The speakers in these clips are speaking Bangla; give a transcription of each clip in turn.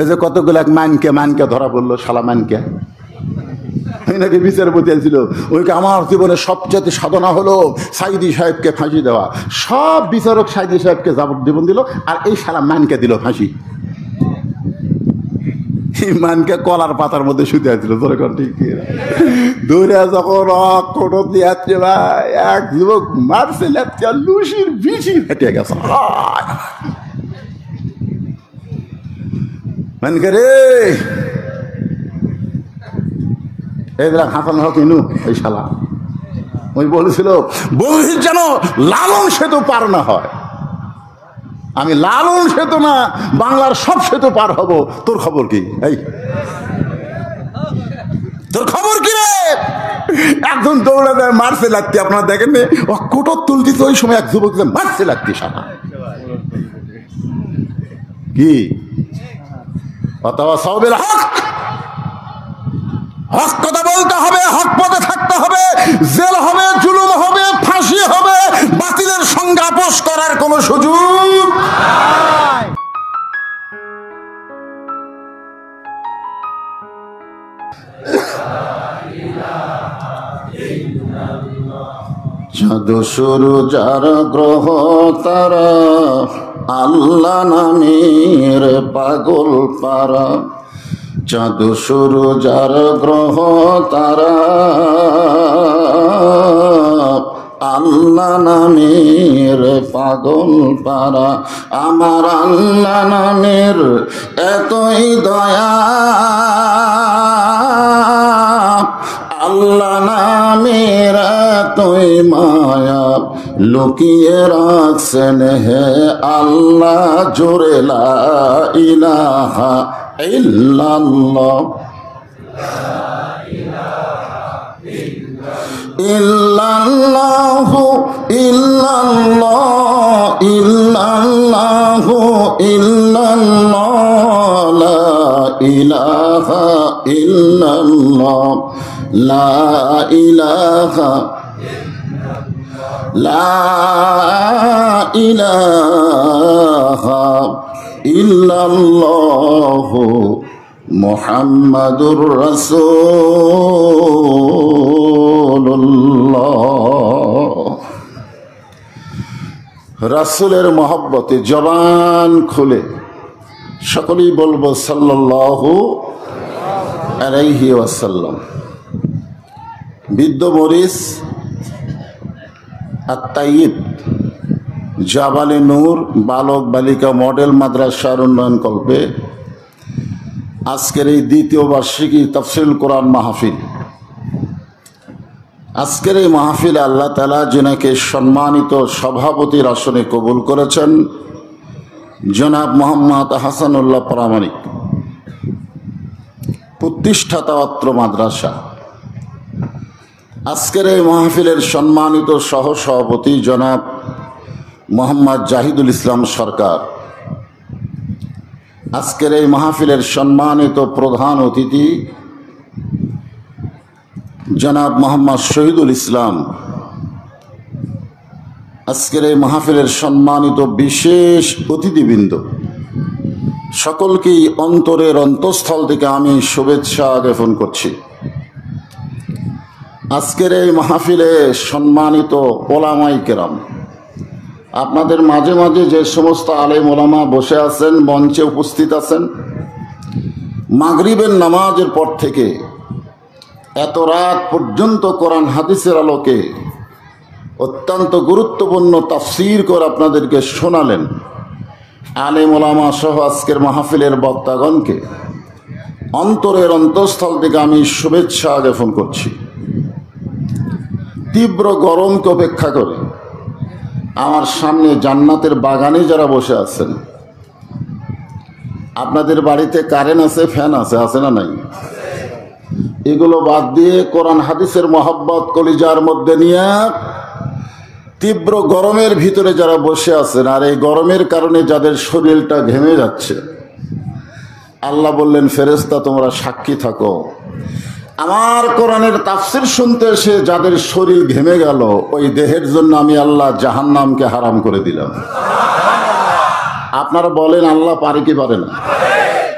এই যে কতগুলো মানকে মানকে ধরা পড়লো, শালা মানকে নাকি বিচারপতি ছিল, ওইকে আমার জীবনে সবচেয়ে সাধনা হলো সাইদি সাহেবকে ফাঁসি দেওয়া। সব বিচারক সাইদি সাহেবকে যাবজ্জীবন দিল, আর এই শালা মানকে দিল ফাঁসি। মানকে কলার পাতার মধ্যে শুতে আসছিল, ঠিক দৌড়ে যখন কোটো দিয়ে ভাই এক যুবক মারছে, লুসির বিচি ফেটে গেছে। মানকে রে এইগুলা হাসান হক ইনু, এই শালা ওই বলেছিল বহির যেন লালন সেতু পার না হয়। আমি লালন সেতু না, বাংলার সব সেতু পার হব। তোর খবর কি? এই তোর খবর কি রে? একজন দৌড়ে দেয়, মারছে লাগতে। আপনারা দেখেন নি ও কোটর তুলতিতে ওই সময় এক যুবক মারছে লাগতে শালা কি অথবা সওবের হক। হক কথা বলতে হবে, হক পথে থাকতে হবে। জেল হবে, জুলুম হবে, ফাঁসি হবে, বাতিলের সঙ্গে আপোষ করার কোনো সুযোগ চাঁদ শুরু যার গ্রহ তারা, আল্লাহ নামের পাগল পারা। চাঁদ শুরু যার গ্রহ তারা, আল্লাহ নামের পাগল পারা। আমার আল্লাহ নামের এতই দয়া, আল্লাহ নামের এতই মায়া, লুকিয়ে রাখছেন হে আল্লাহ জোরে লা ইলাহা ইল্লাল্লাহ। ইল্লাল্লাহু ইল্লাল্লাহ ইল্লাল্লাহু ইল্লাল্লাহ লা ইলাহা ইল্লাল্লাহ লা ইলাহা লা ইলাহা ইল্লাল্লাহু মুহাম্মাদুর রাসূলুল্লাহ। রাসূলের মহব্বতে জবান খুলে সকলেই বলবো সাল্লাল্লাহু আলাইহি ওয়াসাল্লাম। বৃদ্ধ মরিস আত-তাইয়িব জাবালে নূর বালক বালিকা মডেল মাদ্রাসার উন্নয়ন কল্পে আজকের এই দ্বিতীয় বার্ষিকী তাফসীরুল কোরআন মাহফিল। আজকের এই মাহফিলে আল্লাহ তাআলা যিনাকে সম্মানিত সভাপতির আসনে কবুল করেছেন, জনাব মোহাম্মদ হাসানুল্লাহ প্রামাণিক, প্রতিষ্ঠাতা অত্র মাদ্রাসা। আজকের এই মাহফিলের সম্মানিত সহসভাপতি জনাব মোহাম্মদ জাহিদুল ইসলাম সরকার। আজকের এই মাহফিলের সম্মানিত প্রধান অতিথি জনাব মোহাম্মদ শহীদুল ইসলাম। আজকের এই মাহফিলের সম্মানিত বিশেষ অতিথিবৃন্দ, সকলকেই অন্তরের অন্তঃস্থল থেকে আমি শুভেচ্ছা জ্ঞাপন করছি। আজকের এই মাহফিলে সম্মানিত ওলামায়ে কেরাম, আপনাদের মাঝে মাঝে যে সমস্ত আলেম ওলামা বসে আছেন, মঞ্চে উপস্থিত আছেন, মাগরিবের নামাজের পর থেকে এত রাত পর্যন্ত কোরআন হাদিসের আলোকে অত্যন্ত গুরুত্বপূর্ণ তাফসীর করে আপনাদেরকে শোনালেন আলেম ওলামা সহ আজকের মাহফিলের বক্তাগণকে অন্তরের অন্তঃস্থল থেকে আমি শুভেচ্ছা জ্ঞাপন করছি। তীব্র গরমকে উপেক্ষা করে আমার সামনে জান্নাতের বাগানে যারা বসে আছেন, আপনাদের বাড়িতে কারেন্ট আছে, ফ্যান আছে, আছে না নাই? এগুলো বাদ দিয়ে কোরআন হাদিসের মহব্বত কলিজার মধ্যে নিয়ে তীব্র গরমের ভিতরে যারা বসে আছেন, আর এই গরমের কারণে যাদের শরীরটা ঘেমে যাচ্ছে, আল্লাহ বললেন ফেরেশতা তোমরা সাক্ষী থাকো, আমার কোরআনের তাফসীর শুনতে এসে যাদের শরীর ঘেমে গেল, ওই দেহের জন্য আমি আল্লাহ জাহান্নামকে হারাম করে দিলাম। আপনারা বলেন আল্লাহ পারে কি পারে না?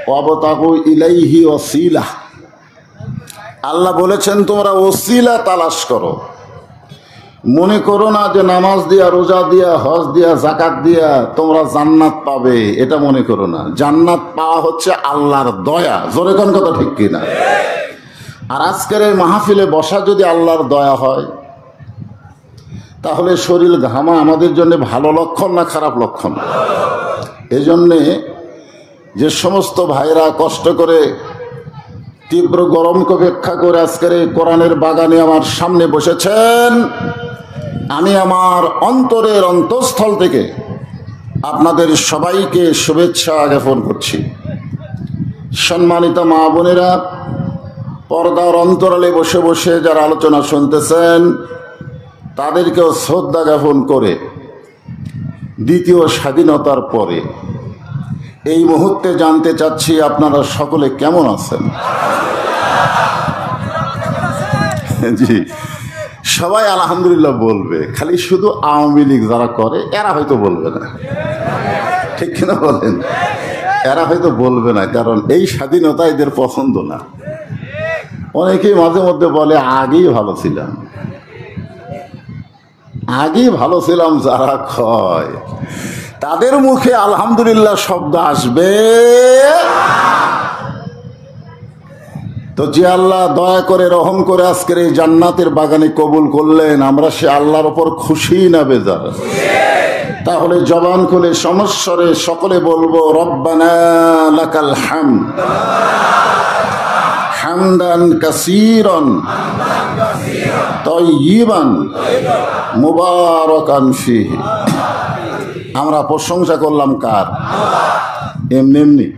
ওয়াবতাগু ইলাইহি ওয়াসিলা। আল্লাহ বলেছেন তোমরা ওসিলা তালাশ করো। মনে করো না যে নামাজ দিয়া, রোজা দিয়া, হজ দিয়া, যাকাত দিয়া তোমরা জান্নাত পাবে, এটা মনে করো না। জান্নাত পাওয়া হচ্ছে আল্লাহর দয়া। জোরে কোন কথা ঠিক কিনা? আর আজকের এই মাহফিলে বসা যদি আল্লাহর দয়া হয়, তাহলে শরীর ঘামা আমাদের জন্য ভালো লক্ষণ না খারাপ লক্ষণ? এই জন্যে যে সমস্ত ভাইরা কষ্ট করে তীব্র গরমকে উপেক্ষা করে আজকের এই কোরআনের বাগানে আমার সামনে বসেছেন, আমি আমার অন্তরের অন্তঃস্থল থেকে আপনাদের সবাইকে শুভেচ্ছা জ্ঞাপন করছি। সম্মানিত মা বোনেরা, পর্দার অন্তরালে বসে বসে যারা আলোচনা শুনতেছেন, তাদেরকেও শ্রদ্ধা জ্ঞাপন করে দ্বিতীয় স্বাধীনতার পরে এই মুহূর্তে জানতে চাচ্ছি আপনারা সকলে কেমন আছেন? জি, সবাই আলহামদুলিল্লাহ বলবে, খালি শুধু আওয়ামী লীগ যারা করে এরা হয়তো বলবে না। ঠিক কিনা বলেন? এরা হয়তো বলবে না, কারণ এই স্বাধীনতা এদের পছন্দ না। অনেকেই মাঝে মধ্যে বলে আগেই ভালো ছিলাম, আগেই ভালো ছিলাম। যারা কয় তাদের মুখে আলহামদুলিল্লাহ শব্দ আসবে তো যে আল্লাহ দয়া করে রহম করে আজকের এই জান্নাতের বাগানে কবুল করলেন, আমরা সে আল্লাহর ওপর খুশি না বেজার? তাহলে জবান খুলে সমস্বরে সকলে বলবো রব্বানা লাকাল হামদ হামদান কাসীরান তাইয়িবান মুবারাকান ফীহি। আমরা প্রশংসা করলাম কার? এমনি এমনি।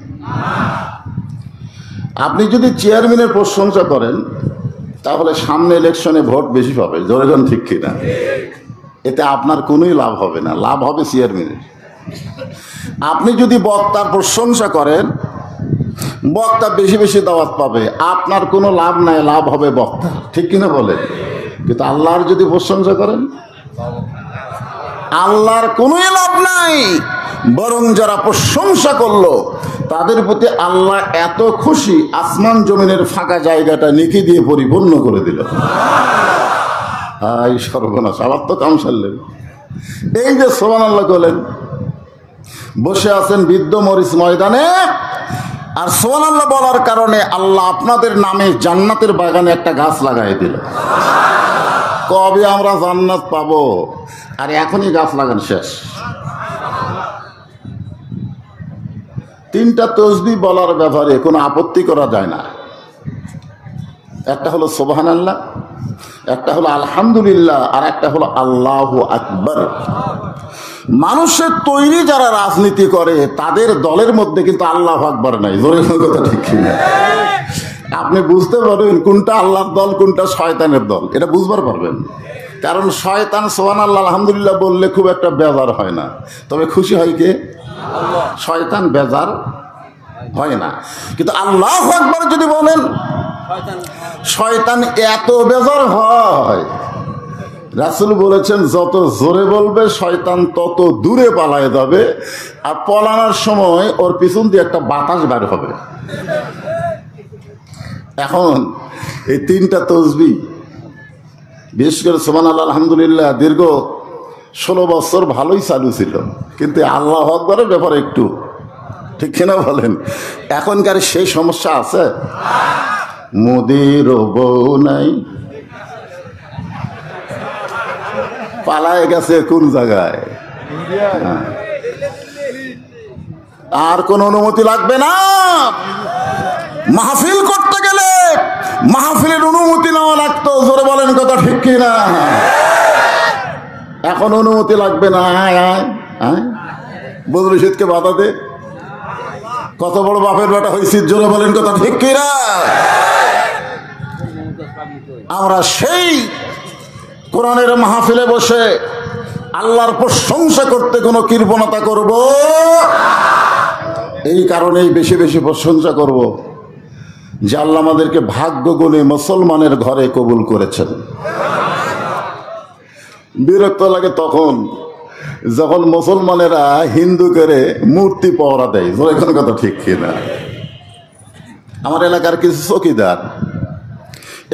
আপনি যদি চেয়ারম্যানের প্রশংসা করেন তাহলে সামনে ইলেকশনে ভোট বেশি পাবে। জোরেগণ ঠিক কিনা? এতে আপনার কোনোই লাভ হবে না, লাভ হবে চেয়ারম্যানের। আপনি যদি বক্তার প্রশংসা করেন, বক্তা বেশি বেশি দাওয়াত পাবে, আপনার কোনো লাভ নাই, লাভ হবে বক্তা। ঠিক কিনা বলেন? কিন্তু আল্লাহর যদি প্রশংসা করেন, আল্লাহর কোনোই লাভ নাই, বরং যারা প্রশংসা করলো তাদের প্রতি আল্লাহ এত খুশি, আসমান জমিনের ফাঁকা জায়গাটা নেকি দিয়ে পরিপূর্ণ করে দিল। হাই সর্বনাশ, আবার তো কাম সারলেন। এই যে সুবহানাল্লাহ বলেন, বসে আছেন বৃদ্ধ মরিচ ময়দানে, আর সুবহানাল্লাহ বলার কারণে আল্লাহ আপনাদের নামে জান্নাতের বাগানে একটা গাছ লাগাই দিল। কবে আমরা জান্নাত পাবো? আর এখনই গাছ লাগান শেষ। তিনটা তাসবিহ বলার ব্যাপারে কোনো আপত্তি করা যায় না। একটা হলো সুবহানাল্লাহ, একটা হলো আলহামদুলিল্লাহ, আর একটা হলো আল্লাহু আকবার। মানুষের তৈরি যারা রাজনীতি করে তাদের দলের মধ্যে কিন্তু আল্লাহু আকবার নাই। জোরে কথা ঠিক কিনা? আপনি বুঝতে পারবেন কোনটা আল্লাহর দল কোনটা শয়তানের দল, এটা বুঝবার পারবেন। কারণ শয়তান সুবহানাল্লাহ আলহামদুলিল্লাহ বললে খুব একটা বেজার হয় না, তবে খুশি হয় কে? শয়তান বেজার হয় না। কিন্তু আল্লাহু আকবার যদি বলেন, শয়তান এত বেজার হয়। রাসূল বলেছেন যত জোরে বলবে শয়তান তত দূরে পালায় যাবে, আর পলানোর সময় ওর পিছন দিয়ে একটা বাতাস বের হবে। এখন এই তিনটা তাসবিহ, বিশেষ করে সুবহানাল্লাহ আলহামদুলিল্লাহ, দীর্ঘ 16 বছর ভালোই চালু ছিল, কিন্তু আল্লাহু আকবারের ব্যাপারে একটু, ঠিক কিনা বলেন? এখনকার সেই সমস্যা আছে। মোদির বউ নাই, পালায় গেছে কোন জায়গায়। আর কোন অনুমতি লাগবে না। মাহফিল করতে গেলে মাহফিলের অনুমতি নেওয়া লাগতো। জোরে বলেন কথা ঠিক কিনা? এখন অনুমতি লাগবে না। আয় আয় আয়, বদরুল রশিদকে বাধা দে। কত বড় বাপের বেটা হয়েছি, জোরে বলেন কথা ঠিক কিনা? আমরা সেই কোরআনের মাহফিলে বসে আল্লাহর প্রশংসা করতে কোনো কৃপণতা করব? এই কারণেই বেশি বেশি প্রশংসা করব যে আল্লাহ আমাদেরকে ভাগ্য গুণে মুসলমানের ঘরে কবুল করেছেন। বিরক্ত লাগে তখন যখন মুসলমানেরা হিন্দু করে মূর্তি পহরা দেয়। এখন কথা ঠিক কিনা? আমার এলাকার কিছু চৌকিদার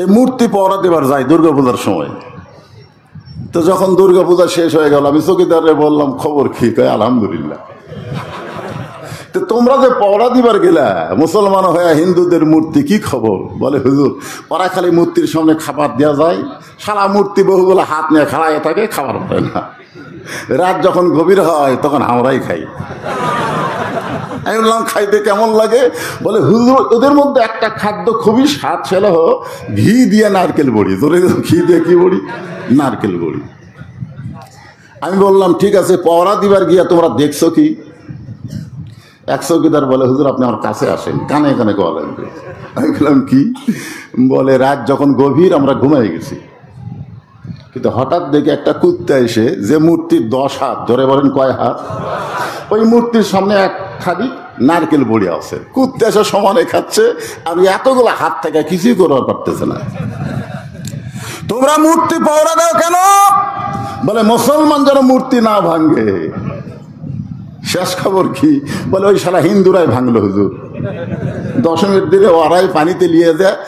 এই মূর্তি পহরা দেবার যায় দুর্গাপূজার সময়। তো যখন দুর্গাপূজা শেষ হয়ে গেল আমি চৌকিদারে বললাম, খবর কি? কয় আলহামদুলিল্লাহ। তো তোমরা যে পহরা দিবার গেলা মুসলমান হয়ে হিন্দুদের মূর্তি, কি খবর? বলে হুজুর, ওরা খালি মূর্তির সামনে খাবার দেওয়া যায়, সারা মূর্তি বহুগুলো হাত নিয়ে খাড়ায় থাকে, খাবার পায় না। রাত যখন গভীর হয় তখন আমরাই খাই। আমি বললাম, খাইতে কেমন লাগে? বলে হুজুর, ওদের মধ্যে একটা খাদ্য খুবই স্বাদ ছিল, ঘি দিয়ে নারকেল বড়ি। ধরে ঘি দিয়ে কি বড়ি? নারকেল বড়ি। আমি বললাম, ঠিক আছে, পহরা দিবার গিয়া তোমরা দেখছো কি? এক চৌকিদার বলে, হুজুর আপনি আমার কাছে আসেন, কানে কানে কোয়া লাগবে। আমি বললাম, কি? বলে, রাত যখন গভীর আমরা ঘুমাই গেছি, কিন্তু হঠাৎ দেখে একটা কুত্তা এসে, যে মূর্তির 10 হাত, ধরে বলেন কয় হাত, ওই মূর্তির সামনে এক খালি নারকেল বড়ি আছে, কুত্তা এসে সমানে খাচ্ছে, আর এতগুলো হাত থেকে কিছুই করতে পারতেছে না। তোমরা মূর্তি পহরা দাও কেন? বলে মুসলমান যেন মূর্তি না ভাঙ্গে। শেষ খবর কি? বলে ওই সারা হিন্দুরাই ভাঙলো হুজুর। দশমীর দিনে ওরাই পানিতে নিয়ে যায়,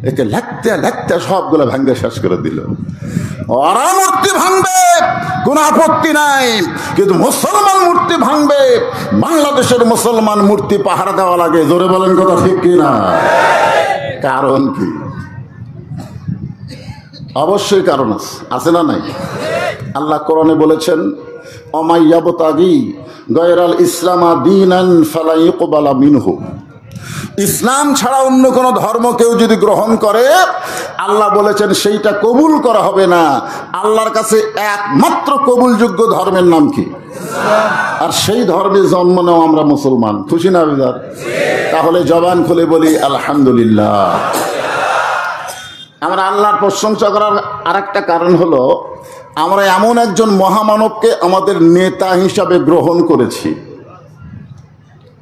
একে লাগতে লাগতে সবগুলো ভাঙ্গে শেষ করে দিল। ওরা মূর্তি ভাঙবে, কোন আপত্তি নাই, কিন্তু মুসলমান মূর্তি ভাঙবে। বাংলাদেশের মুসলমান মূর্তি পাহারা দেওয়া লাগে। জোরে বলেন কথা ঠিক কিনা? কারণ কি? অবশ্যই কারণ আছে না নাই? আল্লাহ কোরআনে বলেছেন, অমাইয়াবতাগি গায়রাল ইসলামা দীনান ফালা ইউকবালা মিনহু। ইসলাম ছাড়া অন্য কোন ধর্ম কেউ যদি গ্রহণ করে, আল্লাহ বলেছেন সেইটা কবুল করা হবে না। আল্লাহর কাছে একমাত্র কবুলযোগ্য ধর্মের নাম কি? আর সেই ধর্মে জন্ম নেওয়া আমরা মুসলমান। খুশি না বিদার? তাহলে জবান খুলে বলি আলহামদুলিল্লাহ। আমরা আল্লাহর প্রশংসা করার আরেকটা কারণ হলো, আমরা এমন একজন মহামানবকে আমাদের নেতা হিসাবে গ্রহণ করেছি,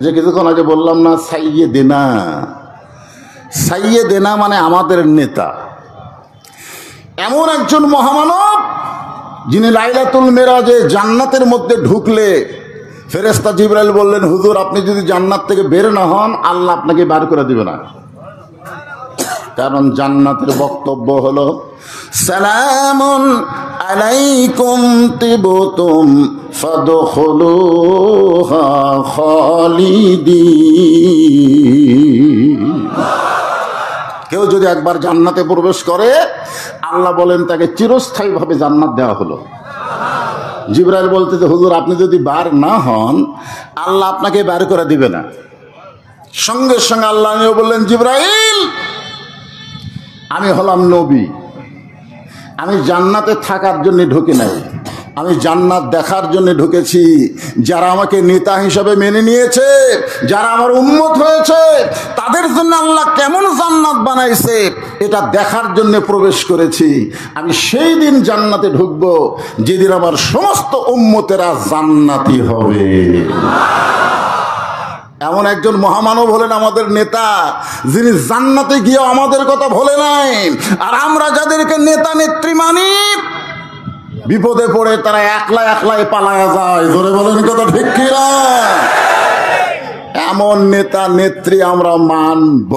যে কিছুক্ষণ আগে বললাম না, সাইয়েদেনা। সাইয়েদেনা মানে আমাদের নেতা। এমন একজন মহামানব যিনি লাইলাতুল মেরাজে জান্নাতের মধ্যে ঢুকলে ফেরেশতা জিবরাইল বললেন, হুজুর আপনি যদি জান্নাত থেকে বের না হন, আল্লাহ আপনাকে বার করে দিবে না। কারণ জান্নাতের বক্তব্য হলো, সালামুন আলাইকুম তিবতুম ফাদখুলুহা খালিদিন। কেউ যদি একবার জান্নাতে প্রবেশ করে, আল্লাহ বলেন তাকে চিরস্থায়ীভাবে জান্নাত দেওয়া হলো। জিবরাইল বলতেছে, হুজুর আপনি যদি বার না হন, আল্লাহ আপনাকে বার করে দিবে না। সঙ্গে সঙ্গে আল্লাহ বললেন, জিবরাইল আমি হলাম নবী, আমি জান্নাতে থাকার জন্য ঢুকে নাই, আমি জান্নাত দেখার জন্য ঢুকেছি। যারা আমাকে নেতা হিসাবে মেনে নিয়েছে, যারা আমার উম্মত হয়েছে, তাদের জন্য আল্লাহ কেমন জান্নাত বানাইছে এটা দেখার জন্য প্রবেশ করেছি। আমি সেই দিন জান্নাতে ঢুকবো যেদিন আমার সমস্ত উম্মতেরা জান্নাতি হবে। এমন একজন মহামানব হলেন আমাদের নেতা, যিনি জান্নাতে গিয়ে আমাদের কথা ভোলে নাই। আর আমরা যাদেরকে নেতা নেত্রী মানি, বিপদে পড়ে তারা একলা একলাই পালায়া যায়। জোরে বলেন কথা ঠিক কিনা? এমন নেতা নেত্রী আমরা মানব?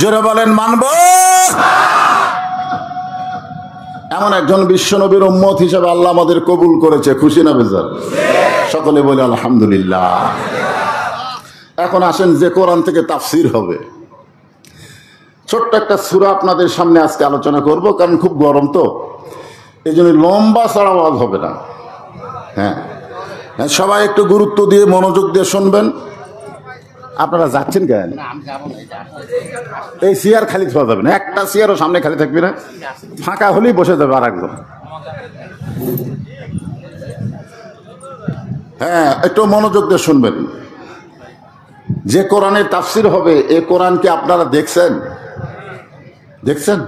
জোরে বলেন মানব? এমন একজন বিশ্বনবীর উম্মত হিসেবে আল্লাহ আমাদের কবুল করেছে। খুশি না বেজার? সকলে বলে আলহামদুলিল্লাহ। এখন আসেন যে কোরআন থেকে তাফসির হবে, ছোট্ট একটা সূরা আপনাদের সামনে আজকে আলোচনা করব, কারণ খুব গরম তো, এই জন্য লম্বা চড়া আওয়াজ হবে না। হ্যাঁ, সবাই একটু গুরুত্ব দিয়ে মনোযোগ দিয়ে শুনবেন। আপনারা যাচ্ছেন কেন? এই চেয়ার খালি থাকা যাবে না, একটা চেয়ারও সামনে খালি থাকবে না, ফাঁকা হলেই বসে যাবে আর একজন। হ্যাঁ, একটু মনোযোগ দিয়ে শুনবেন। যে কোরআনের তাফসির হবে, এ কোরআন কি আপনারা দেখছেন? দেখছেন?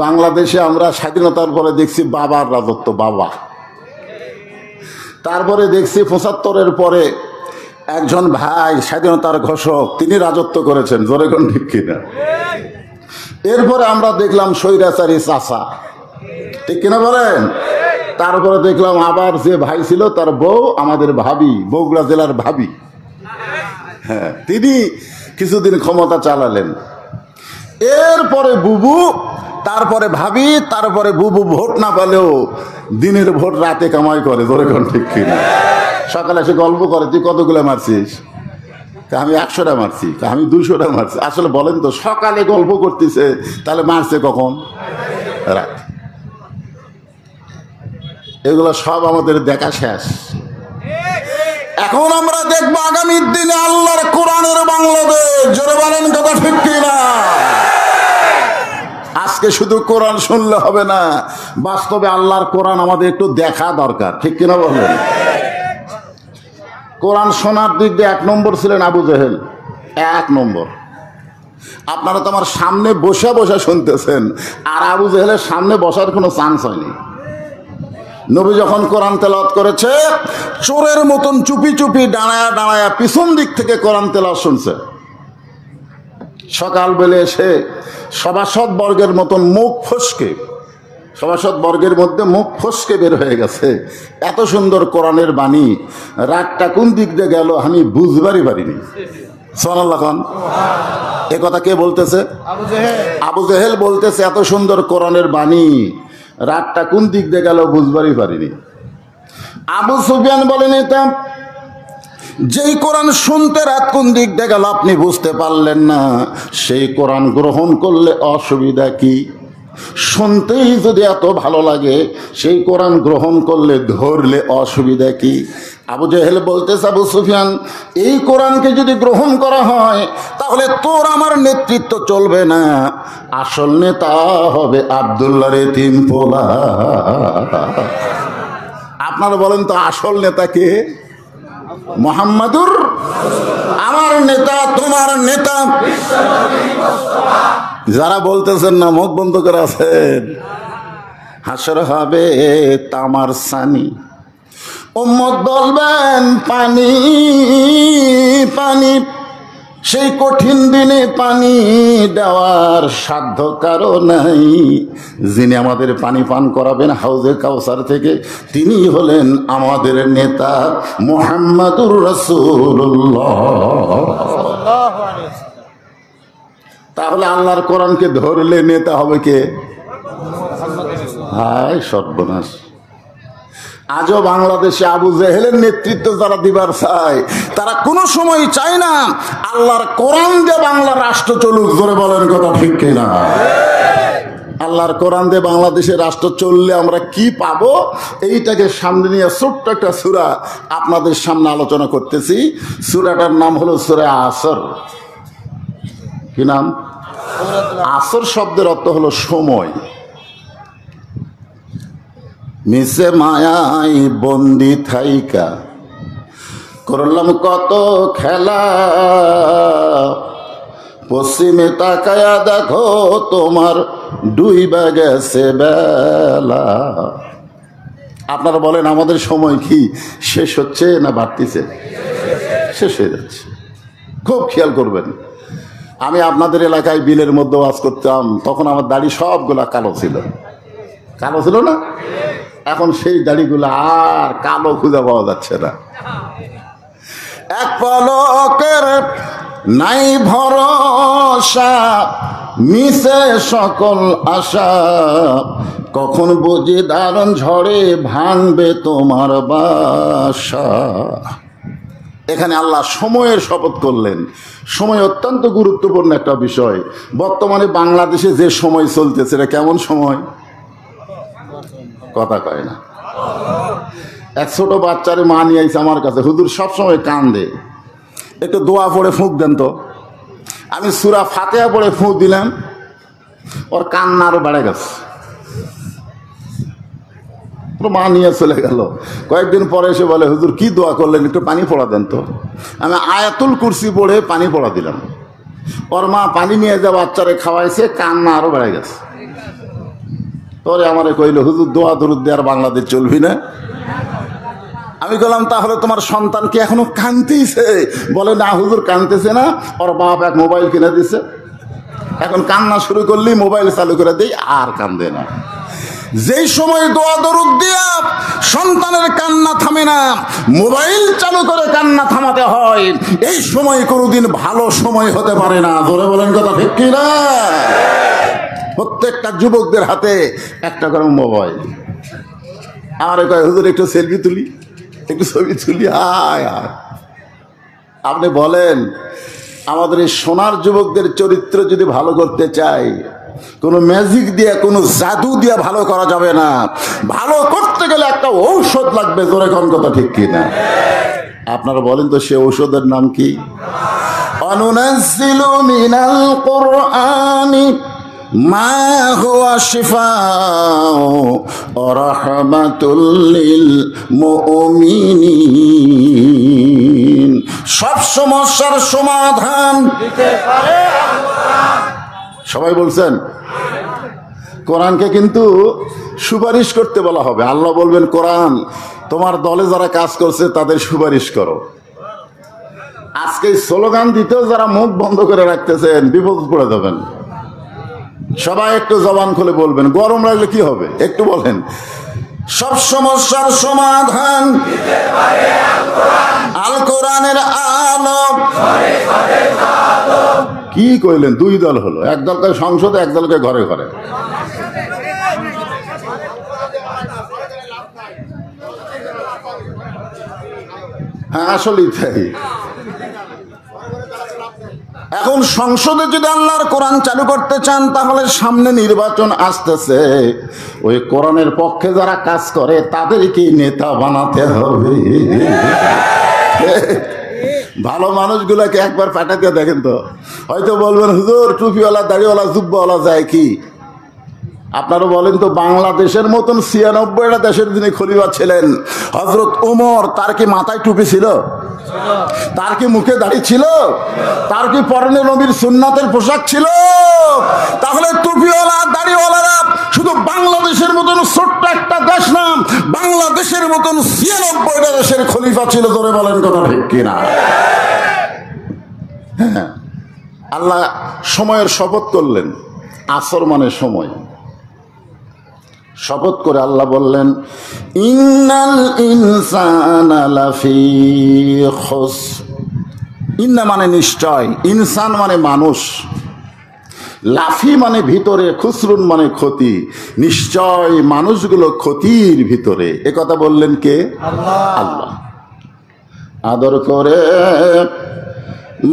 বাংলাদেশে আমরা স্বাধীনতার পরে দেখছি বাবার রাজত্ব, বাবা। তারপরে দেখছি ৭৫-এর পরে একজন ভাই স্বাধীনতার ঘোষক, তিনি রাজত্ব করেছেন। জোরে কোন ঠিক কিনা? এরপরে আমরা দেখলাম স্বৈরাচারী চাচা, ঠিক কিনা বলেন? তারপরে দেখলাম আবার যে ভাই ছিল তার বউ আমাদের ভাবি, বগুড়া জেলার ভাবি। হ্যাঁ, তিনি কিছুদিন ক্ষমতা চালালেন। এরপরে বুবু, তারপরে ভাবি, তারপরে বুবু ভোট না পেলেও দিনের ভোট রাতে কামাই করে। ধরে কোন ঠিক কিনা? সকালে এসে গল্প করে, তুই কতগুলো মারছিস? আমি 100টা মারছি, আমি 200টা মারছি। আসলে বলেন তো, সকালে গল্প করতেছে, তাহলে মারছে কখন? রাত। এগুলো সব আমাদের দেখা শেষ। এখন আমরা দেখবো আগামীর দিনে আল্লাহর কোরআনের বাংলাদেশ। জোরে বলেন কথা ঠিক কিনা? আজকে শুধু কোরআন শুনলে হবে না, বাস্তবে আল্লাহর কোরআন আমাদের একটু দেখা দরকার। ঠিক কিনা বলেন? কোরআন শোনার দিক দিয়ে 1 নম্বর ছিলেন আবু জেহেল। 1 নম্বর। আপনারা তো আমার সামনে বসে বসে শুনতেছেন, আর আবু জেহেলের সামনে বসার কোনো চান্স হয়নি। নবী যখন কোরআন তেলাওয়াত করেছে, চোরের মতন চুপি চুপি দাঁড়ায়া দাঁড়ায়া পিছন দিক থেকে কোরআন তেলাওয়াত শুনছে। সকালবেলা এসে সভাসদ বর্গের মতন মুখ ফসকে, সভাসদ বর্গের মধ্যে মুখ ফসকে বের হয়ে গেছে। এত সুন্দর কোরআনের বাণী, রাতটা কোন দিক দিয়ে গেল আমি বুঝবারই পারিনি। সুবহানাল্লাহ খান। এ কথা কে বলতেছে? আবু জেহেল বলতেছে, এত সুন্দর কোরআনের বাণী, রাতটা কোন দিক দিয়ে গেল বুঝবারই পারিনি। আবু সুফিয়ান বলেন, এটা যেই কোরআন শুনতে রাত কোন দিক দিয়ে গেল আপনি বুঝতে পারলেন না, সেই কোরআন গ্রহণ করলে অসুবিধা কি? শুনতেই যদি এত ভালো লাগে, সেই কোরআন গ্রহণ করলে ধরলে অসুবিধা কি? আবু জেহেল বলতেছে, আবু সুফিয়ান, এই কোরআনকে যদি গ্রহণ করা হয় তাহলে তোর আমার নেতৃত্ব চলবে না, আসল নেতা হবে আব্দুল্লাহর এতিম পোলা। আপনারা বলেন তো, আসল নেতা কে? মুহাম্মাদুর, আমার নেতা, তোমার নেতা। যারা বলতেছেন না, মুখ বন্ধ করে আছেন। হাসর হবে তামার সানি, উম্মত বলবেন পানি পানি। সেই কঠিন দিনে পানি দেওয়ার সাধ্য কারো নাই। যিনি আমাদের পানি পান করাবেন হাউজে কাউসার থেকে, তিনি হলেন আমাদের নেতা মুহাম্মাদুর রাসূলুল্লাহ। তাহলে আল্লাহর কোরআনকে ধরলে নেতা হবে কে? হায় সর্বনাশ! আজও বাংলাদেশে আবু জেহেলের নেতৃত্ব যারা দিবার চায়, তারা কোনো সময় চায় না আল্লাহর কোরআন দিয়ে বাংলার রাষ্ট্র চলুক। জোরে বলেন কথা ঠিক কিনা? আল্লাহর কোরআন দিয়ে বাংলাদেশের রাষ্ট্র চললে আমরা কি পাবো, এইটাকে সামনে নিয়ে ছোট্ট একটা সূরা আপনাদের সামনে আলোচনা করতেছি। সূরাটার নাম হলো সূরা আসর। কি নাম? আসর শব্দের অর্থ হলো সময়। মিশে মায়াই বন্দি থাইকা করলাম কত খেলা, পশ্চিমে তাকায়া দেখো তোমার ডুইবা গেছে বেলা। আপনারা বলেন, আমাদের সময় কি শেষ হচ্ছে না বাড়তিছে? শেষ হয়ে যাচ্ছে। খুব খেয়াল করবেন, আমি আপনাদের এলাকায় বিলের মধ্যে ওয়াজ করতাম, তখন আমার দাড়ি সবগুলা কালো ছিল। কালো ছিল না? এখন সেই দাড়িগুলো আর কালো খুঁজে পাওয়া যাচ্ছে না। এক পলকের নাই ভরসা, মিশে সকল আশা, কখন বুঝি দারুণ ঝড়ে ভাঙবে তোমার বাসা। এখানে আল্লাহ সময়ের শপথ করলেন। সময় অত্যন্ত গুরুত্বপূর্ণ একটা বিষয়। বর্তমানে বাংলাদেশে যে সময় চলতেছে, এটা কেমন সময়? কথা কয় না। এক ছোট বাচ্চারে মা নিয়ে আইছে আমার কাছে, হুজুর সবসময় কান্দে, একটু দোয়া পড়ে ফুঁক দেন তো। আমি সূরা ফাতিহা পড়ে ফুঁক দিলাম, ওর কান্না আরো বেড়ে গেছে। মা নিয়ে চলে গেল। কয়েকদিন পরে এসে বলে, হুজুর কি দোয়া করলেন, একটু পানি পড়া দেন তো। আমি আয়াতুল কুরসি পড়ে পানি পড়া দিলাম। ওর মা পানি নিয়ে যা বাচ্চারে খাওয়াইছে, কান্না আরো বেড়ে গেছে। তোরে আমারে কইল, হুজুর দোয়া দরুদ দিয়ে আর বাংলাদেশ চলবি না। আমি বললাম, তাহলে তোমার সন্তান কি এখনো কাঁদতেছে? বলে, না হুজুর কাঁদতেছে না, ওর বাপ এক মোবাইল কিনে দিছে, এখন কান্না শুরু করলেই মোবাইল চালু করে দিই, আর কান্দে না। যেই সময় দোয়া দরুদ দিয়া সন্তানের কান্না থামে না, মোবাইল চালু করে কান্না থামাতে হয়, এই সময় কোনোদিন ভালো সময় হতে পারে না। জোরে বলেন কথা ঠিক কি না? প্রত্যেকটা যুবকদের হাতে একটা করে মোবাইল। আমার কয় হুজুর একটু সেলফি তুলি, একটু ছবি তুলি। হায় হায়, আপনি বলেন আমাদের এই সোনার যুবকদের চরিত্র যদি ভালো করতে চাই, কোনো ম্যাজিক দিয়ে কোনো জাদু দিয়ে ভালো করা যাবে না। ভালো করতে গেলে একটা ঔষধ লাগবে। জোরে কোন কথা ঠিক কিনা? আপনারা বলেন তো সে ঔষধের নাম কি? অনুনাজ্জিলু মিনাল কুরআনি মা হুয়া শিফাউ ওয়া রাহমাতুল লিল মুমিনিন। সব সমস্যার সমাধান দিতে পারে কোরআন। সবাই বলছেন কোরআনকে কিন্তু সুপারিশ করতে বলা হবে। আল্লাহ বলবেন কোরআন তোমার দলে যারা কাজ করছে তাদের সুপারিশ করো। আজকে স্লোগান দিতেও যারা মুখ বন্ধ করে রাখতেছেন বিপদ পড়ে যাবেন। সবাই একটু জবান খুলে বলবেন, গরম লাগলে কি হবে একটু বলেন। সব সমস্যার সমাধান দিতে পারে আল কোরআনের আলো। কি কইলেন? দুই দল হলো, এক দলকে সংসদে, এক দলকে ঘরে ঘরে। হ্যাঁ আসলেই তাই। এখন সংসদে যদি আল্লাহর কোরআন চালু করতে চান তাহলে সামনে নির্বাচন আসতেছে। ওই কোরআনের পক্ষে যারা কাজ করে তাদেরকে নেতা বানাতে হবে। ভালো মানুষগুলোকে একবার পাঠাতে দেখেন তো, হয়তো বলবেন হুজুর টুপিওয়ালা দাড়িওয়ালা জুব্বাওয়ালা যায় কি? আপনারা বলেন তো বাংলাদেশের মতন ৯৬টা দেশের যিনি খলিফা ছিলেন হযরত ওমর, তার কি মাথায় টুপি ছিল? তার কি মুখে দাড়ি ছিল? তার কি পরনে নবীর সুন্নাতের পোশাক ছিল? তাহলে টুপিওয়ালা দাড়িওয়ালারা শুধু বাংলাদেশের মতন ছোট্ট একটা দেশ না, বাংলাদেশের মতন ৯৬টা দেশের খলিফা ছিল। ধরে বলেন কথা ঠিক কিনা? হ্যাঁ, আল্লাহ সময়ের শপথ করলেন, আসর মানে সময়। শপথ করে আল্লাহ বললেন ইন্নাল ইনসানা লাফি খুসর। ইন্না মানে নিশ্চয়, ইনসান মানে মানুষ, লাফি মানে ভিতরে, খুসরুন মানে ক্ষতি। নিশ্চয় মানুষগুলো ক্ষতির ভিতরে। এ কথা বললেন কে? আল্লাহ। আদর করে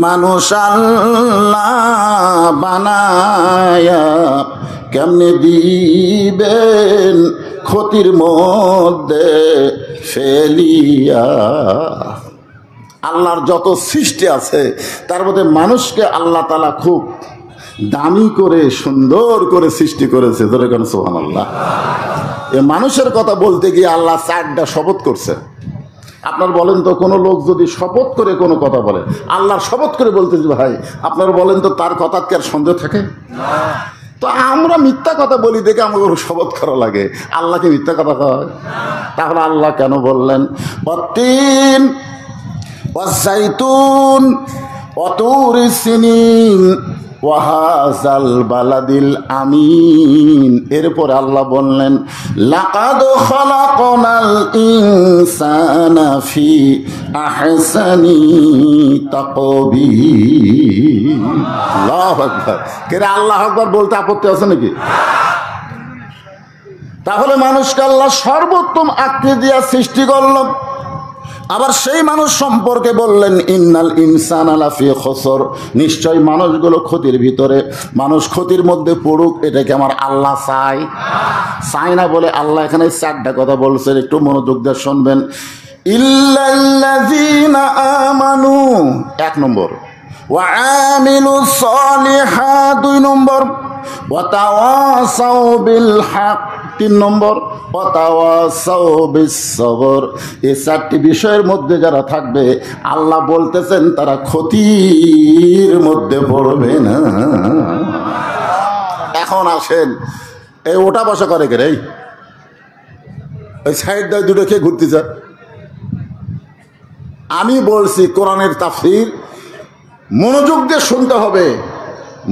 মানুষ আল্লাহ বানায়া কেমনে দিবেন ক্ষতির মধ্যে ফেলিয়া। আল্লাহর যত সৃষ্টি আছে তার মধ্যে মানুষকে আল্লাহ তাআলা খুব দামি করে সুন্দর করে সৃষ্টি করেছে। ধরে কেন সুবহানাল্লাহ। এ মানুষের কথা বলতে গিয়ে আল্লাহ 4টা শপথ করছে। আপনার বলেন তো কোনো লোক যদি শপথ করে কোনো কথা বলে, আল্লাহর শপথ করে বলতে ভাই, আপনারা বলেন তো তার কথা কি আর সন্দেহ থাকে? তো আমরা মিথ্যা কথা বলি দেখে আমাকে শপথ করা লাগে, আল্লাহকে মিথ্যা কথা কয়? তাহলে আল্লাহ কেন বললেন ওয়াত্তিন ওয়াজ্জাইতুন ওয়াতুরি সিনিন ওয়াহাজাল বালাদিল আমিন। এরপর আল্লাহ বললেন লাকাদ খালাকনাল ইনসানা ফি আহসানি তাকবীর। আল্লাহু আকবার। কেরে আল্লাহু আকবার বলতে আপত্তি আছে নাকি? তাহলে মানুষকে আল্লাহ সর্বোত্তম আকৃতি দিয়া সৃষ্টি করল। আবার সেই মানুষ সম্পর্কে বললেন ইন্নাল ইনসানা লাফি খুসর। নিশ্চয় মানুষগুলো ক্ষতির ভিতরে। মানুষ ক্ষতির মধ্যে পড়ুক এটাকে আমার আল্লাহ চায় না বলে আল্লাহ এখানে 4টা কথা বলছেন। একটু মনোযোগ দিয়ে শুনবেন। ইল্লাল্লাযীনা আমানু 1 নম্বর, ওয়া আমিলুস সলিহাত 2 নম্বর, ওয়া তাওয়াসাউ বিল হক 3 নম্বর, ওয়া তাওয়াসাউ বিস সবর। এই 4টি বিষয়ের মধ্যে যারা থাকবে আল্লাহ বলতেছেন তারা ক্ষতির মধ্যে পড়বে না। এখন আসেন, এই ওটা বসা করে কে রে? ওই সাইড দিয়ে দুটো খেয়ে ঘুরতে যা। আমি বলছি কোরআনের তাফসীর মনোযোগ দিয়ে শুনতে হবে।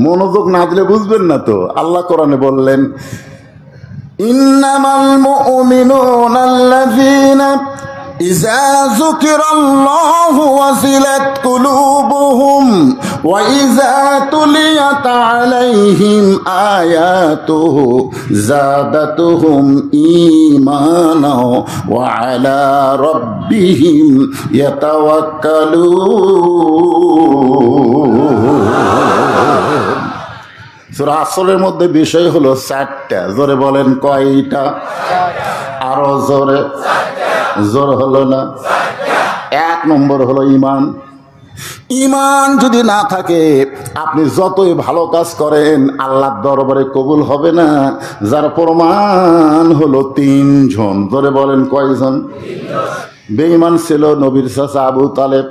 মনোযোগ না দিলে বুঝবেন না তো। আল্লাহ কোরআনে বললেন ইন্নামাল মুমিনুনা আল্লাযীনা ইযা যুকিরাল্লাহু ওয়াজিলাত কুলুবুহুম ওয়া ইযা তুলিয়াত আলাইহিম আয়াতুহু যাদাতুহুম ঈমানা ওয়া আলা রাব্বিহিম ইয়াতাওয়াক্কালুন। সূরা আসরের মধ্যে বিষয় হলো 4টা। জোরে বলেন কয়টা? আরো জোরে। জোর হলো না? 1 নম্বর হলো ঈমান। ঈমান যদি না থাকে আপনি যতই ভালো কাজ করেন আল্লাহর দরবারে কবুল হবে না। যার প্রমাণ হলো 3 জন। জোরে বলেন কয়জন? বেঈমান ছিল নবীর চাচা আবু তালেব।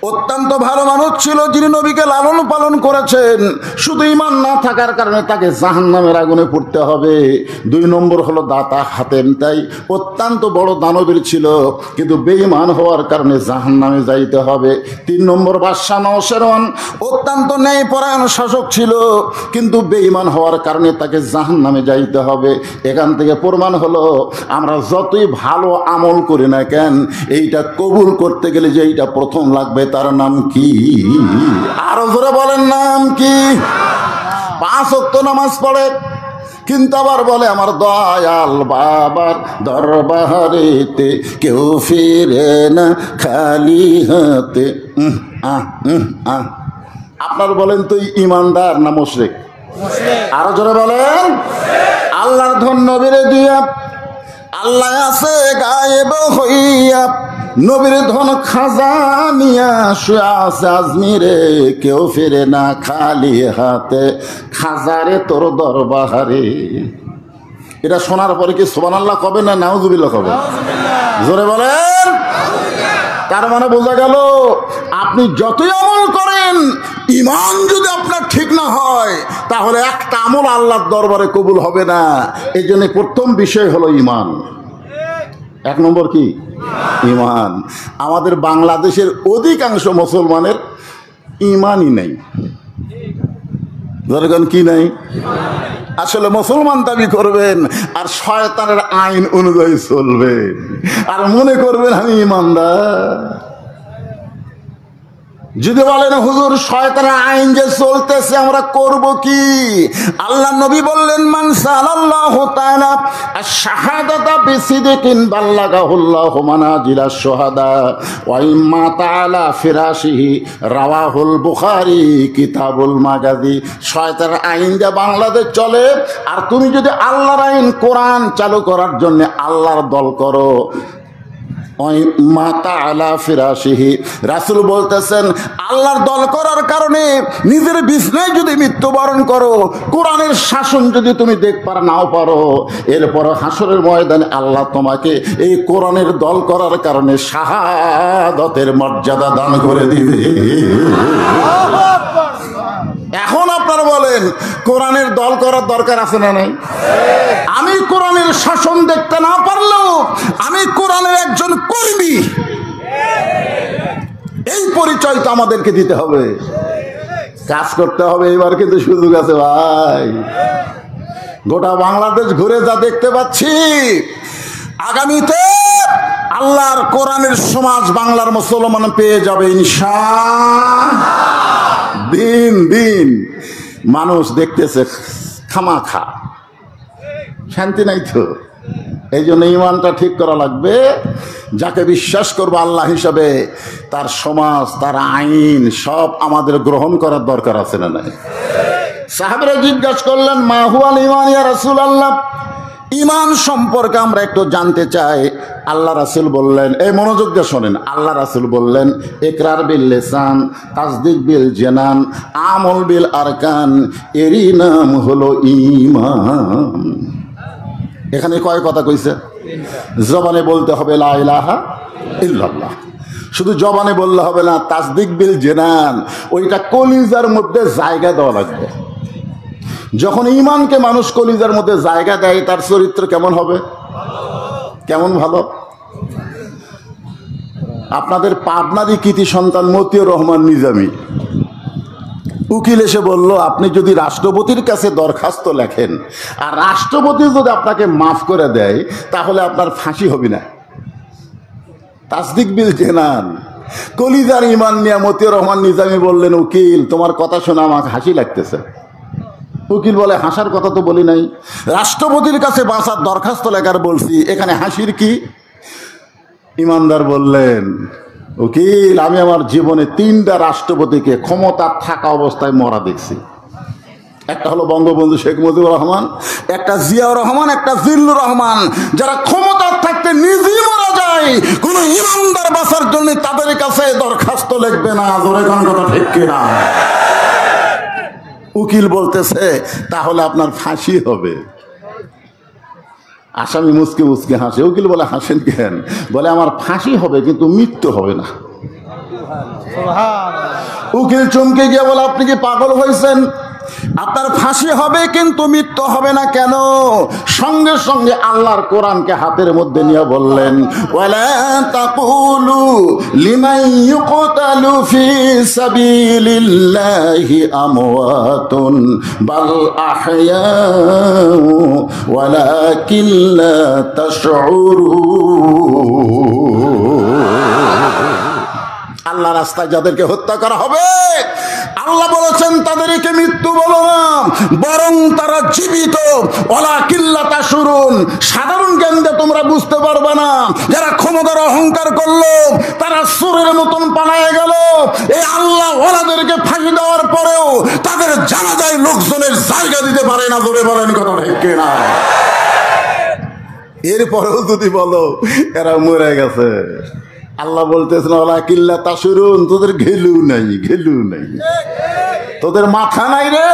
অত্যন্ত ভালো মানুষ ছিল, যিনি নবীকে লালন পালন করেছেন। শুধু ঈমান না থাকার কারণে তাকে জাহান্নামের আগুনে পড়তে হবে। 2 নম্বর হলো দাতা হাতেম তাই, অত্যন্ত বড় দানবীর ছিল, কিন্তু বেঈমান হওয়ার কারণে জাহান্নামে যাইতে হবে। 3 নম্বর বাদশা নওশেরওয়ান, অত্যন্ত ন্যায়পরায়ণ শাসক ছিল, কিন্তু বেঈমান হওয়ার কারণে তাকে জাহান্নামে যাইতে হবে। এখান থেকে প্রমাণ হলো আমরা যতই ভালো আমল করি না কেন, এইটা কবুল করতে গেলে যে এইটা প্রথম লাগবে তার নাম কি? আরো জোরে বলেন নাম কি? 5 ওয়াক্ত নামাজ পড়ে, কিন্তু আবার বলে আমার দয়াল বাবার দরবারেতে কেউ ফিরে না খালি হাতে। আপনার বলেন তো ইমানদার না মুশরিক? আরো জোরে বলেন। আল্লাহর ধন নবীরে দিয়া, আল্লাহ আছে গায়েব হইয়া, নবীর ধন খাজানিয়া শুয়ে আছে আজমিরে, কেউ ফিরে না খালি হাতে, খাজারে তোর দরবারে। এটা শোনার পরে কি সুবহানাল্লাহ কবে না নাউজুবিল্লাহ কবে? জোরে বলেন। তার মানে বোঝা গেল আপনি যতই আমল করেন, ঈমান যদি আপনার ঠিক না হয় তাহলে একটা আমল আল্লাহর দরবারে কবুল হবে না। এই জন্য প্রথম বিষয় হলো ঈমান। 1 নম্বর কি? ঈমান। আমাদের বাংলাদেশের অধিকাংশ মুসলমানের ঈমানই নেই। দরকার কি নাই? আসলে মুসলমান দাবি করবেন আর শয়তানের আইন অনুযায়ী চলবেন, আর মনে করবেন আমি ঈমানদার। যদি বলেন হুজুর শয়তানের আইন যে চলতেছে আমরা করব কি? আল্লাহ নবী বললেন মান সাল্লাল্লাহু তাআলা আশ-শাহাদাতা বিসিদকিন বাল্লাগাহুল্লাহু মানাজিলাশ শুহাদা ওয়া ইম্মা তাআলা ফিরাশিহি রাওয়াহুল বুখারী কিতাবুল মাগাজি। শয়তানের আইন যে বাংলাদেশ চলে, আর তুমি যদি আল্লাহর আইন কোরআন চালু করার জন্য আল্লাহর দল করো, রাসূল বলতেছেন আল্লাহর দল করার কারণে নিজের বিছনায় যদি মৃত্যুবরণ করো, কোরআনের শাসন যদি তুমি দেখতে নাও পারো, এরপর হাসরের ময়দানে আল্লাহ তোমাকে এই কোরআনের দল করার কারণে শাহাদাতের মর্যাদা দান করে দিবে। এখন আপনারা বলেন কোরআনের দল করার দরকার আছে না নাই? আমি কোরআনের শাসন দেখতে না পারলেও আমি কোরআনের একজন কর্মী, এই পরিচয় তো আমাদেরকে দিতে হবে, কাজ করতে হবে। এবার কিন্তু সুযোগ আছে ভাই। গোটা বাংলাদেশ ঘুরে যা দেখতে পাচ্ছি, আগামীতে আল্লাহর কোরআনের সমাজ বাংলার মুসলমান পেয়ে যাবে ইনশাআল্লাহ। দিন দিন মানুষ দেখতেছে খামাখা, শান্তি নাই তো। এই জন্য ঈমানটা ঠিক করা লাগবে। যাকে বিশ্বাস করবো আল্লাহ হিসাবে, তার সমাজ, তার আইন সব আমাদের গ্রহণ করার দরকার আছে না নাই? সাহাবীরা জিজ্ঞাসা করলেন মা হুয়াল ঈমান ইয়া রাসূলুল্লাহ, ঈমান সম্পর্কে আমরা একটু জানতে চাই। আল্লাহ রাসূল বললেন, এই মনোযোগ দিয়ে শোনেন, আল্লাহ রাসূল বললেন ইকরার বিল লিসান, তাসদিক বিল জানান, আমল বিল আরকান, এরই নাম হলো ঈমান। এখানে কয় কথা কইছে? জবানে বলতে হবে লা ইলাহা ইল্লাল্লাহ, শুধু জবানে বললে হবে না, তাসদিক বিল জানান, ওইটা কলিজার মধ্যে জায়গা দেওয়া লাগবে। যখন ঈমানকে মানুষ কলিজার মধ্যে জায়গা দেয়, তার চরিত্র কেমন হবে? কেমন ভালো? আপনাদের পাবনারই কৃতি সন্তান মতিউর রহমান নিজামী উকিল এসে বলল, আপনি যদি রাষ্ট্রপতির কাছে দরখাস্ত লেখেন আর রাষ্ট্রপতি যদি আপনাকে মাফ করে দেয় তাহলে আপনার ফাঁসি হবে না। তাসদিক বিল জেনান। কলিজার ইমান নিয়ে মতিউর রহমান নিজামী বললেন, উকিল তোমার কথা শুনে আমাকে হাসি লাগতেছে। উকিল বলে, হাসার কথা তো বলি নাই, রাষ্ট্রপতির কাছে বাঁচার দরখাস্ত লেখার বলছি, এখানে হাসির কি? ইমানদার বললেন, উকিল আমি আমার জীবনে 3টা রাষ্ট্রপতিকে ক্ষমতা থাকা অবস্থায় মরা দেখছি। একটা হলো বঙ্গবন্ধু শেখ মুজিবুর রহমান, একটা জিয়াউর রহমান, একটা জিল্লুর রহমান, যারা ক্ষমতা থাকতে নিজেই মারা যায়। কোন ইমানদার বাঁচার জন্য তাদের কাছে দরখাস্ত লিখবে না। জোরে কোন কথা ঠিক কিনা? উকিল বলতেছে, তাহলে আপনার ফাঁসি হবে। আসামি মুসকে মুসকে হাসে। উকিল বলে, হাসেন কেন? বলে, আমার ফাঁসি হবে কিন্তু মৃত্যু হবে না। উকিল চমকে গিয়ে বলে, আপনি কি পাগল হয়েছেন? আপনার ফাঁসি হবে কিন্তু মৃত্যু হবে না কেন? সঙ্গে সঙ্গে আল্লাহর কোরআনকে হাতের মধ্যে নিয়ে বললেন, ওয়ালা তাকুলু লিমান ইউকতালু ফি সাবিলিল্লাহি আমওয়াতুন বাল আহইয়াউ ওয়ালাকিন লা তাশউরুন। আল্লাহ রাস্তায় যাদেরকে হত্যা করা হবে, আল্লাহ বলেছেন তাদেরকে মৃত্যু বলো না, বরং তারা জীবিত। ওয়ালাকিন লা তাশউরুন। সাধারণ জ্ঞান দিয়ে তোমরা বুঝতে পারবে না। যারা ক্ষমতার অহংকার করলো তারা সুরের মতন পালায়ে গেল। এই আল্লাহ ওয়ালাদেরকে ফাঁসি দেওয়ার পরেও তাদের জানাজায় লোকজনের জায়গা দিতে পারে না। জোরে বলেন কথা ঠিক কিনা? এরপরেও যদি বলো এরা মরে গেছে, আল্লাহ বলতেছেন ওয়ালাকিন লা তাশউরুন, তোদের ঘেলু নাই, ঘেলু নাই, তোদের মাথা নাই রে।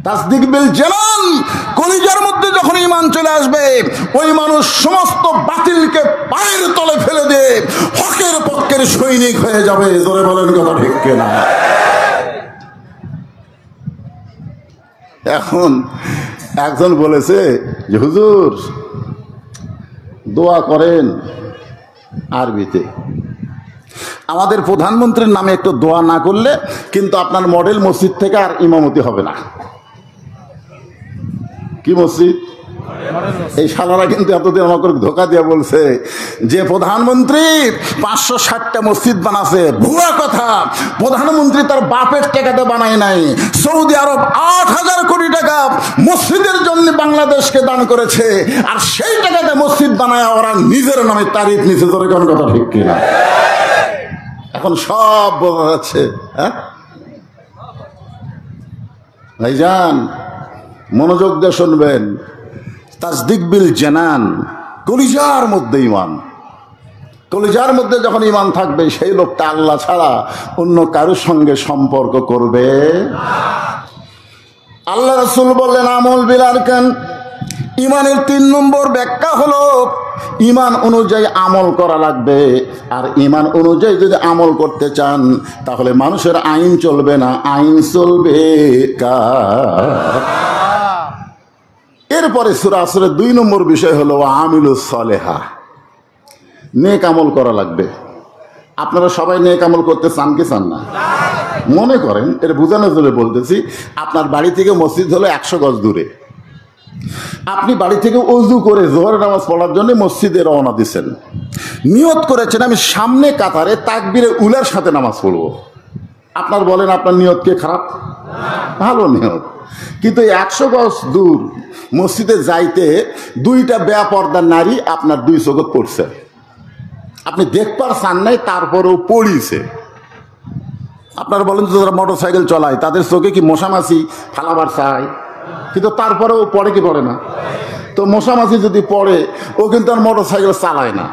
তাসদিক বিল জানান। কলিজার মধ্যে যখন ঈমান চলে আসবে, ওই মানুষ সমস্ত বাতিলকে পায়ের তলে ফেলে দিয়ে হকের পক্ষের সৈনিক হয়ে যাবে। জোরে বলেন কথা ঠিক কিনা? এখন একজন বলেছে যে হুজুর দোয়া করেন আরবিতে। আমাদের প্রধানমন্ত্রীর নামে একটু দোয়া না করলে কিন্তু আপনার মডেল মসজিদ থেকে আর ইমামতি হবে না। কি মসজিদ? এই শালারা কিন্তু এতদিন আমাকে ধোকা দিয়ে বলছে যে প্রধানমন্ত্রী 560টা মসজিদ বানাছে। ভুয়া কথা। প্রধানমন্ত্রী তার বাপের টাকাতে বানায় নাই। সৌদি আরব 8,000 কোটি টাকা মসজিদের জন্য বাংলাদেশকে দান করেছে, আর সেই টাকাতে মসজিদ বানায় ওরা নিজের নামে তারিফ নিচে। ধরে কোন কথা ঠিক কিনা? এখন সব বোঝা যাচ্ছে। হ্যাঁ ভাইজান, মনোযোগ দিয়ে শুনবেন। তাসদিক বিল জানান। কলিজার মধ্যে ঈমান। কলিজার মধ্যে যখন ঈমান থাকবে, সেই লোকটা আল্লাহ ছাড়া অন্য কারোর সঙ্গে সম্পর্ক করবে। আল্লাহ রাসূল বললেন, আমল বিল আরকান। ঈমানের 3 নম্বর ব্যাখ্যা হলো ঈমান অনুযায়ী আমল করা লাগবে। আর ঈমান অনুযায়ী যদি আমল করতে চান তাহলে মানুষের আইন চলবে না, আইন চলবে কার? এরপরে সূরা আসরের 2 নম্বর বিষয় হলো আমিলুস সালেহা। নেক আমল করা লাগবে। আপনারা সবাই নেক আমল করতে চান কি চান না? মনে করেন, এটা বোঝানোর জন্য বলতেছি, আপনার বাড়ি থেকে মসজিদ হলো 100 গজ দূরে। আপনি বাড়ি থেকে ওযু করে যোহর নামাজ পড়ার জন্য মসজিদে রওনা দিচ্ছেন। নিয়ত করেছেন আমি সামনে কাতারে তাকবীরে উলার সাথে নামাজ পড়ব। আপনার বলেন আপনার নিয়ত কি খারাপ? ভালো নিয়ত। কিন্তু 100 গজ দূর মসজিদে যাইতে 2টা বেপরদা নারী আপনার 2 চোখত পড়ছে। আপনি দেখবার চান নাই, তারপরেও পড়িছে। আপনার বলেন যে যারা মোটর সাইকেল চলায় তাদের চোখে কি মশামাছি ফালাবার চায়? কিন্তু তারপরেও পড়ে কি পড়ে না? তো মশামাছি যদি পড়ে, ও কিন্তু আর মোটর সাইকেল চালায় না,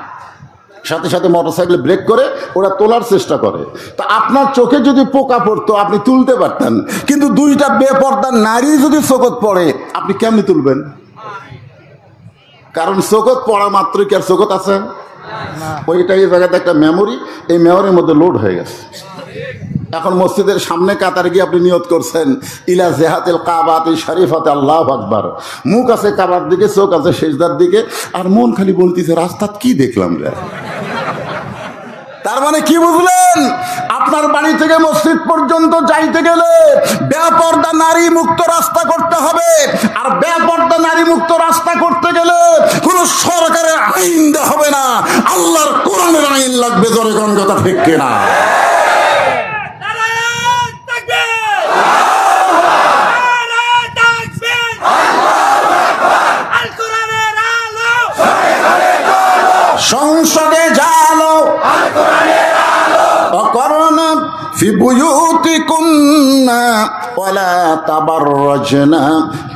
সাথে সাথে মোটর সাইকেল ব্রেক করে ওরা তোলার চেষ্টা করে। তো আপনার চোখে যদি পোকা পড়তো আপনি তুলতে পারতেন, কিন্তু 2টা বেপরদা নারী যদি চোখত পড়ে আপনি কেমনি তুলবেন? কারণ চোখত পড়া মাত্রই কি আর চোখত আছে? ওইটা এই জায়গাতে একটা মেমোরি, এই মেমোরির মধ্যে লোড হয়ে গেছে। এখন মসজিদের সামনে কাতারে গিয়ে আপনি নিয়ত করছেন ইলা জিহাতিল কাবাতি শরীফাতে আল্লাহু আকবার। মুখ আছে কাবার দিকে, চোখ আছে সিজদার দিকে, আর মন খালি বলতেছে রাস্তাত কি দেখলাম রে। তার মানে কি বুঝলেন? আপনার আপনার বাড়ি থেকে মসজিদ পর্যন্ত যাইতে গেলে বেপর্দা নারী মুক্ত রাস্তা করতে হবে। আর বেপর্দা নারী মুক্ত রাস্তা করতে গেলে কোন সরকারের আইন দেওয়া হবে না, আল্লাহর কোরআনের আইন লাগবে। জোরে কোন কথা ঠিক কিনা? সংসদে জালো অকরনা ফি বুয়ুতিকুন্না ওয়ালা তাবাররাজনা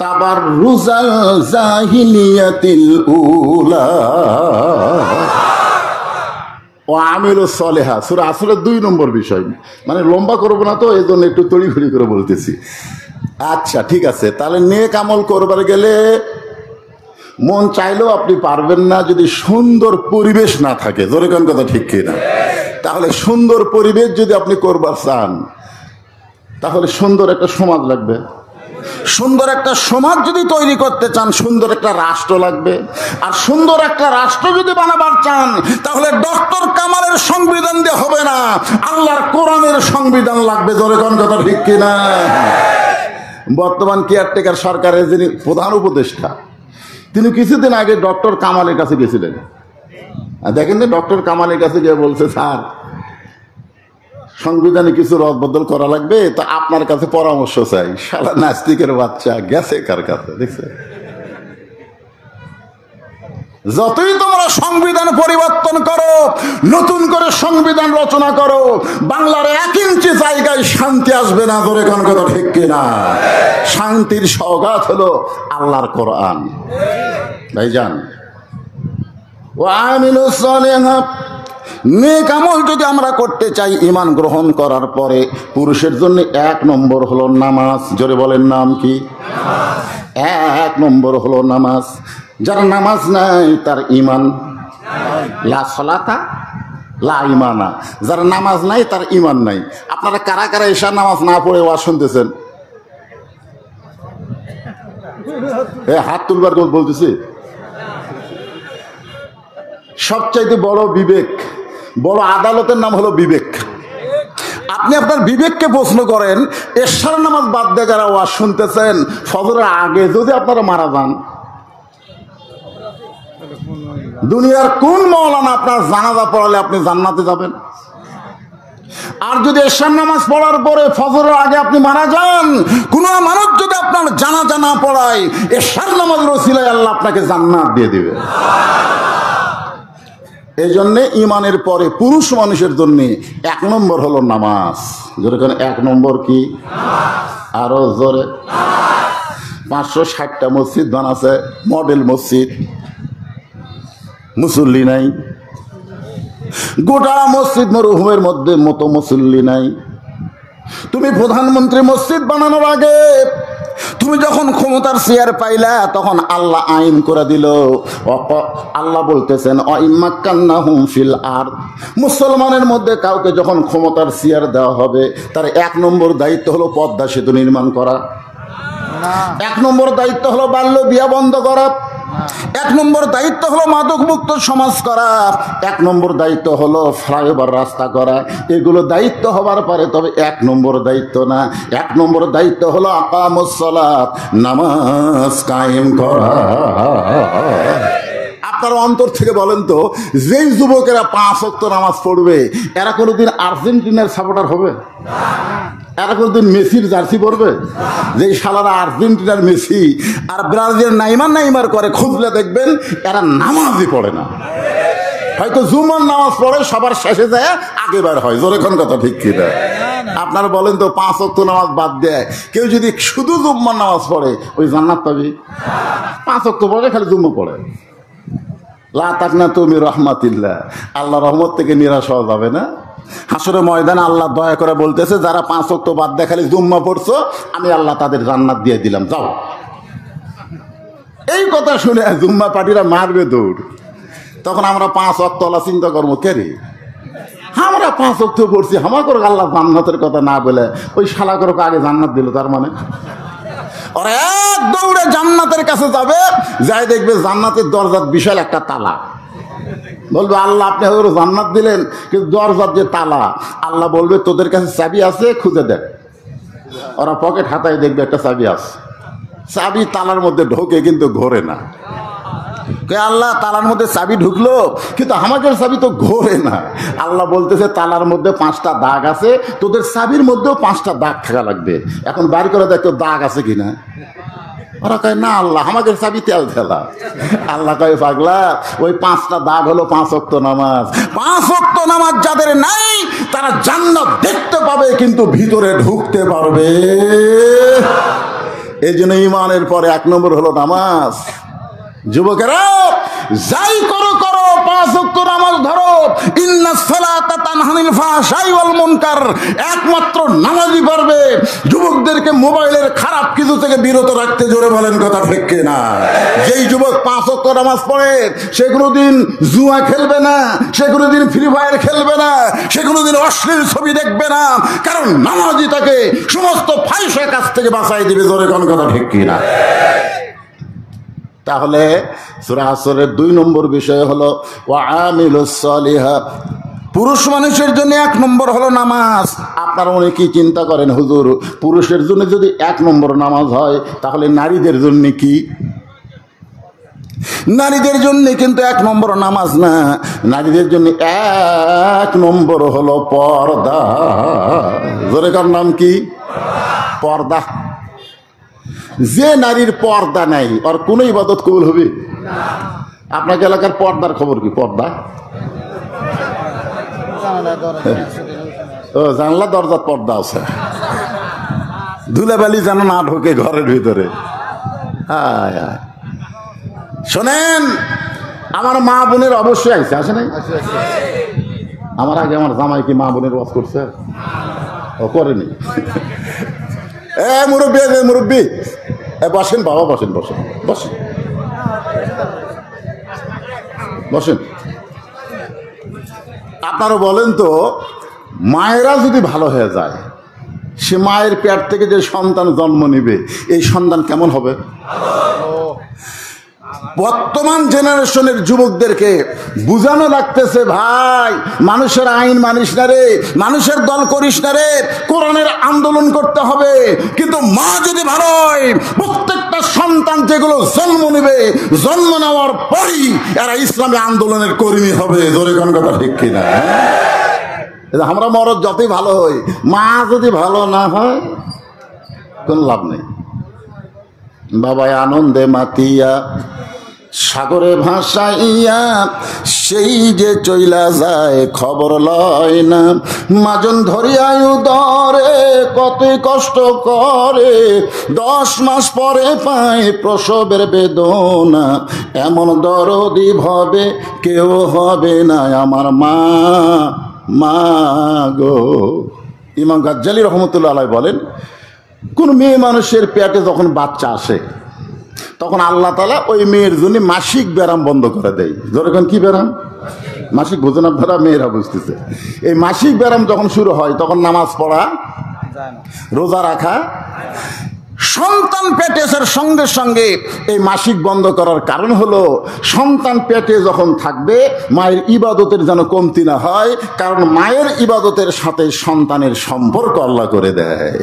তাবাররুজাল জাহিলিয়াতিল উলা ও আমিলুস সলিহা। সূরা আসরের 2 নম্বর বিষয়, মানে লম্বা করব না তো, এই জন্য একটু তড়িঘড়ি করে বলতেছি। আচ্ছা ঠিক আছে, তাহলে নেক আমল করবার গেলে মন চাইলেও আপনি পারবেন না যদি সুন্দর পরিবেশ না থাকে। জোরে কোন কথা ঠিক কিনা? তাহলে সুন্দর পরিবেশ যদি আপনি করবার চান, তাহলে সুন্দর একটা সমাজ লাগবে। সুন্দর একটা সমাজ যদি তৈরি করতে চান, সুন্দর একটা রাষ্ট্র লাগবে। আর সুন্দর একটা রাষ্ট্র যদি বানাবার চান, তাহলে ডক্টর কামালের সংবিধান দিয়ে হবে না, আল্লাহর কোরআনের সংবিধান লাগবে। জোরে কোন কথা ঠিক কিনা? বর্তমান কেয়ারটেকার সরকারের যিনি প্রধান উপদেষ্টা, তিনি কিছুদিন আগে ডক্টর কামালের কাছে গেছিলেন। দেখেন না, ডক্টর কামালের কাছে গিয়ে বলছে, স্যার সংবিধানে কিছু রদবদল করা লাগবে, তো আপনার কাছে পরামর্শ চাই। শালা নাস্তিকের বাচ্চা গেছে কার কাছে? দেখছে, যতই তোমরা সংবিধান পরিবর্তন করো, নতুন করে সংবিধান রচনা করো, বাংলার 1 ইঞ্চি জায়গায় শান্তি আসবে না। ধরে কোন কথা ঠিক কিনা? শান্তির সওগাত হলো আল্লাহর কোরআন। ভাইজান, ওয়া আমিলুস সলিহাত, নেক আমল যদি আমরা করতে চাই ঈমান গ্রহণ করার পরে, পুরুষের জন্য 1 নম্বর হলো নামাজ। জোরে বলেন, নাম কি? 1 নম্বর হলো নামাজ। যার নামাজ নাই তার ঈমান লা সলাতা লা ঈমানা। যার নামাজ নাই তার ঈমান নাই। আপনারা কারা কারা ঈশার নামাজ না পড়ে ওয়াজ শুনতেছেন? হাত তুলবার বলতেছি। সবচাইতে বড় বিবেক, বড় আদালতের নাম হলো বিবেক। আপনি আপনার বিবেককে প্রশ্ন করেন, এশার নামাজ বাদ দিয়ে যারা ওয়াজ শুনতেছেন, ফজরের আগে যদি আপনারা মারা যান, দুনিয়ার কোন মাওলানা আপনার জানাজা পড়ালে আপনি জান্নাতে যাবেন? আর যদি এশার নামাজ পড়ার পরে ফজরের আগে আপনি মারা যান, কোন মানুষ যদি আপনার জানাজা না পড়ায়, এশার নামাজের ওসিলায় আল্লাহ আপনাকে জান্নাত দিয়ে দিবে। এই জন্যে ঈমানের পরে পুরুষ মানুষের জন্য 1 নম্বর হলো নামাজ। জোরে কেন? 1 নম্বর কি? আরো জোরে। 560টা মসজিদ বানাছে, মডেল মসজিদ, মুসল্লি নাই। গোটা মসজিদ মরুভূমির মধ্যে মতো মুসল্লি নাই। তুমি প্রধানমন্ত্রী মসজিদ বানানোর আগে, তুমি যখন ক্ষমতার চেয়ার পাইলা, তখন আল্লাহ আইন করে দিল। আল্লাহ বলতেছেন, অইম্মাক্কান্নাহুম ফিল আরদ, মুসলমানের মধ্যে কাউকে যখন ক্ষমতার চেয়ার দেওয়া হবে, তার 1 নম্বর দায়িত্ব হলো পদ্মা সেতু নির্মাণ করা। 1 নম্বর দায়িত্ব হলো বাল্য বিয়া বন্ধ করা। 1 নম্বর দায়িত্ব হলো মাদক মুক্ত সমাজ করা। 1 নম্বর দায়িত্ব হলো ফ্লাইওভার রাস্তা করা। এগুলো দায়িত্ব হবার পরে, তবে 1 নম্বর দায়িত্ব না। 1 নম্বর দায়িত্ব হলো আকামুস সালাত, নামাজ কায়েম করা। আপনারা অন্তর থেকে বলেন তো, যেই যুবকেরা 5 ওয়াক্ত নামাজ পড়বে, এরা কোনোদিন আর্জেন্টিনার সাপোর্টার হবে? এরা কোনোদিন মেসির জার্সি পরবে? যে শালারা আর্জেন্টিনার মেসি আর ব্রাজিলের নাইমার করে, খুঁজলে দেখবেন এরা নামাজই পড়ে না। হয়তো জুমার নামাজ পড়ে, সবার শেষে যায়, আগে বার হয়। জোরে কোন কথা ঠিক কি না? আপনারা বলেন তো, 5 ওয়াক্ত নামাজ বাদ দেয় কেউ যদি শুধু জুম্মার নামাজ পড়ে, ওই জান্নাত পাবি? 5 ওয়াক্ত পড়ে, খালি জুম্মা পড়ে। লা তাকনাতু মির রাহমাতিল্লাহ, আল্লাহ রহমত থেকে নিরাশ হওয়া যাবে না। হাসরের ময়দানে আল্লাহ দয়া করে বলতেছে, যারা 5 ওয়াক্ত বাদ দিয়ে খালি জুম্মা পড়ছো, আমি আল্লাহ তাদের জান্নাত দিয়ে দিলাম, যাও। এই কথা শুনে জুম্মা পার্টিরা মারবে দৌড়। তখন আমরা 5 ওয়াক্ত চিন্তা করবো, কে রে, আমরা 5 ওয়াক্ত পড়ছি, আমার করে আল্লাহ জান্নাতের কথা না বলে ওই শালা করে আগে জান্নাত দিল। তার মানে ওরা এক দৌড়ে জান্নাতের কাছে যাবে, যাই দেখবে জান্নাতের দরজার বিশাল একটা তালা, বলবে আল্লাহ আপনি হয়তো জান্নাত দিলেন, কিন্তু দরজার যে তালা, আল্লাহ বলবে তোদের কাছে চাবি আছে, খুঁজে দেখ। ওরা পকেট হাতায় দেখবে একটা চাবি আছে, চাবি তালার মধ্যে ঢোকে কিন্তু ঘোরে না। আল্লাহ তালার মধ্যে চাবি ঢুকলো, কিন্তু আমাদের চাবি তো ঘোরে না। আল্লাহ বলতেছে তালার মধ্যে 5টা দাগ আছে, তোদের চাবির মধ্যেও 5টা দাগ থাকা লাগবে। এখন বাড়ি করে দেখো দাগ আছে কিনা। ওরা কয় না আল্লাহ আমাদের চাবি তেল ফেলা। আল্লাহ কয় পাগলা, ওই 5টা দাগ হলো 5 ওয়াক্ত নামাজ। 5 ওয়াক্ত নামাজ যাদের নাই তারা জান্নাত দেখতে পাবে কিন্তু ভিতরে ঢুকতে পারবে। এই জন্য ইমানের পরে 1 নম্বর হলো নামাজ। যুবকেরা যাই করো করো, 5 ওয়াক্ত নামাজ ধরো। ইন্নাস সালাতা তানহা আনিল ফাহশাই ওয়াল মুনকার। একমাত্র নামাজই পারবে যুবকদেরকে মোবাইলের খারাপ কিছু থেকে বিরত রাখতে। জোরে বলেন কথা ঠিক কিনা? যেই যুবক 5 ওয়াক্ত নামাজ পড়ে সে কোনোদিন জুয়া খেলবে না, সে কোনোদিন ফ্রি ফায়ার খেলবে না, সে কোনোদিন অশ্লীল ছবি দেখবে না, কারণ নামাজই তাকে সমস্ত ফাহিশা কাজ থেকে বাঁচাই দিবে। জোরে কোন কথা ঠিক কিনা? তাহলে সূরা আসরের 2 নম্বর বিষয় হলো ওয়া আমিলুস সালিহাত। পুরুষ মানুষের জন্য 1 নম্বর হলো নামাজ। আপনারা অনেকেই চিন্তা করেন হুজুর পুরুষের জন্য যদি 1 নম্বর নামাজ হয় তাহলে নারীদের জন্য কি? নারীদের জন্য কিন্তু 1 নম্বর নামাজ না, নারীদের জন্য 1 নম্বর হলো পর্দা। জোরে কার নাম কি? পর্দা। যে নারীর পর্দা নাই আর কোন ইবাদত কবুল হবে? আপনার এলাকার পর্দার খবর কি? পর্দা ও জানলা দরজার পর্দা আছে, ধুলাবালি যেন না ঢোকে ঘরের ভিতরে। শোনেন, আমার মা বোনের অবশ্যই আছে, আসে নাই? আমার আগে আমার জামাই কি মা বোনের ওয়াজ করছে? ও করেনি। মুরব্বী মুরব্বী বসেন বাবা, বসেন বসেন বসেন বসেন। আপনারা বলেন তো, মায়েরা যদি ভালো হয়ে যায়, সে মায়ের পেট থেকে যে সন্তান জন্ম নিবে এই সন্তান কেমন হবে? বর্তমান জেনারেশনের যুবকদেরকে বুঝানো লাগতেছে, ভাই মানুষের আইন মানিস না রে, মানুষের দল করিস না রে, কোরআনের আন্দোলন করতে হবে। কিন্তু মা যদি ভালো হয়, প্রত্যেকটা সন্তান যেগুলো জন্ম নেবে, জন্ম নেওয়ার পরই এরা ইসলামী আন্দোলনের কর্মী হবে। জোরে কোন কথা ঠিক কিনা? আমরা মরদ যতই ভালো হই, মা যদি ভালো না হয় কোন লাভ নেই। বাবা আনন্দে মাতিয়া সাগরে ভাসাইয়া সেই যে চইলা যায় খবর লয় না, মাজন ধরিয়ায় উদরে কতই কষ্ট করে, 10 মাস পরে পায় প্রসবের বেদনা, এমন দরদি ভবে কেউ হবে না আমার মা, মা গো। ইমাম গাজ্জালী রহমতুল্লাহ আলাইহি বলেন, কোন মেয়ে মানুষের পেটে যখন বাচ্চা আসে তখন আল্লাহ তাআলা ওই মেয়ের জন্য মাসিক ব্যারাম বন্ধ করে দেয়। যেরকম কি ব্যারাম? মাসিক ভোজন আপনারা মেয়েরা বুঝতেছে। এই মাসিক ব্যারাম যখন শুরু হয় তখন নামাজ পড়া, রোজা রাখা, সন্তান পেটে আসার সঙ্গে সঙ্গে এই মাসিক বন্ধ করার কারণ হলো সন্তান পেটে যখন থাকবে মায়ের ইবাদতের যেন কমতি না হয়, কারণ মায়ের ইবাদতের সাথে সন্তানের সম্পর্ক আল্লাহ করে দেয়।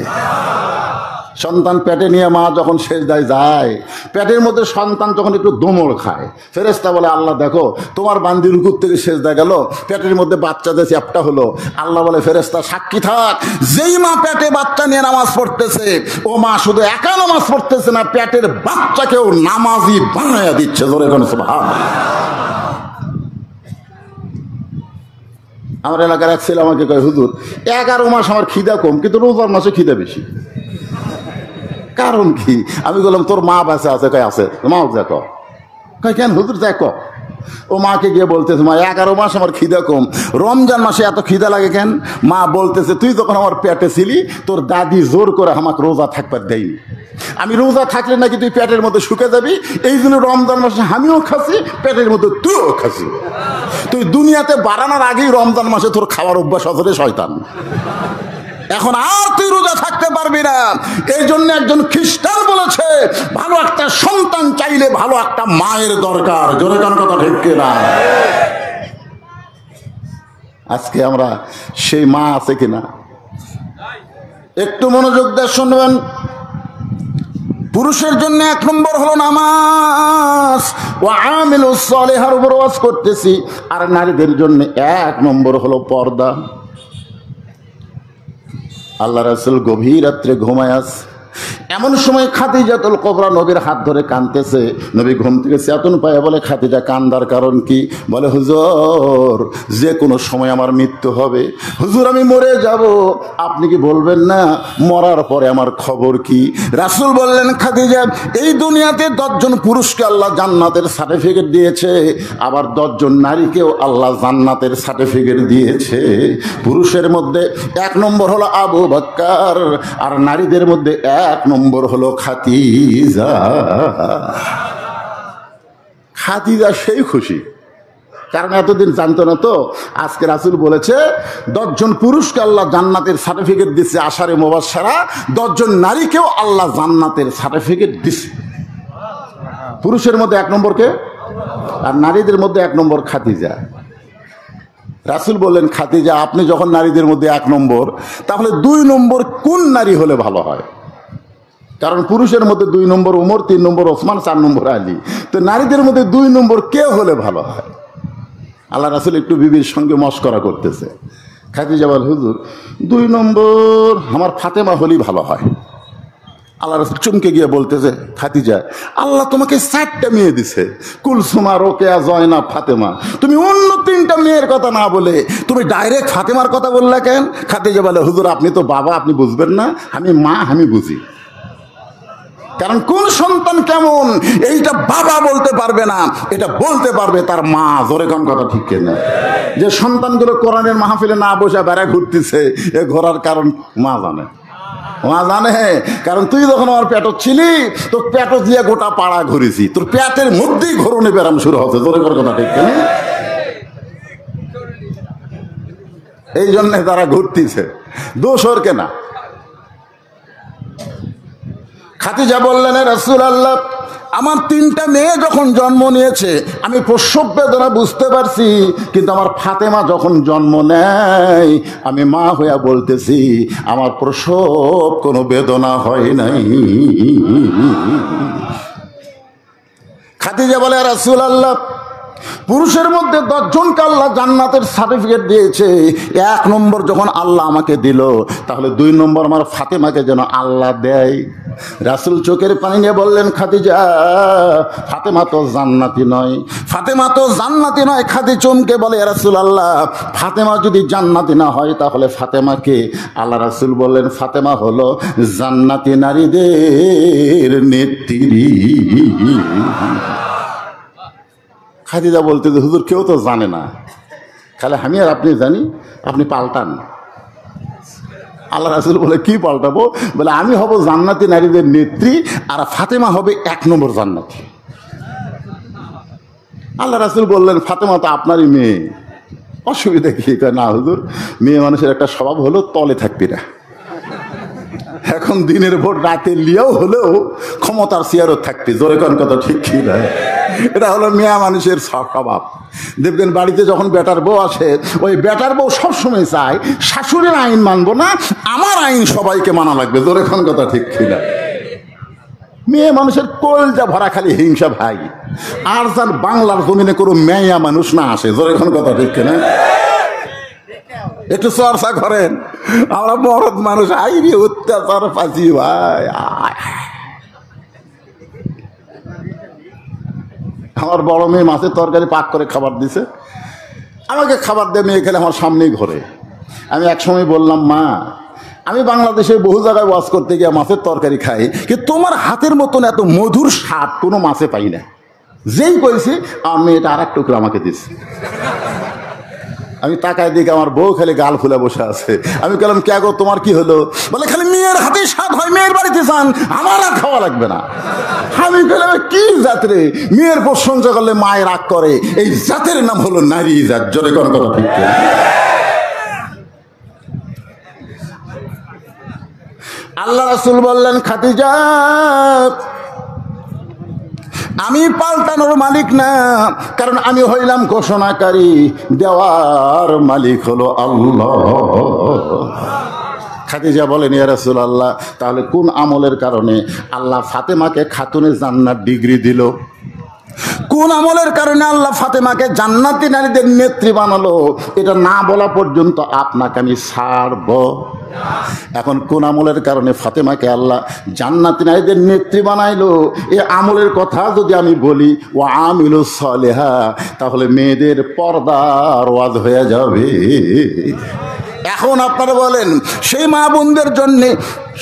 সন্তান পেটে নিয়ে মা যখন সেজদায় যায়, পেটের মধ্যে সন্তান যখন একটু দোমড় খায়, ফেরেশতা বলে আল্লাহ দেখো তোমার বান্দি রুকুর থেকে সেজদা গেল, পেটের মধ্যে বাচ্চা যে চ্যাপটা হলো। আল্লাহ বলে ফেরেশতা সাক্ষী থাক, যেই মা পেটে বাচ্চা নিয়ে নামাজ পড়তেছে ও মা শুধু একা নামাজ পড়তেছে না, পেটের বাচ্চাকেও নামাজি বানায়া দিচ্ছে। জোরে কোন সুবহানাল্লাহ। আমার এলাকার এক ছেলে আমাকে কয়, হুজুর 11 মাস আমার খিদা কম, কিন্তু রোজার মাসে খিদা বেশি, কারণ কি? আমি বললাম তোর মা বাচ্চা আছে? কয় আছে। মাও দেখো। কয় কেন হুজুর? দেখো। ও মাকে গিয়ে বলতেছে, মা 11 মাস আমার খিদা কম, রমজান মাসে এত খিদা লাগে কেন? মা বলতেছে, তুই যখন আমার পেটে ছিলি তোর দাদি জোর করে আমাকে রোজা থাকবার দেয়নি, আমি রোজা থাকলে নাকি তুই পেটের মধ্যে শুকে যাবি, এই জন্য রমজান মাসে আমিও খাসি, পেটের মধ্যে তুইও খাসি। তুই দুনিয়াতে বাড়ানোর আগেই রমজান মাসে তোর খাওয়ার অভ্যাস আছে শয়তান, এখন আর তুই রোজা থাকতে পারবি না। এই জন্য একজন খ্রিস্টান বলেছে, ভালো একটা সন্তান চাইলে ভালো একটা মায়ের দরকার। জোরে কোন কথা ঠিক কিনা? আজকে আমরা সেই মা আছে কিনা? একটু মনোযোগ দিয়ে শুনবেন। পুরুষের জন্য 1 নম্বর হলো নামাজ, ওয়া আমিলুস সালিহার উপর ওয়াজ করতেছি। আর নারীদের জন্য 1 নম্বর হলো পর্দা। আল্লাহ রাসূল গভীর রাত্রে ঘুমায় আছে, এমন সময় খাদিজাতুল কুবরা নবীর হাত ধরে কাঁদতেছে। নবী ঘুম থেকে চেতন পায়, বলে খাদিজা কান্দার কারণ কি? বলে হুজুর যে কোনো সময় আমার মৃত্যু হবে, হুজুর আমি মরে যাব, আপনি কি বলবেন না মরার পরে আমার খবর কি? রাসূল বললেন, খাদিজা এই দুনিয়াতে 10 জন পুরুষকে আল্লাহ জান্নাতের সার্টিফিকেট দিয়েছে, আবার 10 জন নারীকেও আল্লাহ জান্নাতের সার্টিফিকেট দিয়েছে। পুরুষের মধ্যে 1 নম্বর হলো আবু বকর, আর নারীদের মধ্যে 1 নম্বর হলো খাদিজা। খাদিজা সেই খুশি, কারণ এতদিন জানতো না তো। আজকে রাসূল বলেছে 10 জন পুরুষকে আল্লাহ জান্নাতের সার্টিফিকেট দিচ্ছে, আশারে মুবাশশারা 10 জন নারীকেও আল্লাহ জান্নাতের সার্টিফিকেট দিচ্ছে। পুরুষের মধ্যে 1 নম্বরকে, আর নারীদের মধ্যে 1 নম্বর খাদিজা। রাসূল বললেন, খাদিজা আপনি যখন নারীদের মধ্যে 1 নম্বর, তাহলে 2 নম্বর কোন নারী হলে ভালো হয়? কারণ পুরুষের মধ্যে 2 নম্বর উমর, 3 নম্বর ওসমান, 4 নম্বর আলী। তো নারীদের মধ্যে 2 নম্বর কে হলে ভালো হয়? আল্লাহ রাসূল একটু বিবির সঙ্গে মশকরা করতেছে। খাদিজা বল, হুজুর 2 নম্বর আমার ফাতেমা হলেই ভালো হয়। আল্লাহ রাসূল চমকে গিয়ে বলতেছে, খাদিজা আল্লাহ তোমাকে 4টা মেয়ে দিছে, কুলসুমা, রোকেয়া, জয়নাব, ফাতেমা। তুমি অন্য 3টা মেয়ের কথা না বলে তুমি ডাইরেক্ট ফাতেমার কথা বললা কেন? খাদিজা বলে, হুজুর আপনি তো বাবা, আপনি বুঝবেন না, আমি মা, আমি বুঝি। কারণ কোন সন্তান কেমন এইটা বাবা বলতে পারবে না, এটা বলতে পারবে তার মা। জোরে কোন কথা ঠিক কিনা? যে সন্তানগুলো কোরআনের মাহফিলে না বসে বেড়া ঘুরতেছে, এ ঘোরার কারণ মা জানে। মা জানে, কারণ তুই যখন আমার পেটত ছিলি, তোর পেটত দিয়ে গোটা পাড়া ঘুরেছি, তোর পেটের মধ্যেই ঘোরণে ব্যারাম শুরু হচ্ছে। জোরে কোন কথা ঠিক কিনা? এই জন্যে তারা ঘুরতেছে, দোষ ওর কেনা। খাদিজা বললেন, রাসূলুল্লাহ আমার 3টা মেয়ে যখন জন্ম নিয়েছে আমি প্রসব বেদনা বুঝতে পারছি, কিন্তু আমার ফাতেমা যখন জন্ম নেয় আমি মা হইয়া বলতেছি আমার প্রসব কোনো বেদনা হয় নাই। খাদিজা বলে, রাসূলুল্লাহ পুরুষের মধ্যে 10 জনকে আল্লাহ জান্নাতের সার্টিফিকেট দিয়েছে, 1 নম্বর যখন আল্লাহ আমাকে দিল, তাহলে 2 নম্বর আমার ফাতেমাকে যেন আল্লাহ দেয়। রাসূল চোখের পানি নিয়ে বললেন, খাদিজা ফাতেমা তো জান্নাতি নয়, ফাতেমা তো জান্নাতি নয়। খাদি চমকে বলে, রাসূলুল্লাহ ফাতেমা যদি জান্নাতি না হয় তাহলে ফাতেমাকে? আল্লাহ রাসূল বললেন, ফাতেমা হলো জান্নাতি নারীদের নেত্রী। খাদিজা বলতে, হুজুর কেউ তো জানে না, খালি আমি আর আপনি জানি, আপনি পাল্টান। আল্লাহ রাসূল বলে, কি পাল্টাবো? বলে, আমি হব জান্নাতি নারীদের নেত্রী, আর ফাতেমা হবে 1 নম্বর জান্নাতি। আল্লাহ রাসূল বললেন, ফাতেমা তো আপনারই মেয়ে, অসুবিধা কি? না হুজুর, মেয়ে মানুষের একটা স্বভাব হলো তলে থাকবি না। এখন দিনের ভোট রাতে লিয়াও হলেও ক্ষমতার চেয়ারও থাকবি। জোরে কোন কথা ঠিক কি না? এটা হলো মেয়া মানুষের স্বভাব। দেখবেন বাড়িতে যখন বেটার বউ আসে, ওই বেটার বউ সবসময় চায় শাশুড়ির আইন মানবো না, আমার আইন সবাইকে মানা লাগবে। জোরে কোন কথা ঠিক কি না? মেয়ে মানুষের কলজা ভরা খালি হিংসা ভাই। আর যার বাংলার জমিনে কোনো মেয়া মানুষ না আসে। জোরে কোন কথা ঠিক কিনা? একটু চর্চা করেন। আমরা মরদ মানুষ আইনি অত্যাচার পাচ্ছি ভাই। আমার বড় মেয়ে মাছের তরকারি পাক করে খাবার দিছে, আমাকে খাবার দিয়ে মেয়ে খেলে আমার সামনেই ঘরে। আমি একসময় বললাম, মা আমি বাংলাদেশে বহু জায়গায় ওয়াজ করতে গিয়ে মাছের তরকারি খাই, কিন্তু তোমার হাতের মতন এত মধুর স্বাদ কোনো মাছে পাই না। যেই করেছি আমার মেয়েটা আর 1 টুকরো আমাকে দিচ্ছে। আমি তাকায় দিকে আমার বউ খালি গাল ফুলে বসে আছে। আমি বললাম, কে গো তোমার কি হলো? বলে, খালি মেয়ের হাতে স্বাদ হয়, মেয়ের বাড়িতে যান, আমার আর খাওয়া লাগবে না। আমি বললাম, কি জাত রে? মেয়ের প্রশংসা করলে মায়ের রাগ করে, এই জাতের নাম হলো নারী জাত। জোরে কোন কথা ঠিক? আল্লাহ রাসূল বললেন, খাদিজা আমি পাল্টানোর মালিক না, কারণ আমি হইলাম ঘোষণাকারী, দেওয়ার মালিক হলো আল্লাহ। খাদিজা বলেন, ইয়া রাসূলুল্লাহ, তাহলে কোন আমলের কারণে আল্লাহ ফাতেমাকে খাতুনে জান্নাত ডিগ্রি দিল? কোন আমলের কারণে আল্লাহ ফাতেমাকে জান্নাতি নারীদের নেত্রী বানালো? এটা না বলা পর্যন্ত আপনাকে আমি ছাড়ব। এখন কোন আমলের কারণে ফাতেমাকে আল্লাহ জান্নাতি নারীদের নেত্রী বানাইলো, এই আমলের কথা যদি আমি বলি, ও আমিলুস সালিহা, তাহলে মেয়েদের পর্দার ওয়াজ হয়ে যাবে। এখন আপনারা বলেন, সেই মা বোনদের জন্য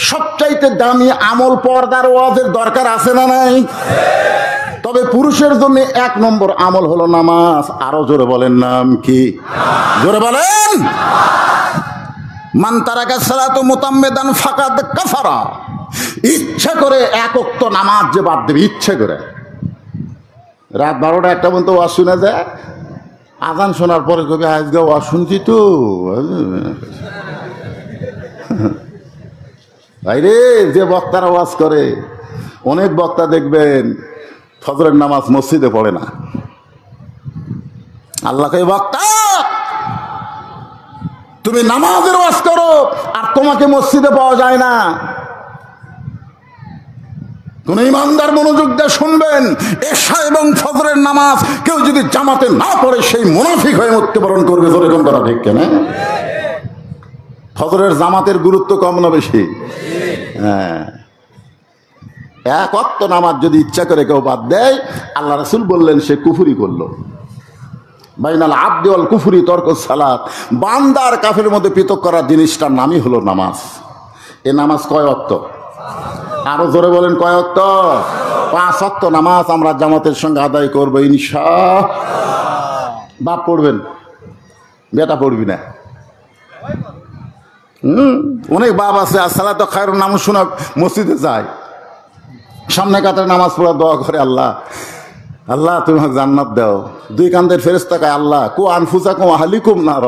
সবচাইতে দামি আমল পর্দার ওয়াজের দরকার আছে না নাই? তবে পুরুষের জন্য 1 নম্বর আমল হলো নামাজ। আরো জোরে বলেন, নাম কি? জোরে বলেন। মান তারাকা সালাতু মুতাম্মিদান ফাকাদ কাফারা। ইচ্ছা করে 1 ওয়াক্ত নামাজ যে বাদ দেবে, ইচ্ছে করে, রাত 12টা 1টা পর্যন্ত ওয়াজ শুনে যায়, আজান শোনার পরে কবি আজকে ওয়াজ শুনছি তো ভাইরে, যে বক্তারা ওয়াজ করে, অনেক বক্তা দেখবেন ফজরের নামাজ মসজিদে পড়ে না। আল্লাহকে, বক্তা তুমি নামাজের ওয়াজ করো আর তোমাকে মসজিদে পাওয়া যায় না। কোন ইমানদার মনোযোগ দিয়ে শুনবেন, এশা এবং ফজরের নামাজ কেউ যদি জামাতে না পড়ে, সেই মুনাফিক হয়ে মৃত্যুবরণ করবে। যেরকম করা ঠিক কেন? ফজরের জামাতের গুরুত্ব কম না বেশি? হ্যাঁ, 1 ওয়াক্ত নামাজ যদি ইচ্ছা করে কেউ বাদ দেয়, আল্লাহ রাসূল বললেন সে কুফরি করলো। বাইনাল আবদি ওয়াল কুফরি তরকুস সালাত। বান্দার কাফের মধ্যে পৃথক করার জিনিসটার নামই হলো নামাজ। এ নামাজ কয় ওয়াক্ত? আরো জোরে বলেন, কয় ওয়াক্ত? 5 ওয়াক্ত নামাজ আমরা জামাতের সঙ্গে আদায় করবো ইনশাআল্লাহ। বাপ পড়বেন, বেটা পড়বি না। অনেক বাপ আছে আসসালাতু খায়রুন নাম শোনা মসজিদে যায়, সামনে কাতারে নামাজ পড়া দোয়া করে, আল্লাহ আল্লাহ তুমি আমাকে জান্নাত দাও। 2 কান্দের ফেরেশতা কয়, আল্লাহ কু আনফুসাকুম আহলিকুম নার।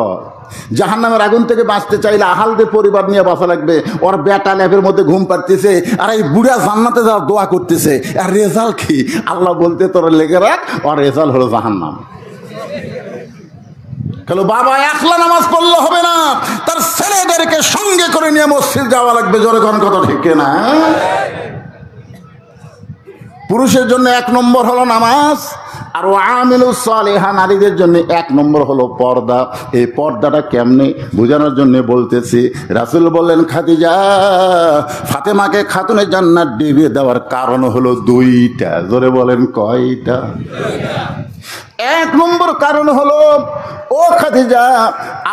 জাহান্নামের আগুন থেকে বাঁচতে চাইলে আহালদের পরিবার নিয়ে বাঁচা লাগবে। ওর বেটা ল্যাপের মধ্যে ঘুম পাড়তেছে, আর এই বুড়া জান্নাতে যাওয়ার দোয়া করতেছে, আর রেজাল্ট কি? আল্লাহ বলতে তোর লেগে রাখ, ওর রেজাল্ট হলো জাহান্নাম। কেন বাবা একলা নামাজ পড়লে হবে না, তার ছেলেদেরকে সঙ্গে করে নিয়ে মসজিদ যাওয়া লাগবে। জোরে কোন কথা ঠিক না? পুরুষের জন্য 1 নম্বর হলো নামাজ, আর আমিলুস সালিহা নারীদের জন্য 1 নম্বর হলো পর্দা। এই পর্দাটা কেমনে বোঝানোর জন্য বলতেছি। রাসূল বললেন, খাদিজা ফাতেমাকে খাতুনে জান্নাত ডিগ্রি দেওয়ার কারণ হলো 2টা। জোরে বলেন, কয়টা? 1 নম্বর কারণ হলো, ও খাদিজা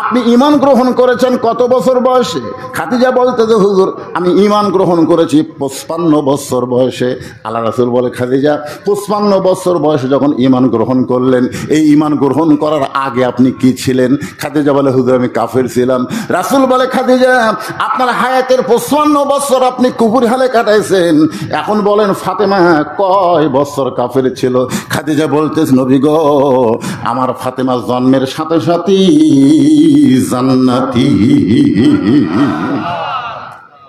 আপনি ঈমান গ্রহণ করেছেন কত বছর বয়সে? খাদিজা বলতে যে হুজুর আমি ঈমান গ্রহণ করেছি 55 বছর বয়সে। আল্লাহ রাসূল বলে, খাদিজা 55 বছর বয়সে যখন ঈমান গ্রহণ করলেন, এই ঈমান গ্রহণ করার আগে আপনি কি ছিলেন? খাদিজা বলে, হুজুর আমি কাফের ছিলাম। রাসূল বলে, খাদিজা আপনার হায়াতের 55 বছর আপনি কুফর হালে কাটাইছেন, এখন বলেন ফাতেমা কয় বছর কাফের ছিল? খাদিজা বলতেছে, নবী গো আমার ফাতেমা জন্মের সাথে সাথেই জান্নাতি।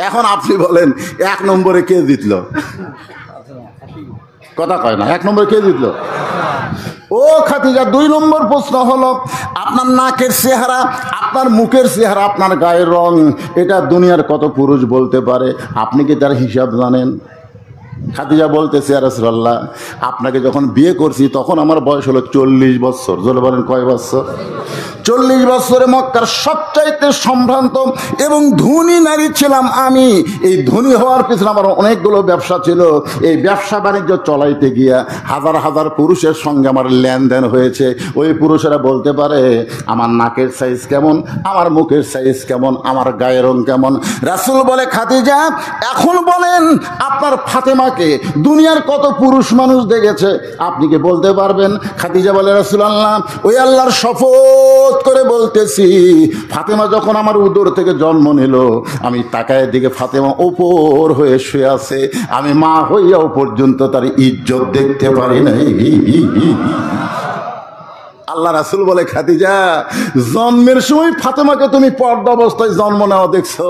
এখন আপনি বলেন 1 নম্বরে কে জিতল? কথা কয় না। 1 নম্বরে কে জিতল? ও খাদিজা 2 নম্বর প্রশ্ন হলো, আপনার নাকের চেহারা, আপনার মুখের চেহারা, আপনার গায়ের রং, এটা দুনিয়ার কত পুরুষ বলতে পারে? আপনি কি তার হিসাব জানেন? খাদিজা বলতেছে, ইয়া রাসূলুল্লাহ আপনাকে যখন বিয়ে করছি তখন আমার বয়স হলো 40 বছর। জোরে বলেন, কয় বছর? 40 বছরে মক্কার সবচাইতে সম্ভ্রান্ত এবং ধনী নারী ছিলাম আমি। এই ধনী হওয়ার পিছনে আমার অনেকগুলো ব্যবসা ছিল। এই ব্যবসা বাণিজ্য চলাইতে গিয়া হাজার হাজার পুরুষের সঙ্গে আমার লেনদেন হয়েছে। ওই পুরুষেরা বলতে পারে আমার নাকের সাইজ কেমন, আমার মুখের সাইজ কেমন, আমার গায়ের রং কেমন। রাসূল বলে, খাদিজা এখন বলেন আপনার ফাতেমাকে দুনিয়ার কত পুরুষ মানুষ দেখেছে, আপনি কি বলতে পারবেন? খাদিজা বলে, রাসূলুল্লাহ ওই আল্লাহর শপথ করে বলতেছি, ফাতেমা যখন আমার উদর থেকে জন্ম নিল, আমি তাকায় দিকে ফাতেমা ওপর হয়ে শুয়ে আছে, আমি মা হইয়াও পর্যন্ত তার ইজ্জত দেখতে পারি নাই। আল্লাহ রাসূল বলে, খাদিজা জন্মের সময় ফাতেমাকে তুমি পর্দা অবস্থায় জন্ম নেওয়া দেখছো,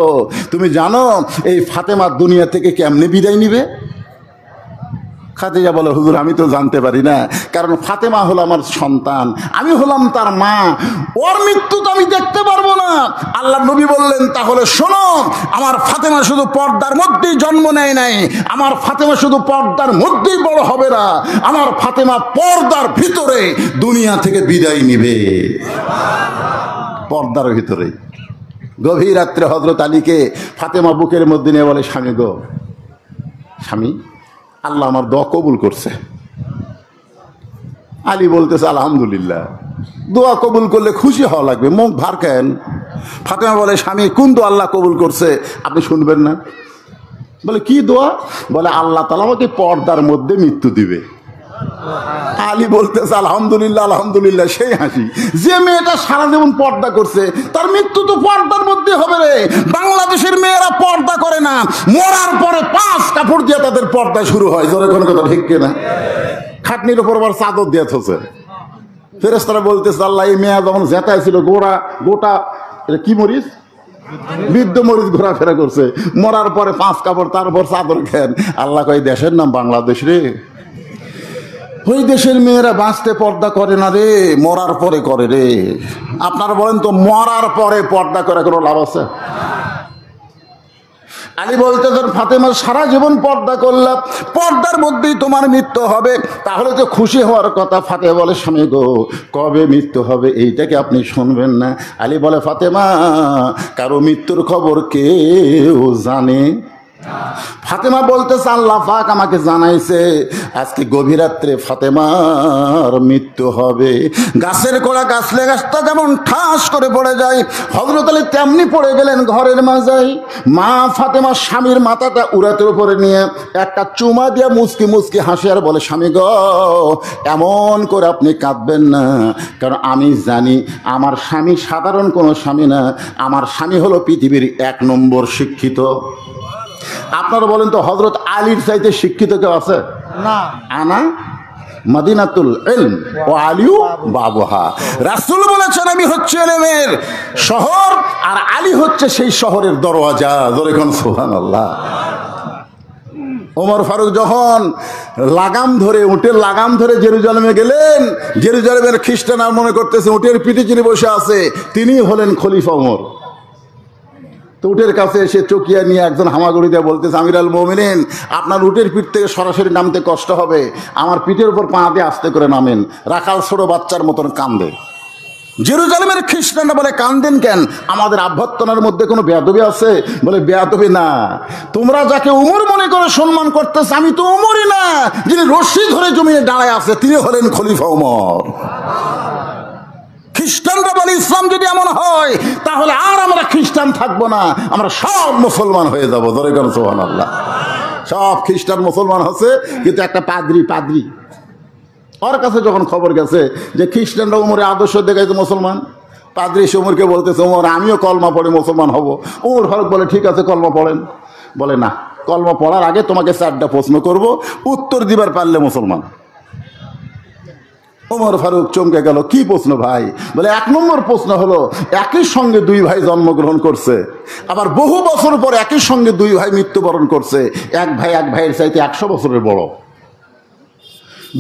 তুমি জানো এই ফাতেমা দুনিয়া থেকে কেমনে বিদায় নিবে? খাদিজা বলে, হুজুর আমি তো জানতে পারি না, কারণ ফাতেমা হলো আমার সন্তান, আমি হলাম তার মা, ওর মৃত্যু তো আমি দেখতে পারবো না। আল্লাহ নবী বললেন, তাহলে শোনো, আমার ফাতেমা শুধু পর্দার মধ্যেই জন্ম নেয় নাই, আমার ফাতেমা শুধু পর্দার মধ্যেই বড় হবে না, আমার ফাতেমা পর্দার ভিতরে দুনিয়া থেকে বিদায় নিবে, পর্দার ভিতরে। গভীর রাত্রে হযরত আলীকে ফাতেমা বুকের মধ্যে নিয়ে বলে, স্বামী গো, স্বামী, আল্লাহ আমার দোয়া কবুল করছে। আলী বলতেছে, আলহামদুলিল্লাহ, দোয়া কবুল করলে খুশি হওয়া লাগবে, মুখ ভার কেন? ফাতেমা বলে, স্বামী কোন দোয়া আল্লাহ কবুল করছে আপনি শুনবেন না? বলে, কি দোয়া? বলে, আল্লাহ তাআলা আমাকে পর্দার মধ্যে মৃত্যু দিবে। আলী বলতেছে, আলহামদুলিল্লাহ, আলহামদুলিল্লাহ। সেই হাসি, যে মেয়েটা সারা জীবন পর্দা করছে তার মৃত্যু তো পর্দার মধ্যে হবে রে। বাংলাদেশের মেয়েরা পর্দা করে না, মরার পরে 5 কাপড় দিয়ে তাদের পর্দা শুরু হয়। জোরে কোনো কথা ঠিক কিনা? খাটনির উপর আবার চাদর দিয়ে থছে। ফেরেশতারা বলতেছে, আল্লাহ এই মেয়ে যখন জেতায় ছিল গোটা এটা কি মরিচ, বৃদ্ধ মরিচ ঘোরাফেরা করছে, মরার পরে 5 কাপড়, তারপর চাদর খেন। আল্লাহ কয়, দেশের নাম বাংলাদেশ রে, ওই দেশের মেয়েরা বাঁচতে পর্দা করে না রে, মরার পরে করে রে। আপনারা বলেন তো, মরার পরে পর্দা করে কোনো লাভ আছে? আলী বলতেছেন, ফাতেমা সারা জীবন পর্দা করলাম, পর্দার মধ্যেই তোমার মৃত্যু হবে, তাহলে তো খুশি হওয়ার কথা। ফাতেমা বলে, স্বামী গো, কবে মৃত্যু হবে এইটাকে আপনি শুনবেন না? আলী বলে, ফাতেমা, কারো মৃত্যুর খবর কেউ জানে? ফাতেমা বলতেছে, আল্লাহ পাক আমাকে জানাইছে আজকে গভীর রাত্রে ফাতেমার মৃত্যু হবে। গাছের কোড়া গাছলে গাছটা যেমন ঠাস করে পড়ে যায়, হযরত আলী তেমনি পড়ে গেলেন ঘরের মাঝে। মা ফাতেমা স্বামীর মাথাটা উড়াতের উপরে নিয়ে একটা চুমা দিয়ে মুচকি মুচকি হাসি আর বলে, স্বামী গো, এমন করে আপনি কাঁদবেন না, কারণ আমি জানি আমার স্বামী সাধারণ কোনো স্বামী না, আমার স্বামী হলো পৃথিবীর 1 নম্বর শিক্ষিত। আপনারা বলেন তো, হযরত আলীর চাইতে শিক্ষিত কেউ আছে? না। আনা মদিনাতুল ইলম ও আলিউ বাবুহা। রাসূল বলেছেন, আমি হচ্ছে ইলমের শহর, আর আলী হচ্ছে সেই শহরের দরওয়াজা। জোরে কোন সুবহানাল্লাহ। ওমর ফারুক যখন উটের লাগাম ধরে জেরুজালেমে গেলেন, জেরুজালেমের খ্রিস্টান আর মনে করতেছে উটের পিঠে যিনি বসে আছে তিনি হলেন খলিফা ওমর। তো উটের কাছে এসে চকিয়া নিয়ে একজন হামাগুড়ি দিয়ে বলতেছে, আমির আল মুমিনিন, আপনার উটের পিঠ থেকে সরাসরি নামতে কষ্ট হবে, আমার পিঠের উপর পা দিয়ে আস্তে করে নামেন। রাখাল ছোট বাচ্চার মতন কান্দে। জেরুজালেমের খ্রিস্টানরা বলে, কান্দেন কেন? আমাদের আভ্যন্তরের মধ্যে কোনো বেয়াদবি আছে? বলে, বেয়াদবি না, তোমরা যাকে উমর মনে করে সম্মান করতেছ, আমি তো উমরই না, যিনি রশি ধরে জমিনে দাঁড়ায় আছে তিনি হলেন খলিফা ওমর। খ্রিস্টানরা বলে, ইসলাম যদি এমন হয় তাহলে আর আমরা খ্রিস্টান থাকবো না, আমরা সব মুসলমান হয়ে যাবো। ধরে কেন সুবহানাল্লাহ। সব খ্রিস্টান মুসলমান হচ্ছে, কিন্তু একটা পাদ্রী ওর কাছে যখন খবর গেছে যে খ্রিস্টানরা উমরের আদর্শ দেখাইছে মুসলমান, পাদ্রী এসে উমরকে বলতেছে, উমর আমিও কলমা পড়ে মুসলমান হব। উমর ফারুক বলে, ঠিক আছে কলমা পড়েন। বলে, না, কলমা পড়ার আগে তোমাকে 4টা প্রশ্ন করব, উত্তর দিবার পারলে মুসলমান। ওমর ফারুক চমকে গেল, কি প্রশ্ন ভাই? বলে, 1 নম্বর প্রশ্ন হলো, একই সঙ্গে 2 ভাই জন্মগ্রহণ করছে, আবার বহু বছর পর একই সঙ্গে 2 ভাই মৃত্যুবরণ করছে, এক ভাইয়ের চাইতে 100 বছরের বড়।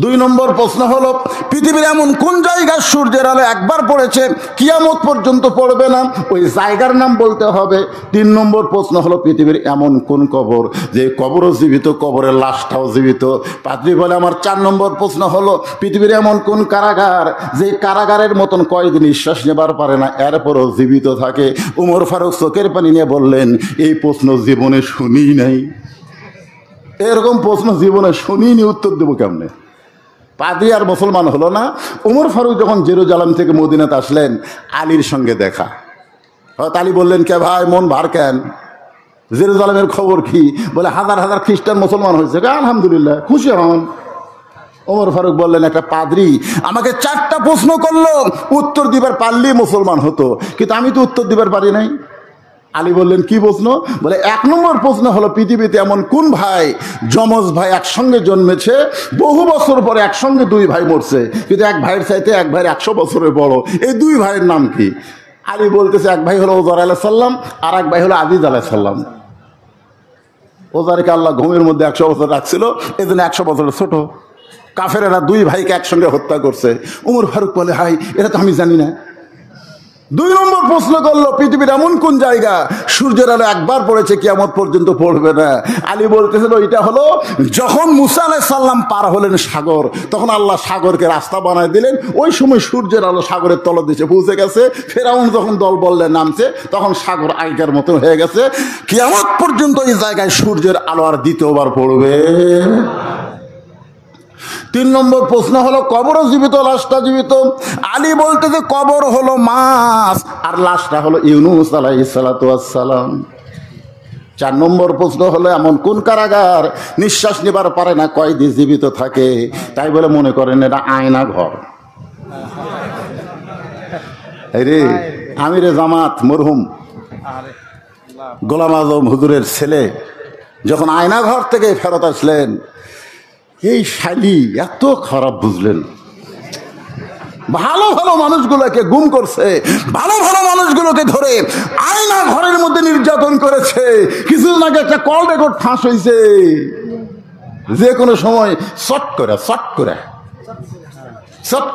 2 নম্বর প্রশ্ন হলো, পৃথিবীর এমন কোন জায়গায় সূর্যের আলো একবার পড়েছে কিয়ামত পর্যন্ত পড়বে না, ওই জায়গার নাম বলতে হবে। 3 নম্বর প্রশ্ন হলো, পৃথিবীর এমন কোন কবর যে কবরও জীবিত, কবরের লাশটাও জীবিত। পাদ্রী বলে, আমার 4 নম্বর প্রশ্ন হলো, পৃথিবীর এমন কোন কারাগার যে কারাগারের মতন কয়েকদিন নিঃশ্বাস নেবার পারে না, এরপরও জীবিত থাকে। উমর ফারুক চোখের পানি নিয়ে বললেন, এই প্রশ্ন জীবনে শুনি নাই, এরকম প্রশ্ন জীবনে শুনিনি, উত্তর দেবো কেমনে? পাদ্রী আর মুসলমান হলো না। উমর ফারুক যখন জেরুজালেম থেকে মদিনাতে আসলেন, আলীর সঙ্গে দেখা। আলী বললেন, কে ভাই, মন ভার কেন? জেরুজালেমের খবর কি? বলে, হাজার হাজার খ্রিস্টান মুসলমান হয়েছে। আলহামদুলিল্লাহ, খুশি হন। ওমর ফারুক বললেন, একটা পাদ্রী আমাকে 4টা প্রশ্ন করলো, উত্তর দিবার পারলেই মুসলমান হতো, কিন্তু আমি তো উত্তর দিবার পারি নাই। আলী বললেন, কি প্রশ্ন? বলে, 1 নম্বর প্রশ্ন হলো, পৃথিবীতে এমন কোন ভাই, যমজ ভাই একসঙ্গে জন্মেছে, বহু বছর পরে একসঙ্গে 2 ভাই মরছে, কিন্তু এক ভাইয়ের চাইতে এক ভাইয়ের 100 বছরের বড়, এই 2 ভাইয়ের নাম কি? আলী বলতেছে, এক ভাই হলো ওজর আলাইহিস সালাম, আর এক ভাই হলো আজিজ আলাইহিস সালাম। ওজারকে আল্লাহ ঘুমের মধ্যে 100 বছর রাখছিল, এই জন্য 100 বছরের ছোট। কাফেরেরা 2 ভাইকে একসঙ্গে হত্যা করছে। উমর ফারুক বলে, হাই, এটা তো আমি জানি না। 2 নম্বর প্রশ্ন করলো, পৃথিবীর এমন কোন জায়গা সূর্যের আলো একবার পড়েছে কিয়ামত পর্যন্ত পড়বে না? আলী বলতেছিল, এটা হলো যখন মুসা আলাইহিস সালাম পার হলেন সাগর, তখন আল্লাহ সাগরকে রাস্তা বানায় দিলেন। ওই সময় সূর্যের আলো সাগরের তলদেশে পৌঁছে গেছে। ফেরাউন যখন দল বললে নামছে, তখন সাগর আগের মতো হয়ে গেছে। কিয়ামত পর্যন্ত এই জায়গায় সূর্যের আলো আর দ্বিতীয়বার পড়বে। 3 নম্বর প্রশ্ন হলো, কবরও জীবিত, লাশটা জীবিত? আলী বলতে যে কবর হলো মাছ আর লাশটা হলো ইউনূস আলাইহিস সালাতু ওয়াস সালাম। 4 নম্বর প্রশ্ন হলো, এমন কোন কারাগার নিঃশ্বাস নেবার পারে না, কয়েদি জীবিত থাকে? তাই বলে মনে করেন এটা আয়না ঘর। রে আমিরে জামাত মরহুম গোলাম আজম হুজুরের ছেলে যখন আয়না ঘর থেকে ফেরত আসলেন, এই শালি এত খারাপ বুঝলেন। ভালো ভালো মানুষগুলোকে গুম করছে, ভালো ভালো মানুষগুলোকে ধরে আয়না ঘরের মধ্যে নির্যাতন করেছে। কিছুদিন আগে একটা কল রেকর্ড ফাঁস হয়েছে, যে কোনো সময় চট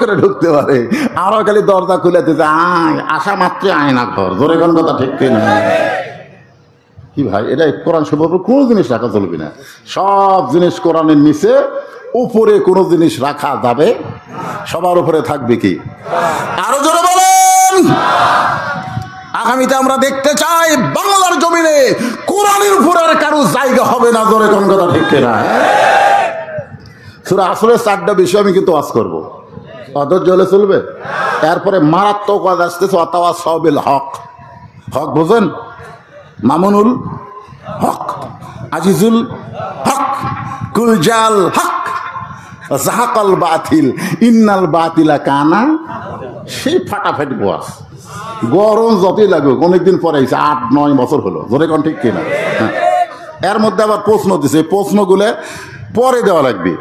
করে ঢুকতে পারে। আরো খালি দরজা খুলে দিতে, আসা মাত্র আয়না ঘর। জোরে কোন কথা ঠিক কিনা? কি ভাই, এটা কোরআন শরীফের উপর কোনো জিনিস রাখা চলবে না। সব জিনিস কোরআনের নিচে, উপরে কোনো জিনিস রাখা যাবে, সবার উপরে থাকবে কি? আরো জোরে বলেন। আগামীতে আমরা দেখতে চাই বাংলার জমিনে কোরআনের উপর আর কারো জায়গা হবে না। জোরে কোন কথা ঠিক কিনা? সূরা আসরের 4টা বিষয় আমি কিন্তু ওয়াজ করবো, অধৈর্য হলে চলবে। এরপরে মারাত্মক ওয়াজ আসতেছে, ওয়াতাওয়াসাউ বিল হক। হক বোঝেন? মামুনুল হক, আজিজুল হক, কুলজাল হক, জাহাকাল বাতিল, ইন্নাল বাতিলা কানা। সেই ফাটাফাটি ওয়াজ, গরম যতই লাগুক। অনেকদিন পরে 8-9 বছর হলো। জোরে কোন ঠিক কিনা? হ্যাঁ। এর মধ্যে আবার প্রশ্ন দিছে, প্রশ্নগুলো পরে দেওয়া লাগবে।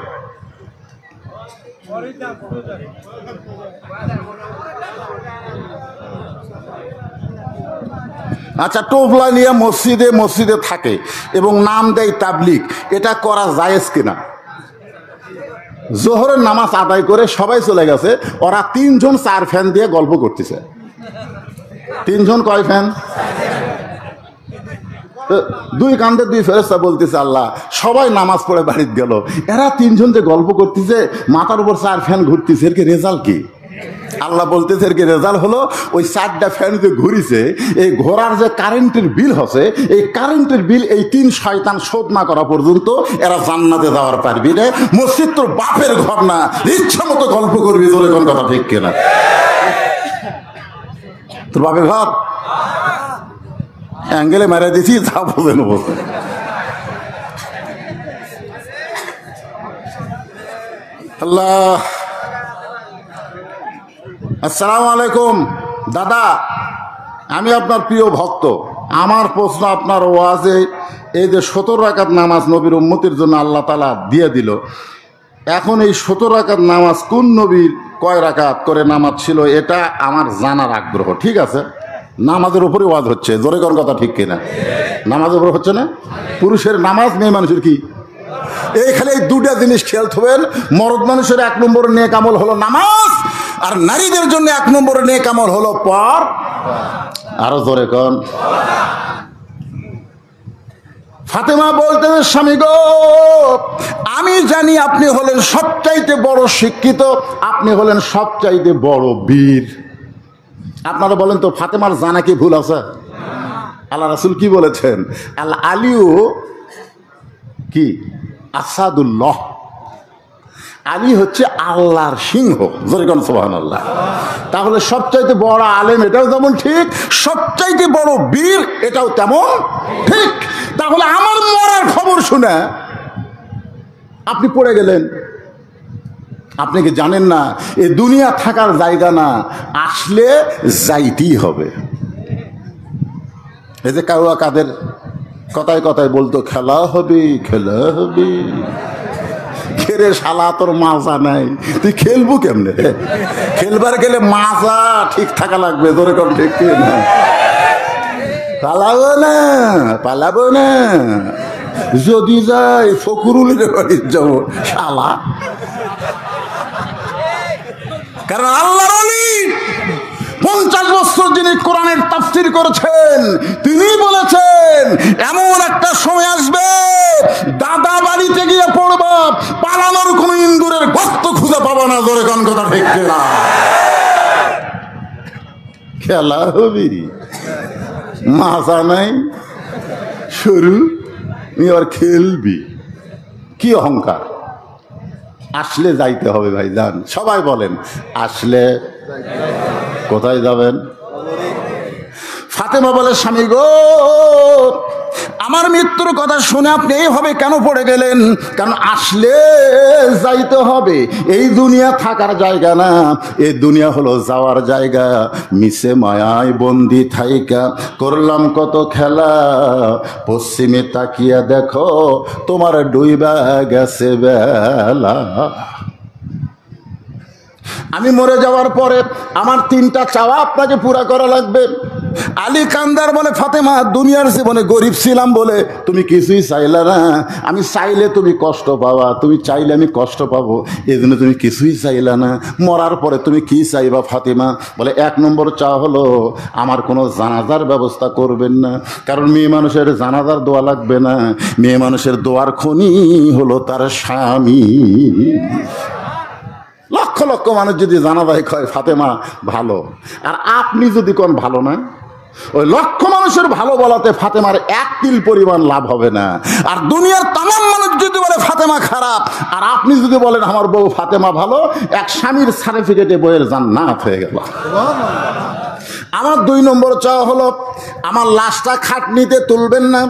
আচ্ছা, টোপলা নিয়ে মসজিদে থাকে এবং নাম দেয় তাবলিগ, এটা করা জায়েজ কিনা? জোহরের নামাজ আদায় করে সবাই চলে গেছে, ওরা 3 জন 4 ফ্যান দিয়ে গল্প করতেছে। 3 জন কয় ফ্যান? 2 কান্দে 2 ফেরেশতা বলতেছে, আল্লাহ, সবাই নামাজ পড়ে বাড়িতে গেল, এরা 3 জন যে গল্প করতেছে, মাথার উপর 4 ফ্যান ঘুরতেছে, এর কি রেজাল্ট কি? আল্লাহ বলতেছে, এর কি রেজাল্ট হলো ওই 4টা ফ্যান যে ঘুরিছে, এই ঘোরার যে কারেন্টের বিল হচ্ছে, এই কারেন্টের বিল এই 3 শয়তান শোধ না করা পর্যন্ত এরা জান্নাতে যাওয়ার পারবি না। মসজিদ তোর বাপের ঘর না, ইচ্ছা মতো গল্প করবি। তোর কোন কথা ঠিক কিনা? তোর বাপের ঘর অ্যাঙ্গেলে মেরে দিছি, তা বলে নেব। আল্লাহ। আসসালামু আলাইকুম দাদা, আমি আপনার প্রিয় ভক্ত। আমার প্রশ্ন, আপনার ওয়াজে এই যে 17 রাকাত নামাজ নবীর উম্মতের জন্য আল্লাহ তাআলা দিয়ে দিল, এখন এই 17 রাকাত নামাজ কোন নবীর কয় রাকাত করে নামাজ ছিল, এটা আমার জানার আগ্রহ। ঠিক আছে, নামাজের উপরে ওয়াজ হচ্ছে। জোরে কোন কথা ঠিক কিনা? নামাজের উপর হচ্ছে না? পুরুষের নামাজ, মেয়ে মানুষের কি? এইখানে এই 2টা জিনিস খেয়াল থাকবেন। মরদ মানুষের 1 নম্বর নেক আমল হলো নামাজ, আর নারীদের জন্য 1 নম্বর নেক আমল হলো পর। আরো জোরে কোন। ফাতেমা বলতেন, স্বামী গো, আমি জানি আপনি হলেন সবচাইতে বড় শিক্ষিত, আপনি হলেন সবচাইতে বড় বীর। আপনারা বলেন তো, ফাতেমার জানা কি ভুল আছে? আল্লাহ রাসূল কি বলেছেন? আল আলিউ কি আসাদুল্লাহ, আলী হচ্ছে আল্লাহর সিংহ। জোরে কোন সুবহানাল্লাহ। তাহলে সবচাইতে বড় আলেম এটাও যেমন ঠিক, সবচাইতে বড় বীর এটাও তেমন ঠিক। তাহলে আমার মরার খবর শুনে আপনি পড়ে গেলেন। আপনি কি জানেন না এ দুনিয়া থাকার জায়গা না, আসলে যাইতেই হবে। এই যে কাউয়া কাদের কথায় কথায় বলতো, খেলা হবে খেলা হবে। খেরে শালা, তোর মাজা নাই, তুই খেলবো কেমনে? খেলবার গেলে মাজা ঠিক থাকা লাগবে। ধরে কম ঠিক না, পালাবো না। যদি যাই ফকরুলের বাড়ি যাব শালা। কারণ আল্লাহর ওলি 50 বছর যিনি কোরআনের তাফসীর করেছেন তিনি বলেছেন এমন একটা সময় আসবে দাদা বাড়িতে গিয়ে পড়বা, পালানোর কোন ইন্দুরের গর্ত খুঁজে পাবা না। ধরে কোন কথা ঠিক না? খেলা হবি, মাজা নাই, শুরু এবার খেলবি। কি অহংকার! আসলে যাইতে হবে ভাই, যান। সবাই বলেন আসলে কোথায় যাবেন? ফাতেমা বলে, স্বামী গো, আমার মৃত্যুর কথা শুনে আপনি এইভাবে কেন পড়ে গেলেন? কারণ আসলে যাইতে হবে। এই দুনিয়া থাকার জায়গা না, এই দুনিয়া হলো যাওয়ার জায়গা। মিশে মায়ায় বন্দি থাইকা করলাম কত খেলা, পশ্চিমে তাকিয়া দেখো তোমার ডুইবা গেছে বেলা। আমি মরে যাওয়ার পরে আমার 3টা চাওয়া আপনাকে পুরা করা লাগবে। আলী কান্দার বলে, ফাতেমা, দুনিয়ার জীবনে গরিব ছিলাম বলে তুমি কিছুই চাইলে না। আমি চাইলে তুমি কষ্ট পাবা, তুমি চাইলে আমি কষ্ট পাবো, এই জন্য তুমি কিছুই চাইলে না। মরার পরে তুমি কি চাইবা ফাতেমা? বলে 1 নম্বর চাওয়া হলো আমার কোনো জানাজার ব্যবস্থা করবেন না, কারণ মেয়ে মানুষের জানাজার দোয়া লাগবে না। মেয়ে মানুষের দোয়ার খনি হলো তার স্বামী। লক্ষ লক্ষ মানুষ যদি জানাজায় কয় ফাতেমা ভালো, আর আপনি যদি কোন ভালো না, ওই লক্ষ মানুষের ভালো বলাতে ফাতেমার 1 তিল পরিমাণ লাভ হবে না। আর দুনিয়ার তামাম মানুষ যদি বলে ফাতেমা খারাপ, আর আপনি যদি বলেন আমার বউ ফাতেমা ভালো, এক স্বামীর সার্টিফিকেটে বইয়ের জান্নাত হয়ে গেল। আমার 2 নম্বর চাওয়া হলো আমার লাশটা খাটনিতে তুলবেন না,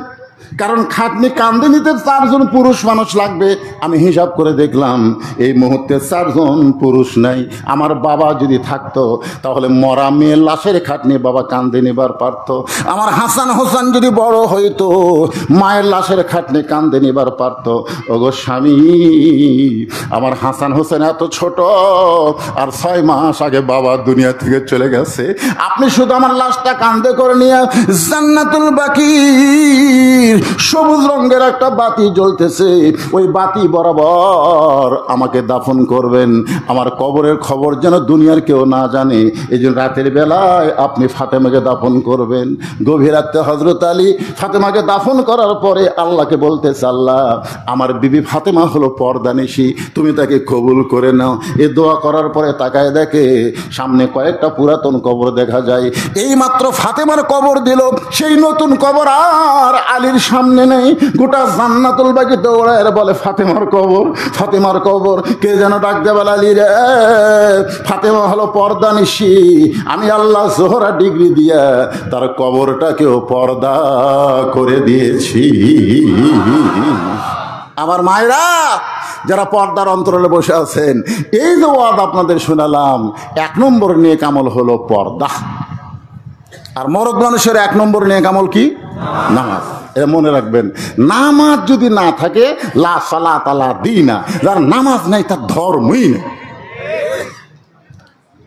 কারণ খাটনি কান্দে নিতে 4 জন পুরুষ মানুষ লাগবে। আমি হিসাব করে দেখলাম এই মুহূর্তে 4 জন পুরুষ নাই। আমার বাবা যদি থাকতো তাহলে মরা মেয়ের লাশের খাটনি বাবা কান্দে নিবার পারত। আমার হাসান হোসেন যদি বড় হইতো মায়ের লাশের খাটনি কান্দে নিবার পারত। ওগো স্বামী, আমার হাসান হোসেন এত ছোট, আর 6 মাস আগে বাবা দুনিয়া থেকে চলে গেছে। আপনি শুধু আমার লাশটা কান্দে করে নিয়ে জান্নাতুল বাকির সবুজ রঙের একটা বাতি জ্বলতেছে, ওই বাতি বরাবর আমাকে দাফন করবেন। আমার কবরের খবর যেন দুনিয়ার কেউ না জানে, এই জন্য রাতের বেলায় আপনি ফাতেমাকে দাফন করবেন। গভীর রাতে হযরত আলী ফাতেমাকে দাফন করার পরে আল্লাহকে বলতেছে, আল্লাহ, আমার বিবি ফাতেমা হলো পর্দানিশী, তুমি তাকে কবুল করে নাও। এ দোয়া করার পরে তাকায় দেখে সামনে কয়েকটা পুরাতন কবর দেখা যায়। এই মাত্র ফাতেমার কবর দিল, সেই নতুন কবর আর আলীর সামনে নেই। গোটা জান্নাতুল বাকি দৌড়ায় বলে ফাতেমার কবর, ফাতেমার কবর। কে যেন ডাক দেবে, আলী রে, ফাতেমা হলো পর্দানিশী, আমি আল্লাহ জোহরা ডিগ্রি দিয়া তার কবরটাকেও পর্দা করে দিয়েছি। আমার মায়েরা যারা পর্দার অন্তরালে বসে আছেন, এই যে ওয়াজ আপনাদের শোনালাম, 1 নম্বর নেক আমল হলো পর্দা। আর মরদ মানুষের 1 নম্বর নেক আমল কি? নামাজ। এটা মনে রাখবেন, নামাজ যদি না থাকে লা সালাত আলা দীনা, যার নামাজ নাই তার ধর্মই নেই।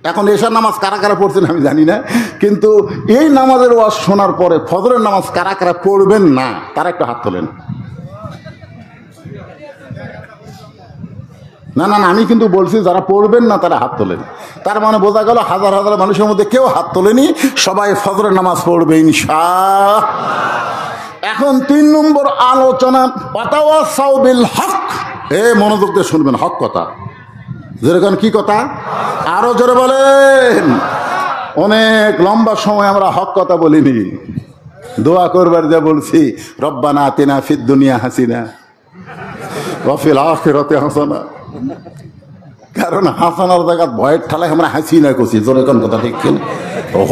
এখন এশার নামাজ কারা কারা পড়ছেন আমি জানি না, কিন্তু এই নামাজের ওয়াজ শোনার পরে ফজরের নামাজ কারা কারা পড়বেন না তারা একটু হাত তোলেন। না না না, আমি কিন্তু বলছি যারা পড়বেন না তারা হাত তোলেন। তার মানে বোঝা গেল হাজার হাজার মানুষের মধ্যে কেউ হাত তোলেনি, সবাই ফজরের নামাজ পড়বে ইনশাআল্লাহ। এখন 3 নম্বর আলোচনা, ওয়াতাওয়াসাউ বিল হক। মনোযোগ দিয়ে শুনবেন, হক কথা। যেরকম কি কথা? আরো জোরে বলেন। অনেক লম্বা সময় আমরা হক কথা বলিনি। দোয়া করবার যা বলছি, রব্বানা আতিনা ফিদ দুনিয়া হাসিনা ওয়া ফিল আখিরাতি হাসানা। কারণ হাসানার জায়গা ভয়ের ঠালায় আমরা হাসি না করছি। জোরে কোন কথা ঠিক কিনা?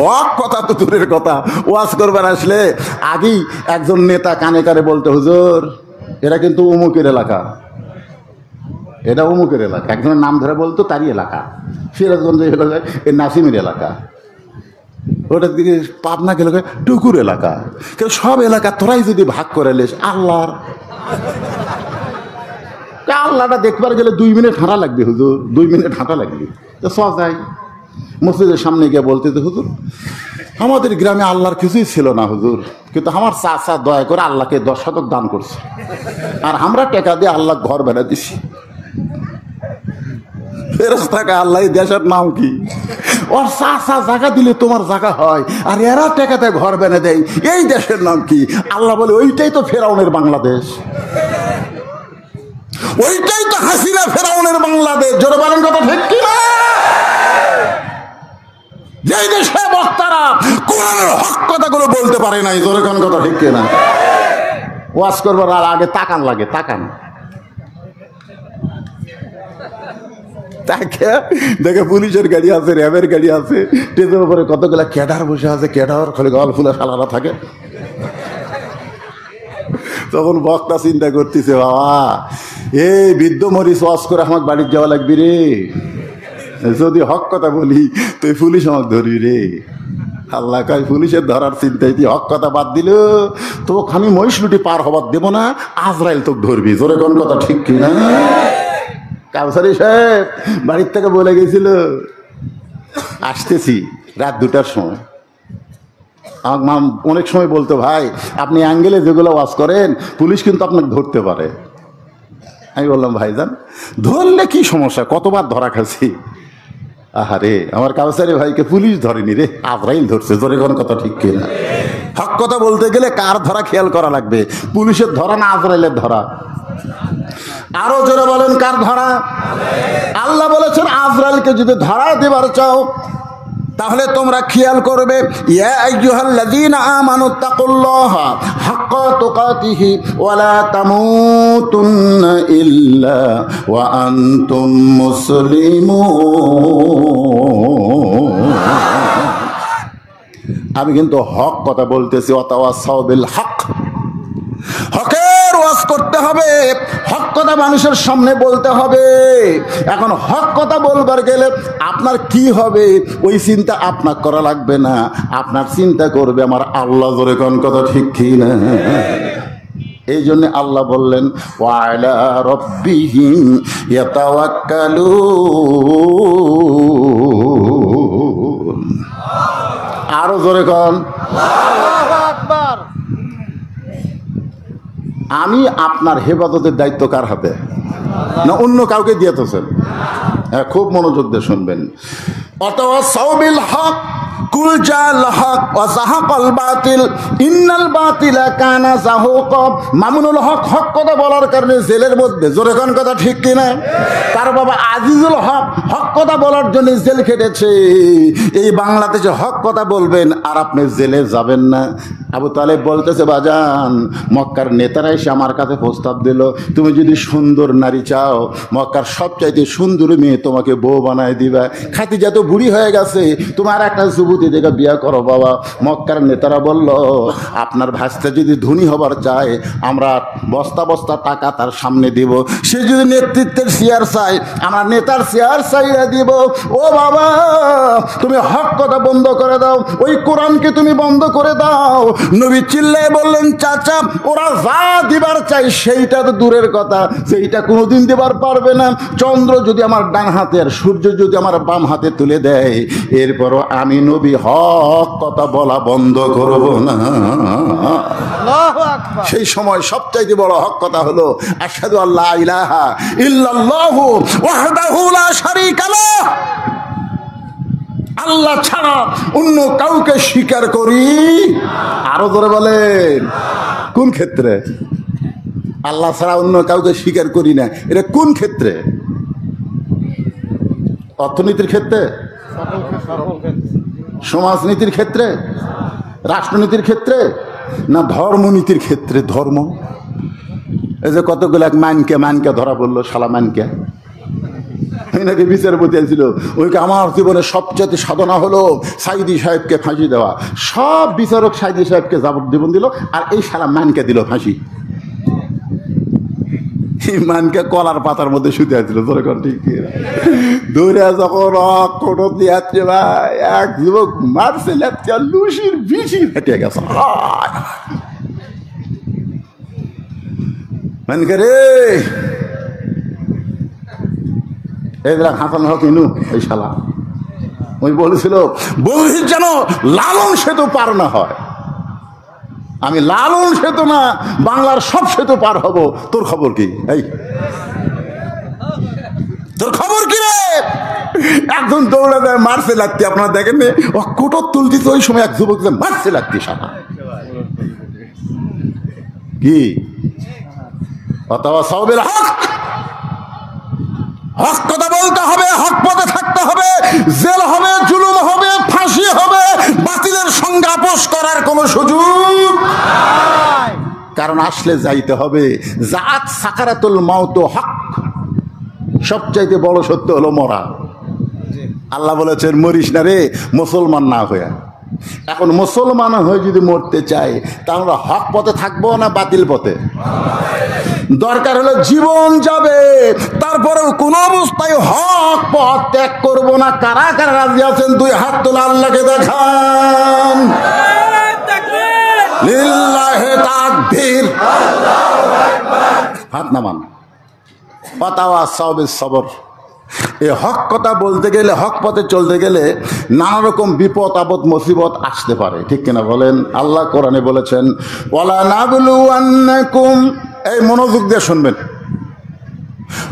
হক কথা তো দূরের কথা, ওয়াজ করবার আসলে আগেই একজন নেতা কানে কানে বলতে, হুজুর এরা কিন্তু অমুকের এলাকা, এটা অমুকের এলাকা। একজনের নাম ধরে বলতো তারই এলাকা, সিরাজগঞ্জ এলাকায় এ নাসিমের এলাকা, ওটার দিকে পাবনা গেলে টুকুর এলাকা। কেউ সব এলাকা তোরাই যদি ভাগ করে লেস, আল্লাহর আল্লাহটা দেখবার গেলে 2 মিনিট হাঁটা লাগবে হুজুর, 2 মিনিট হাঁটা লাগবে। তো সজাই মসজিদের সামনে গিয়ে বলতে, হুজুর আমাদের গ্রামে আল্লাহর কিছুই ছিল না হুজুর, কিন্তু আমার চাচা দয়া করে আল্লাহকে 10 শতক দান করছে, আর আমরা টাকা দিয়ে আল্লাহ ঘর বেড়া দিছি। ফেরেশতাকে আল্লাহ দেশের নাম কি? ওর চাচা জায়গা দিলে তোমার জায়গা হয়, আর এরা টাকাতে ঘর বেড়ে দেয়, এই দেশের নাম কি? আল্লাহ বলে ওইটাই তো ফেরাউনের বাংলাদেশ, ওইটাই তো হাসিনা ফেরাউনের বাংলাদেশ। জোরে বলেন কথা ঠিক কি না? যেই দেশে বক্তারা কোরআনের হক কথাগুলো বলতে পারে নাই, জোরে কোন কথা ঠিক কি না? ওয়াজ করবার আগে তাকান লাগে, তাকান তাকে দেখে পুলিশের গাড়ি আছে, র্যাবের গাড়ি আছে, স্টেজের উপরে কতগুলা ক্যাডার বসে আছে, ক্যাডার খালি গল ফুলে সালারা থাকে। তখন বক্তা চিন্তা করতেছে, বাবা এই বৃদ্ধ মরিচ ওয়াজ করে আমাকে বাড়ির যাওয়া লাগবে রে, যদি হক কথা বলি তুই পুলিশ আমাকে ধরবি রে। আল্লাহ কয় পুলিশের ধরার চিন্তায় তুই হক কথা বাদ দিল, তোকে আমি মহিষ লুটি পার হবার দেবো না, আজরাইল তোকে ধরবি। জোরে কোন কথা ঠিক কিনা? কাউসারি সাহেব বাড়ির থেকে বলে গেছিল আসতেছি রাত 2টার সময়। আমার মা অনেক সময় বলতো, ভাই আপনি অ্যাঙ্গেলে যেগুলো ওয়াজ করেন পুলিশ কিন্তু আপনাকে ধরতে পারে। আমি বললাম, ভাইজান ধরলে কি সমস্যা, কতবার ধরা খাচ্ছি। আহারে আমার কাউসারি ভাইকে পুলিশ ধরেনি রে, আজরাইল ধরছে। জোরে কোন কথা ঠিক কিনা? হক কথা বলতে গেলে কার ধরা খেয়াল করা লাগবে, পুলিশের ধরা না আজরাইলের ধরা? আরো জোরে বলেন কার ধরা? আল্লাহ বলেছেন আজরাইলকে যদি ধরা দেবার চাও তাহলে তোমরা খেয়াল করবে, ইয়া আইয়ুহাল্লাযীনা আমানুত্তাকুল্লাহা হাক্কা তুকাতিহি ওয়া লা তামুতুন্না ইল্লা ওয়া আনতুম মুসলিমুন। আমি কিন্তু হক কথা বলতেছি, ওয়াতাওয়াসাউ বিল হক, হকের ওয়াজ করতে হবে, হক কথা মানুষের সামনে বলতে হবে। এখন হক কথা বলবার গেলে আপনার কি হবে ওই চিন্তা আপনার করা লাগবে না, আপনার চিন্তা করবে আমার আল্লাহ। জোরে কোন কথা ঠিক কি না? এই জন্য আল্লাহ বললেন ওয়া আলা রাব্বিহিম ইয়াতাওয়াক্কালুন। আরো জোরে কোন আল্লাহু আকবার। আমি আপনার হেফাজতের দায়িত্ব কার হাতে? না অন্য কাউকে দিয়েছেন? হ্যাঁ, খুব মনোযোগ দিয়ে শুনবেন। ওয়াতাওয়াসাউ বিল হক কুল জাল হক ওয়া যাহাকাল বাতিল ইন্নাল বাতিলা কানা যাহুকা। মামুনুল হক হক কথা বলার কারণে জেলের মধ্যে। জোরে কোন কথা ঠিক কিনা? তার বাবা আজিজুল হক হক কথা বলার জন্য জেল খেটেছে। এই বাংলাদেশে হক কথা বলবেন আর আপনি জেলে যাবেন না। আবু তালেব বলতেছে, বাজান মক্কার নেতারা এসে আমার কাছে প্রস্তাব দিল, তুমি যদি সুন্দর নারী চাও মক্কার সবচাইতে সুন্দর মেয়ে তোমাকে বউ বানায় দিবা। খাদিজা তো বুড়ি হয়ে গেছে, তোমার একটা যুবতী দেখে বিয়ে করো বাবা। মক্কার নেতারা বলল, আপনার ভাস্তা যদি ধনী হবার চায় আমরা বস্তা বস্তা টাকা তার সামনে দিব, সে যদি নেতৃত্বের চেয়ার চায় আমরা নেতার চেয়ার চাইয়া দিব। ও বাবা তুমি হক কথা বন্ধ করে দাও, ওই কোরআনকে তুমি বন্ধ করে দাও। নবী চিল্লায় বললেন, চাচা ওরা যা দিবার চাই সেইটা তো দূরের কথা, সেইটা কোনোদিন দিবার পারবে না। চন্দ্র যদি আমার ডান হাতে আর সূর্য যদি আমার বাম হাতে তুলে দেয়, এরপরও আমি নবী হক কথা বলা বন্ধ করব না। সেই সময় সবচাইতে বড় হক কথা হলো আশহাদু আল্লা ইলাহা ইল্লাল্লাহু ওয়াহদাহু লা শারীকা লাহ। আল্লাহ ছাড়া অন্য কাউকে স্বীকার করি। আরো ধরে বলেন কোন ক্ষেত্রে? আল্লাহ ছাড়া অন্য কাউকে স্বীকার করি না, এটা কোন ক্ষেত্রে? অর্থনীতির ক্ষেত্রে, সমাজনীতির ক্ষেত্রে, রাষ্ট্রনীতির ক্ষেত্রে, না ধর্মনীতির ক্ষেত্রে? ধর্ম এই যে কতগুলো এক মানকে ধরা পড়লো, শালা মানকে নাকি বিচারপতি ছিল, ওইকে আমার জীবনের সবচেয়ে সাধনা হলো সাইদি সাহেবকে ফাঁসি দেওয়া। সব বিচারক সাইদি সাহেবকে যাবজ্জীবন দিল, আর এই শালা মানকে দিল ফাঁসি। এই মানকে কলার পাতার মধ্যে শুতে আসছিল। ঠিক দৌড়ে যখন কোটো দিয়ে ভাই এক যুবক মারছে, লুসির বিশি ফেটে গেছে। মানকে রে এই হাসান হক ইনু, এই শালা ওই বলেছিল বলছিস যেন লালন সেতু পার না হয়। আমি লালন সেতু না বাংলার সব সেতু পার হব। তোর খবর কি? এই তোর খবর কি রে? একজন দৌড়ে দেয় মারছে লাগতি। আপনারা দেখেন ও কোটর তুলতি, ওই সময় এক যুবক মারছে লাগতি সারা কি অথবা সবের হক, হক কথা বলতে হবে, হক পথে থাকতে হবে। জেল হবে, জুলুম হবে, ফাঁসি হবে, বাতিলের সঙ্গে আপোষ করার কোন সুযোগ, কারণ আসলে যাইতে হবে। জাত সাকারাতুল মাউত হক, সবচাইতে বড় সত্য হলো মরা। আল্লাহ বলেছেন মরিস না রে মুসলমান না হয়ে। এখন মুসলমান হয়ে যদি মরতে চাই তাহলে হক পথে থাকবো না বাতিল পথে? দরকার হলে জীবন যাবে, তারপরেও কোন অবস্থায় হক পথ ত্যাগ করবো না। কারা কারা রাজি আছেন? দুই হাত তোলা, আল্লাহকে দেখান। লিল্লাহি তাকবীর, হাত নামান। পাতাওয়া সাওবে সবর। এই হক কথা বলতে গেলে, হক পথে চলতে গেলে নানা রকম বিপদ আপদ মুসিবত আসতে পারে, ঠিক কিনা বলেন? আল্লাহ কোরআনে বলেছেন ওয়ালা নাবলুওয়ান্নাকুম, এই মনোযোগ দিয়ে শুনবেন,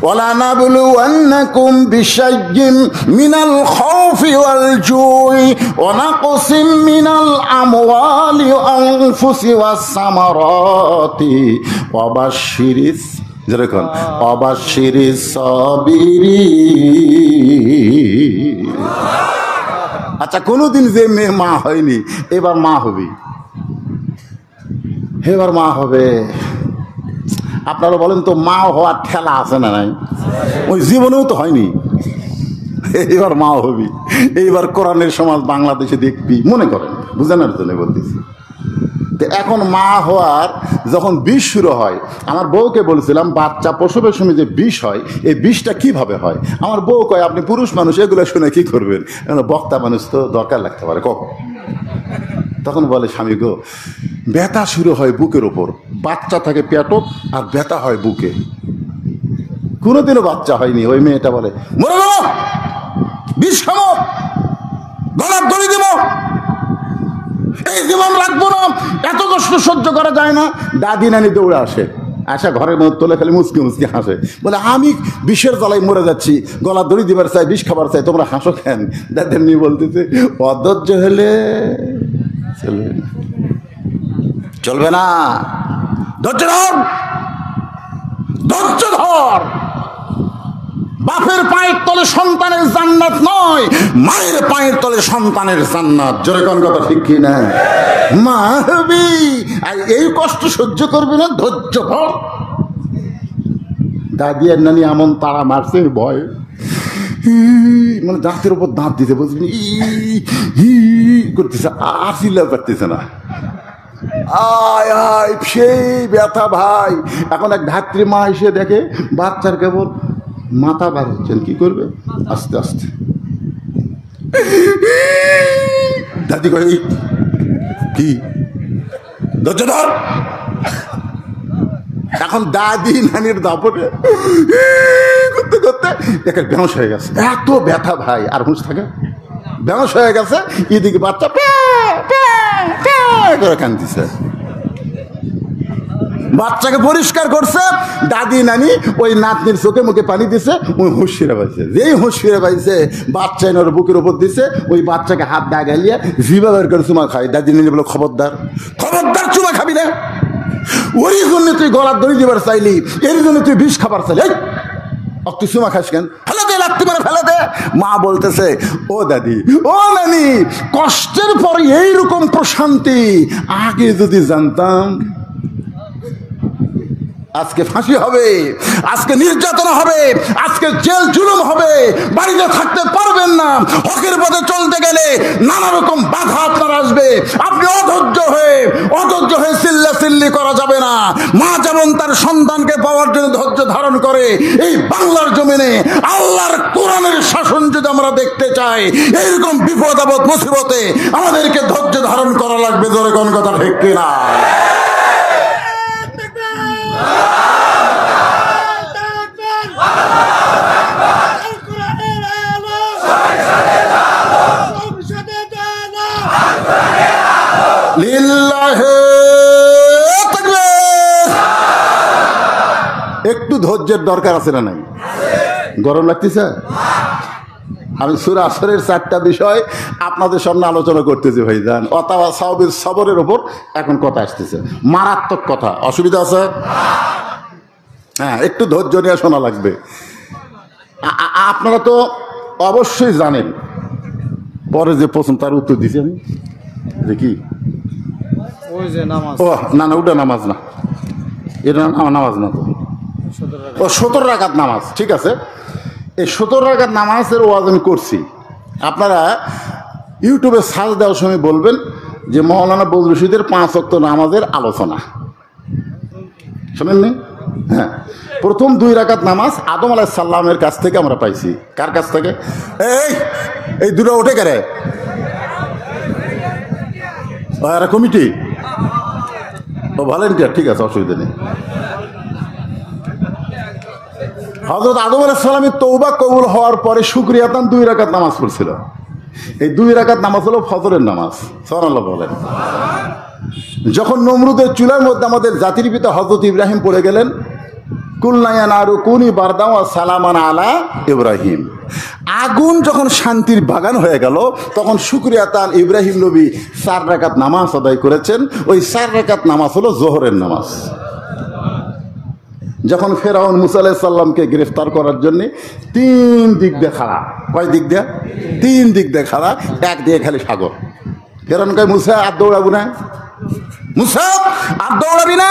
ওয়ালা নাবলুওয়ান্নাকুম বিশাইয়্যিন মিনাল খাউফি ওয়াল জুই ওয়া নাকসিম মিনাল আমওয়ালি ওয়া আনফুসি ওয়াস সামারাতি ওয়া বাশশিরিস, যেরকম অবাশিরিস সাবিরিন। আচ্ছা, কোনোদিন যে মেয়ে মা হয়নি এবার মা হবি, এবার মা হবে। আপনারা বলেন তো মা হওয়ার ঠেলা আছে না নাই? ওই জীবনেও তো হয়নি, এবার মা হবি। এইবার কোরআনের সমাজ বাংলাদেশে দেখবি, মনে করেন বুঝানোর জন্য বলতেছি। এখন মা হওয়ার যখন বিষ শুরু হয়, আমার বউকে বলেছিলাম বাচ্চা প্রসবের সময় যে বিষ হয়, এই বিষটা কিভাবে হয়। আমার বউ কয় আপনি পুরুষ মানুষ এগুলো শুনে কি করবেন, বক্তা মানুষ তো দরকার লাগতে পারে কখন। তখন বলে স্বামী গো, ব্যথা শুরু হয় বুকের ওপর, বাচ্চা থাকে পেটত আর ব্যথা হয় বুকে। কোনোদিনও বাচ্চা হয়নি। ওই মেয়েটা বলে মরে গেল, বিষ খাবো, গলার দড়ি দেব, এই জীবন রাখবো না, এত কষ্ট সহ্য করা যায় না। দাদি নানি দৌড়ে আসে, আসা ঘরের মধ্যে তোলে, খালি মুচকি মুচকি হাসে, বলে আমি বিষের জ্বালায় মরে যাচ্ছি, গলা দড়ি দিবার চাই, বিষ খাবার চাই, তোমরা হাসো কেন? দাদি নানি বলতেছে অধৈর্য হলে চলবে না, ধৈর্য ধর, ধৈর্য ধর। বাপের পায়ের তলে সন্তানের জান্নাত নয়, মায়ের পায়ের তলে সন্তানের জান্নাত। জোরে কোন কথা ঠিক কি না? মা হবি আর এই কষ্ট সহ্য করবি না, ধৈর্য ধর। দাদি আর নানি এমন তারা মারছে ভয়, মানে দাঁতের উপর দাঁত দিতে বুঝলি করতেছে, আর চিল্লা পারতেছে না। আয় আয় সেই ব্যথা ভাই। এখন এক ধাত্রী মা এসে দেখে বাচ্চার কেবল মাথা বার হচ্ছেন, কি করবে? আস্তে আস্তে দাদি কয় কি ধৈর্য ধর। এখন দাদি নানির দাপটে করতে করতে দেখে বেঁশ হয়ে গেছে, এত ব্যথা ভাই, আর হুঁশ থাকে, বেঁশ হয়ে গেছে। এদিকে বাচ্চা করে কান্দিছে। বাচ্চাকে পরিষ্কার করছে, দাদি নানি ওই নাতনির চোখে মুখে পানি দিছে, ওই হুঁশ ফিরে পাইছে। যেই হুঁশ ফিরে পাইছে বাচ্চা এনে ওর বুকের উপর দিছে, ওই বাচ্চাকে হাত দা গালিয়ে জিভা বের করে চুমা খায়। দাদি নানি বলে খবরদার, খবরদার চুমা খাবি না, ওই জন্য তুই গলার দড়ি দিবার চাইলি, এর জন্য তুই বিষ খাবার চাইলি, তুই চুমা খাস কেন, ফেলে দে, লাগতে পারে ফেলে দে। মা বলতেছে ও দাদি ও নানি, কষ্টের পর এইরকম প্রশান্তি আগে যদি জানতাম। আজকে ফাঁসি হবে, আজকে নির্যাতন হবে, আজকে জেল জুলুম হবে, বাড়িতে থাকতে পারবেন না। হকের পথে চলতে গেলে নানা রকম বাধা আপনার আসবে। আপনি অধৈর্য হয়ে চিল্লাচিল্লি করা যাবে না। মা যেমন তার সন্তানকে পাওয়ার জন্য ধৈর্য ধারণ করে, এই বাংলার জমিনে আল্লাহর কোরআনের শাসন যদি আমরা দেখতে চাই, এইরকম বিপদ আপদ মুসিবতে আমাদেরকে ধৈর্য ধারণ করা লাগবে। জোরে কোন কথা ঠিক কিনা? একটু ধৈর্যের দরকার আছে না নাই? গরম লাগতেছে? আমি সূরা আসরের 4টা বিষয় আপনাদের সামনে আলোচনা করতেছি ভাইজান। অথবা সবরের ওপর এখন কথা আসতেছে, মারাত্মক কথা। অসুবিধা আছে? হ্যাঁ, একটু ধৈর্য নিয়ে শোনা লাগবে। আপনারা তো অবশ্যই জানেন, পরে যে প্রশ্ন তার উত্তর দিছি আমি, দেখি ওই যে নামাজ, ও না না, ওটা নামাজ না, এটা নামাজ না তো, ও 17 রাকাত নামাজ। ঠিক আছে, এই 17 রাকাত নামাজের ওয়াজ আমি করছি। আপনারা ইউটিউবে সার্চ দেওয়ার সময় বলবেন যে মৌলানা বজলুর রশিদের 5 ওয়াক্ত নামাজের আলোচনা, শোনেননি? হ্যাঁ, প্রথম 2 রাকাত নামাজ আদম আলাইহিস সালামের কাছ থেকে আমরা পাইছি। কার কাছ থেকে? এই দুটো ওঠে কারে? এরা কমিটি, ও ভলেন্টিয়ার, ঠিক আছে, অসুবিধা নেই। হযরত আদম আলাইহিস সালামের তওবা কবুল হওয়ার পরে শুকরিয়াতান 2 রাকাত নামাজ পড়ছিল। এই 2 রাকাত নামাজ হলো ফজরের নামাজ। সুবহানাল্লাহ বলেন। যখন নমরুদের চুলার মধ্যে আমাদের জাতির পিতা হযরত ইব্রাহিম পড়ে গেলেন, কুলনা ইয়া নারু কুনি বারদান ওয়া সালামান আলা ইব্রাহিম, আগুন যখন শান্তির বাগান হয়ে গেল, তখন শুকরিয়াতান ইব্রাহিম নবী 4 রাকাত নামাজ আদায় করেছেন। ওই 4 রাকাত নামাজ হলো জোহরের নামাজ। যখন ফেরাউন মুসা আলাইহিস সালামকে গ্রেফতার করার জন্য 3 দিক দিয়ে খাড়া, কয় দিক দিয়ে? 3 দিক দিয়ে খাড়া, এক দিয়ে খালি সাগর। ফেরাউন কয়, মুসা আর দৌড়াবো না, মুসা আর দৌড়াবি না।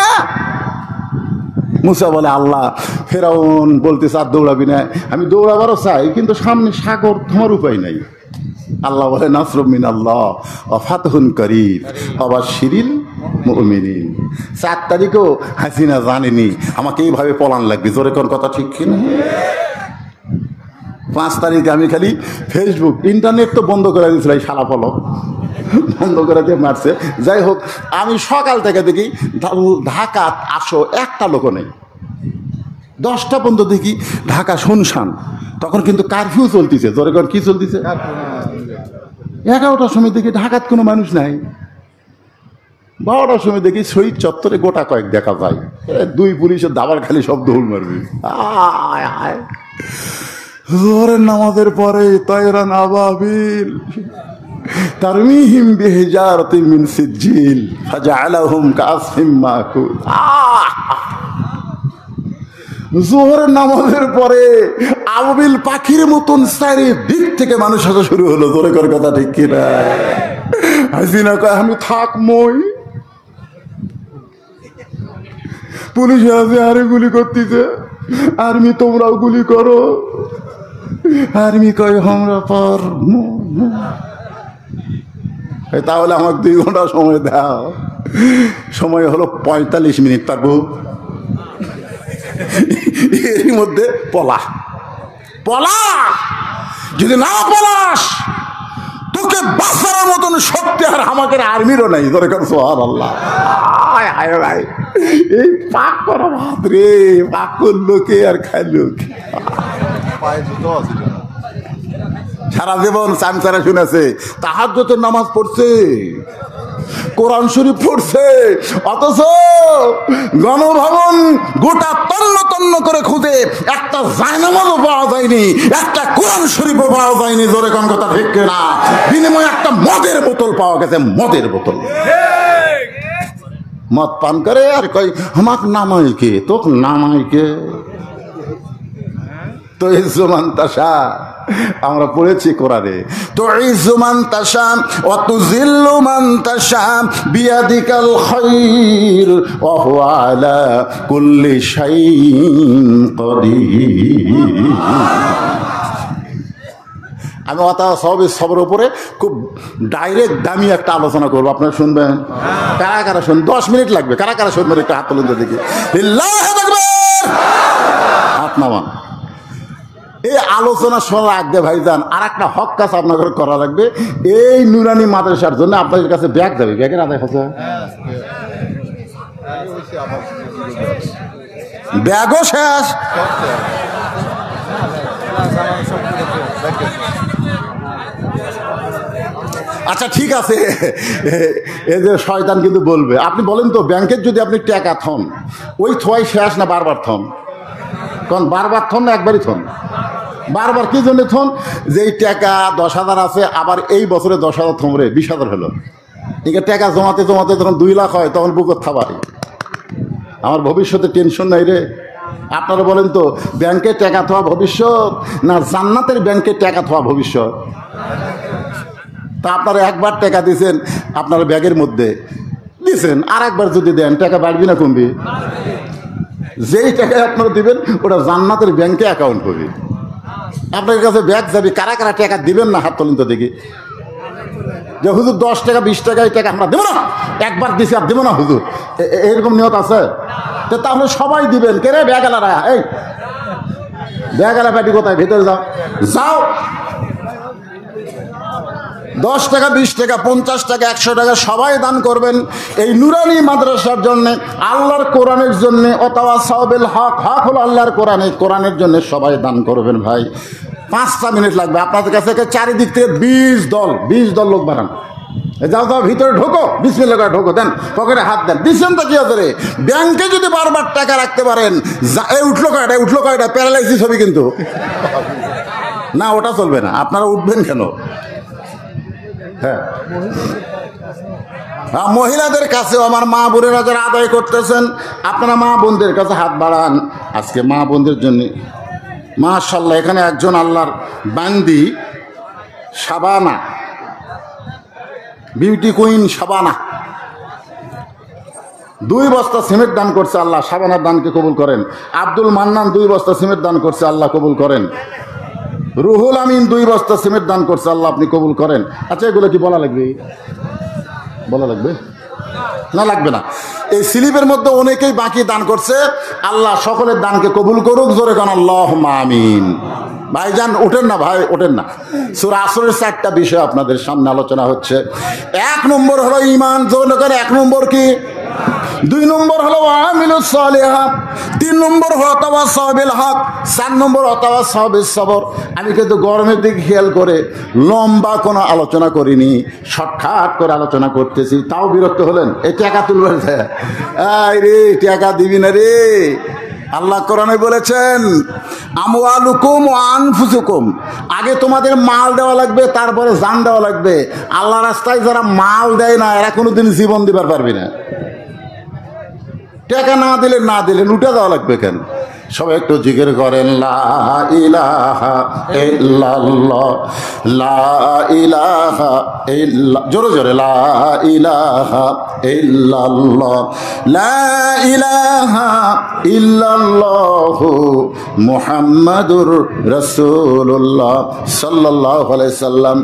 মুসা বলে, আল্লাহ, ফেরাউন বলতেছে আর দৌড়াবি না, আমি দৌড়াবারও চাই, কিন্তু সামনে সাগর, তোমার উপায় নাই। আল্লাহ বলে, নাসরুম মিনাল্লাহ ওয়া ফাতহুন করিব ওয়া বাশশিরিল মুমিনিন। 4 তারিখও হাসিনা জানেনি আমাকে এইভাবে পলান লাগবে। জোরে কোন কথা ঠিক কিনা? 5 তারিখে আমি খালি ফেসবুক, ইন্টারনেট তো বন্ধ করে দিয়েছিল, এই শালা ফলক বন্ধ করে দিয়ে মারছে। যাই হোক, আমি সকাল থেকে দেখি ঢাকা আসো একটা লোকও নেই। 10টা পর্যন্ত দেখি ঢাকা শুনশান। তখন কিন্তু কারফিউ চলতেছে। জোরে কোন কি চলতেছে? 11টার সময় দেখি ঢাকাত কোনো মানুষ নাই। 12টার সময় দেখি শহীদ চত্বরে গোটা কয়েক দেখা যায়। 2 পুলিশের দাবার খালি সব দৌড় মারবে। জোহরের নামাজের পরে তায়রান আবাবিল তারমিহিম বিহিজারাতিন মিন সিজিল ফাজআলাহুম কাআসফিম মাকুল। জোহরের নামাজের পরে আবাবিল পাখির মতন চারিদিক থেকে মানুষ আসা শুরু হলো। জোরে করে কথা ঠিক কিনা? হাসিনা কয়, আমি থাকমই, পুলিশ আছে আরে গুলি করতেছে, আর্মি তোমরাও গুলি করো। আর্মি কয় আমরা পার, তাহলে আমাকে 2 ঘন্টা সময় দাও। সময় হলো 45 মিনিট। পারবো? এরই মধ্যে পলা, যদি না পলাস তোকে বাঁচানোর মতন শক্তি আর আমাদের আর্মিরও নাই। ধরে কর সুবহানাল্লাহ। এই পাক করা ভাত রে, পাক করলো কে আর খাইলো কে? সারা জীবন চামচারা শুনেছে, তাহাজ্জুদের নামাজ পড়ছে, কোরআন শরীফ পড়ছে, অথচ গণভবন গোটা তন্ন তন্ন করে খুঁজে একটা জায়নামাজও পাওয়া যায়নি, একটা কোরআন শরীফও পাওয়া যায়নি। জোরে কোন কথা ঠিক না? বিনিময়ে একটা মদের বোতল পাওয়া গেছে, মদের বোতল। মদ পান করে আর কই আমাক নামাই কে, তোক নামাই কে? তো ইজ্জুমান তাশা আমরা পড়েছি কোরআনে, তো ইজ্জুমান তাশা ওয়া তুযিল্লু মান তাশা বিয়াদিকাল খায়র ওয়া হুয়া আলা কুল্লি শাইইন কাদির। আমি অতা সবের উপরে খুব ডাইরেক্ট দামি একটা আলোচনা করবো, আপনারা শুনবেন? কারা কারা শুনবেন? 10 মিনিট লাগবে। কারা কারা শুনবেন একটু হাত তুলুন তো দেখি। আল্লাহু আকবার। হাত নামান। এই আলোচনা শোনার আগে ভাইজান আর একটা হক কাজ আপনাদের করা লাগবে। এই নুরানি মাদ্রাসার জন্য আপনাদের কাছে ব্যাগ যাবে, ব্যাগের আদায় হচ্ছে, ব্যাগও শেষ। আচ্ছা ঠিক আছে, এই যে শয়তান কিন্তু বলবে, আপনি বলেন তো ব্যাংকের যদি আপনি টাকা থন, ওই থোয়াই শেষ না বারবার থন? কারণ বারবার থন না একবারই থন? বারবার কি জন্য থন? যে এই টাকা 10,000 আছে, আবার এই বছরে 10,000 থমরে 20,000 হলো। একে টাকা জমাতে জমাতে যখন 2 লাখ হয় তখন বুকত থাবারে আমার ভবিষ্যতে টেনশন নাই রে। আপনারা বলেন তো, ব্যাংকে টাকা থোয়া ভবিষ্যৎ না জান্নাতের ব্যাংকে টাকা থোয়া ভবিষ্যৎ? তা আপনারা একবার টাকা দিয়েছেন আপনার ব্যাগের মধ্যে দিয়েছেন, আর একবার যদি দেন টাকা বাড়বি না কমবি? যেই টাকায় আপনারা দিবেন ওটা জান্নাতের ব্যাংকে অ্যাকাউন্ট হবে। আপনার কাছে ব্যাগ যাবে, কারা কারা টাকা দিবেন না হাত তোলেন তো দেখি। যে হুজুর 10 টাকা 20 টাকা এই টাকা আমরা দেবো না, একবার দিছি আর দেবো না হুজুর, এরকম নিয়ত আছে? তো তাহলে সবাই দিবেন। কে রে ব্যাগ আলারা? এই ব্যাগ আলা প্যাটি কোথায়? ভেতরে যাও, যাও। 10 টাকা 20 টাকা 50 টাকা 100 টাকা সবাই দান করবেন এই নুরানি মাদ্রাসার জন্য, আল্লাহর কোরআনের জন্য। অথবা সাওবিল হক, হক হলো আল্লাহর কোরআনে, কোরআনের জন্য সবাই দান করবেন। ভাই 5টা মিনিট লাগবে আপনাদের কাছে। চারিদিক থেকে 20 দল লোক বাড়ান। যাও যাও ভিতরে ঢোকো, বিসমিল্লাহ করে ঢোকো, দেন পকেটে হাত দেন। দিচ্ছেন তো কি আছে রে? ব্যাংকে যদি বারবার টাকা রাখতে পারেন, এই উঠলো কয়টা প্যারালাইসিস হবে কিন্তু না, ওটা চলবে না। আপনারা উঠবেন কেন? হ্যাঁ, মহিলাদের কাছেও আমার মা বোনেরা যারা আদায় করতেছেন, আপনারা মা বোনদের কাছে হাত বাড়ান। আজকে মা বোনদের জন্য মাশাআল্লাহ এখানে একজন আল্লাহর বান্দি শাবানা, বিউটি কুইন শাবানা 2 বস্তা সিমেন্ট দান করছে। আল্লাহ শাবানার দানকে কবুল করেন। আব্দুল মান্নান 2 বস্তা সিমেন্ট দান করছে, আল্লাহ কবুল করেন। রুহুল আমিন 2 বস্তা সিমেন্ট দান করছে, আল্লাহ আপনি কবুল করেন। আচ্ছা, এগুলো কি বলা লাগবে? বলা লাগবে না? লাগবে না। এই স্লিপের মধ্যে অনেকেই বাকি দান করছে। আল্লাহ সকলের দানকে কবুল করুক। জোরে কান আল্লাহুম্মা আমিন। ভাইজান ওঠেন না, ভাই ওঠেন না। সূরা আসরের 4টা বিষয় আপনাদের সামনে আলোচনা হচ্ছে। 1 নম্বর হলো ঈমান। জোরে কান 1 নম্বর কি? 2 নম্বর হলো আমিলুস সালিহাত। 3 নম্বর হলো তাওয়াসসাউ বিল হক। 4 নম্বর তাওয়াসসাউ বিস সবর। আমি কিন্তু গরমের দিকে খেয়াল করে লম্বা কোনো আলোচনা করিনি, শর্টকাট করে আলোচনা করতেছি। তাও বিরক্ত হলেন? এই টাকা তুলবেন? এই রে টাকা দিবি না রে। আল্লাহ কোরআনে বলেছেন আমওয়ালুকুম ওয়া আনফুসুকুম, আগে তোমাদের মাল দেওয়া লাগবে, তারপরে জান দেওয়া লাগবে। আল্লাহ রাস্তায় যারা মাল দেয় না এরা কোনোদিন জীবন দিবার পারবে না। টাকা না দিলে লুটে দেওয়া লাগবে কেন? সবাই একটু জিকির করেন লা ইলাহা ইল্লাল্লাহ, লা ইলাহা ইল্লাল্লাহ। জোরে জোরে লা ইলাহা ইল্লাল্লাহ, লা ইলাহা ইল্লাল্লাহু মুহাম্মাদুর রাসূলুল্লাহ সাল্লাল্লাহু আলাইহি সাল্লাম।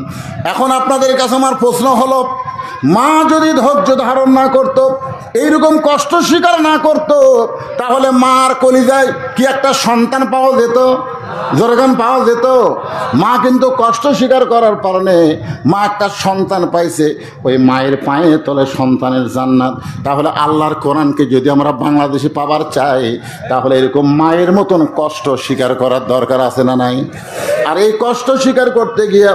এখন আপনাদের কাছে আমার প্রশ্ন হলো, মা যদি ধৈর্য ধারণ না করত, এইরকম কষ্ট স্বীকার না করত, তাহলে মার কলিজায় কি একটা সন্তান পাওয়া যেত? যেরকম পাওয়া যেত। মা কিন্তু কষ্ট স্বীকার করার কারণে মা একটা সন্তান পাইছে। ওই মায়ের পায়ে তলে সন্তানের জান্নাত। তাহলে আল্লাহর কোরআনকে যদি আমরা বাংলাদেশে পাবার চাই, তাহলে এরকম মায়ের মতন কষ্ট স্বীকার করার দরকার আছে না নাই? আর এই কষ্ট স্বীকার করতে গিয়ে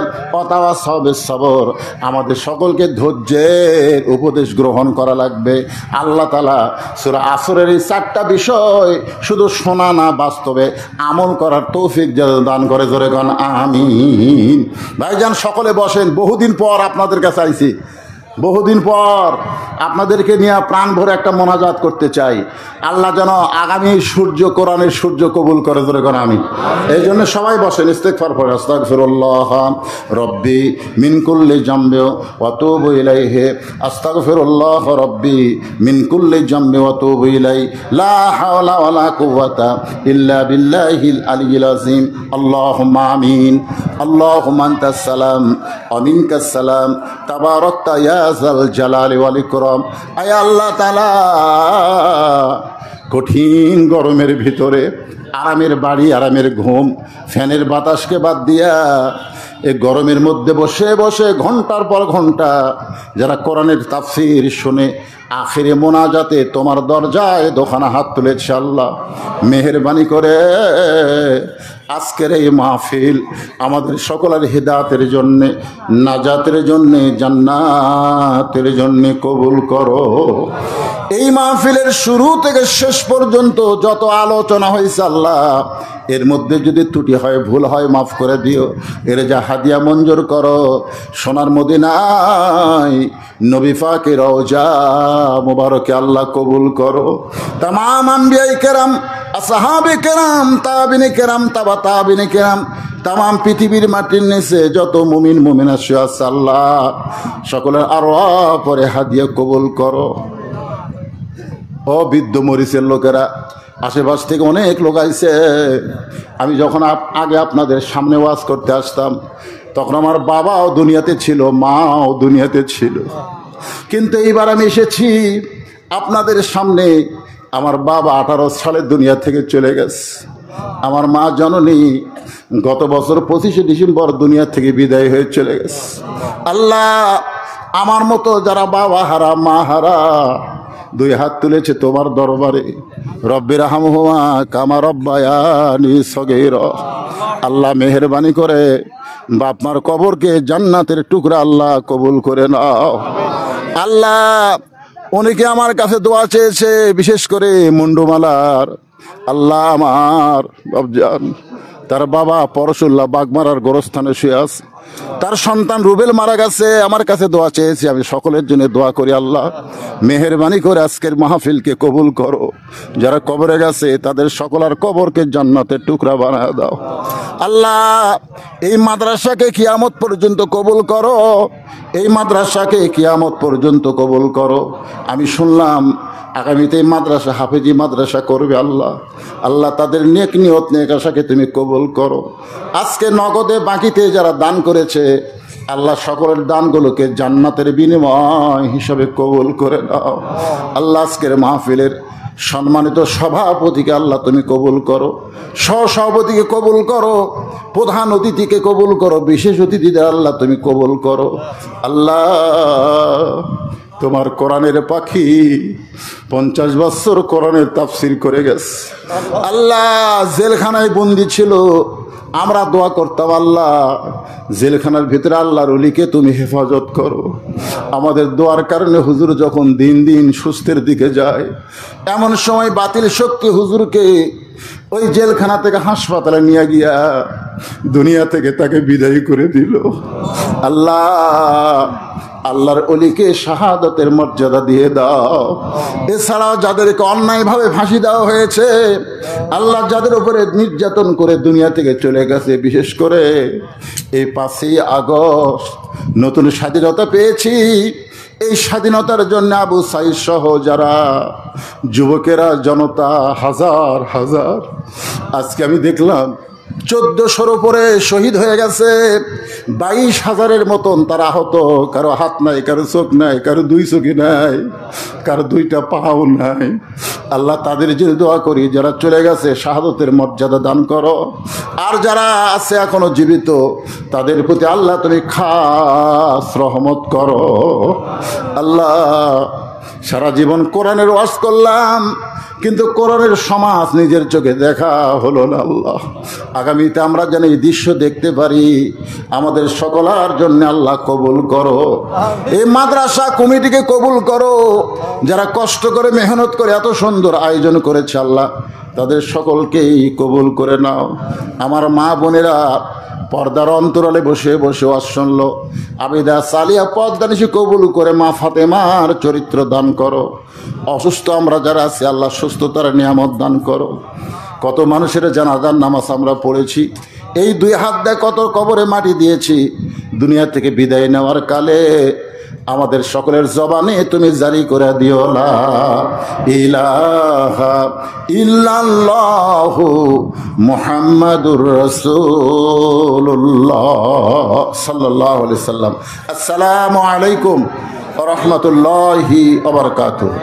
তাওয়াসসাউ বিস সবর, আমাদের সকলকে ধৈর্যের উপদেশ গ্রহণ করা লাগবে। আল্লাহ তাআলা সূরা আসরের এই 4টা বিষয় শুধু শোনা না, বাস্তবে আমল করার তৌফিক দান করে। জোরে গান আমিন। ভাইজান সকলে বসেন। বহুদিন পর আপনাদের কাছে আইছি, বহুদিন পর আপনাদেরকে নিয়ে প্রাণ ভরে একটা মোনাজাত করতে চাই। আল্লাহ যেন আগামী সূর্য, কোরআনের সূর্য কবুল করে। জোরে গান আমিন। এই জন্য সবাই বসেন, ইস্তেগফার পড়ে। আস্তাগফিরুল্লাহ রব্বি মিন কুল্লি জামবি ওয়া তুবু ইলাইহি, আস্তাগফিরুল্লাহ রব্বি মিন কুল্লি জামবি ওয়া তুবু ইলাইহি, লা হাওলা ওয়ালা কুওয়াতা ইল্লা বিল্লাহিল আলিয়্যিল আযীম। আল্লাহুম্মা আমিন। আল্লাহুম্মা আনতাস সালাম ওয়া মিনকাস সালাম, তাবারাকতা ইয়া যাল জালালি ওয়াল ইকরাম। আয় আল্লাহ তাআলা, কঠিন গরমের ভিতরে আরামের বাড়ি, আরামের ঘুম, ফ্যানের বাতাসকে বাদ দিয়া এই গরমের মধ্যে বসে বসে ঘন্টার পর ঘন্টা যারা কোরআনের তাফসীর শুনে আখিরে মোনাজাতে তোমার দরজায় দোকানা হাত তুলেছে, আল্লাহ মেহেরবানি করে আজকের এই মাহফিল আমাদের সকলের হিদায়াতের জন্যে, নাজাতের জন্যে, জান্নাতের জন্যে কবুল করো। এই মাহফিলের শুরু থেকে শেষ পর্যন্ত যত আলোচনা হয়েছে আল্লাহ, এর মধ্যে যদি ত্রুটি হয়, ভুল হয়, মাফ করে দিও। এর যা হাদিয়া মঞ্জুর করো, সোনার মদিনায় নবী পাকের রওজা মুবারকে আল্লাহ কবুল করো। তামাম আম্বিয়ায়ে কেরাম, আসহাবে কেরাম, তাবিনে কেরাম, তাবা তাবিনে কেরাম, তামাম পৃথিবীর মাটির নিচে যত মুমিন মুমিনা শুয়ে আছে আল্লাহ, সকলের আরওয়াহ পরে হাদিয়া কবুল করো। ও বৃদ্ধ মরিচের লোকেরা, আশেপাশ থেকে অনেক লোক আইছে। আমি যখন আগে আপনাদের সামনে ওয়াজ করতে আসতাম, তখন আমার বাবাও দুনিয়াতে ছিল, মাও দুনিয়াতে ছিল। কিন্তু এইবার আমি এসেছি আপনাদের সামনে, আমার বাবা 18 সালে দুনিয়া থেকে চলে গেছে। আমার মা জননী গত বছর 25শে ডিসেম্বর দুনিয়া থেকে বিদায় হয়ে চলে গেছে। আল্লাহ, আমার মতো যারা বাবা হারা, মা হারা, দুই হাত তুলেছে তোমার দরবারে। রব্বির হামহুমা কামা রব্বায়ানি সগীরা। আল্লাহ মেহেরবানি করে বাপ মার কবরকে জান্নাতের টুকরা আল্লাহ কবুল করে নাও। আল্লাহ, অনেকে আমার কাছে দোয়া চেয়েছে, বিশেষ করে মুন্ডুমালার। আল্লাহ, আমার বাবজান, তার বাবা পরশুল্লাহ বাগমারার গোরস্থানে শুয়ে আছে, তার সন্তান রুবেল মারা গেছে, আমার কাছে দোয়া চেয়েছে। আমি সকলের জন্য দোয়া করি, আল্লাহ মেহেরবানি করে আজকের মাহফিলকে কবুল করো। যারা কবরে গেছে তাদের সকলের কবরকে জান্নাতের টুকরা বানায় দাও। আল্লাহ, এই মাদ্রাসাকে কিয়ামত পর্যন্ত কবুল করো, এই মাদ্রাসাকে কিয়ামত পর্যন্ত কবুল করো। আমি শুনলাম আগামীতে এই মাদ্রাসা হাফেজি মাদ্রাসা করবে। আল্লাহ, আল্লাহ তাদের নেক নিয়ত নেক আশাকে তুমি কবুল করো। আজকে নগদে বাকিতে যারা দান করেছে, আল্লাহ সকলের দানগুলোকে জান্নাতের বিনিময় হিসাবে কবুল করে দাও। আল্লাহ, আজকের মাহফিলের সম্মানিত সভাপতিকে আল্লাহ তুমি কবুল করো, সহসভাপতিকে কবুল করো, প্রধান অতিথিকে কবুল করো, বিশেষ অতিথিদের আল্লাহ তুমি কবুল করো। আল্লাহ, তোমার কোরআনের পাখি 50 বছর কোরআনের তাফসির করে গেছে। আল্লাহ, জেলখানায় বন্দি ছিল, আমরা দোয়া করতাম আল্লাহ জেলখানার ভিতরে আল্লাহর ওলিকে তুমি হেফাজত করো। আমাদের দোয়ার কারণে হুজুর যখন দিন দিন সুস্থের দিকে যায়, এমন সময় বাতিল শক্তি হুজুরকে ওই জেলখানা থেকে হাসপাতালে নিয়ে গিয়া দুনিয়া থেকে তাকে বিদায় করে দিল। আল্লাহ, আল্লাহর ওলিকে শাহাদাতের মর্যাদা দিয়ে দাও। এছাড়াও যাদেরকে অন্যায়ভাবে ফাঁসি দেওয়া হয়েছে, আল্লাহ যাদের উপরে নির্যাতন করে দুনিয়া থেকে চলে গেছে, বিশেষ করে এই 5ই আগস্ট নতুন স্বাধীনতা পেয়েছি, এই স্বাধীনতার জন্য আবু সাইদ সহ যারা যুবকেরা, জনতা হাজার হাজার, আজকে আমি দেখলাম 1400-র উপরে শহীদ হয়ে গেছে, 22,000-এর মতন তারা আহত। কারো হাত নাই, কারো চোখ নাই, কারো 2 চোখই নাই, কারো 2টা পাও নাই। আল্লাহ, তাদের জন্য দোয়া করি, যারা চলে গেছে শাহাদতের মর্যাদা দান করো, আর যারা আছে এখনো জীবিত তাদের প্রতি আল্লাহ তুমি খাস রহমত করো। আল্লাহ, সারা জীবন কোরআনের ওয়াজ করলাম, কিন্তু কোরআনের সমাজ নিজের চোখে দেখা হলো না। আল্লাহ, আগামীতে আমরা যেন এই দৃশ্য দেখতে পারি, আমাদের সকলের জন্য আল্লাহ কবুল করো। এই মাদ্রাসা কমিটিকে কবুল করো, যারা কষ্ট করে মেহনত করে এত সুন্দর আয়োজন করেছে, আল্লাহ তাদের সকলকেই কবুল করে নাও। আমার মা বোনেরা পর্দার অন্তরালে বসে বসে ওয়াজ শুনলো, আবিদা সালিয়া পর্দানিশি কবুল করে মা ফাতেমার চরিত্র দান করো। অসুস্থ আমরা যারা আছি আল্লাহ সুস্থতার নিয়ামত দান করো। কত মানুষের জানাজার নামাজ আমরা পড়েছি, এই 2 হাত দিয়ে কত কবরে মাটি দিয়েছি। দুনিয়া থেকে বিদায় নেওয়ার কালে আমাদের সকলের জবানে তুমি জারি করে দিও লা ইলাহা ইল্লাল্লাহু মুহাম্মাদুর রাসূলুল্লাহ সাল্লাল্লাহু আলাইহি সাল্লাম। আসসালামু আলাইকুম ওয়া রাহমাতুল্লাহি ওয়া বারাকাতুহু।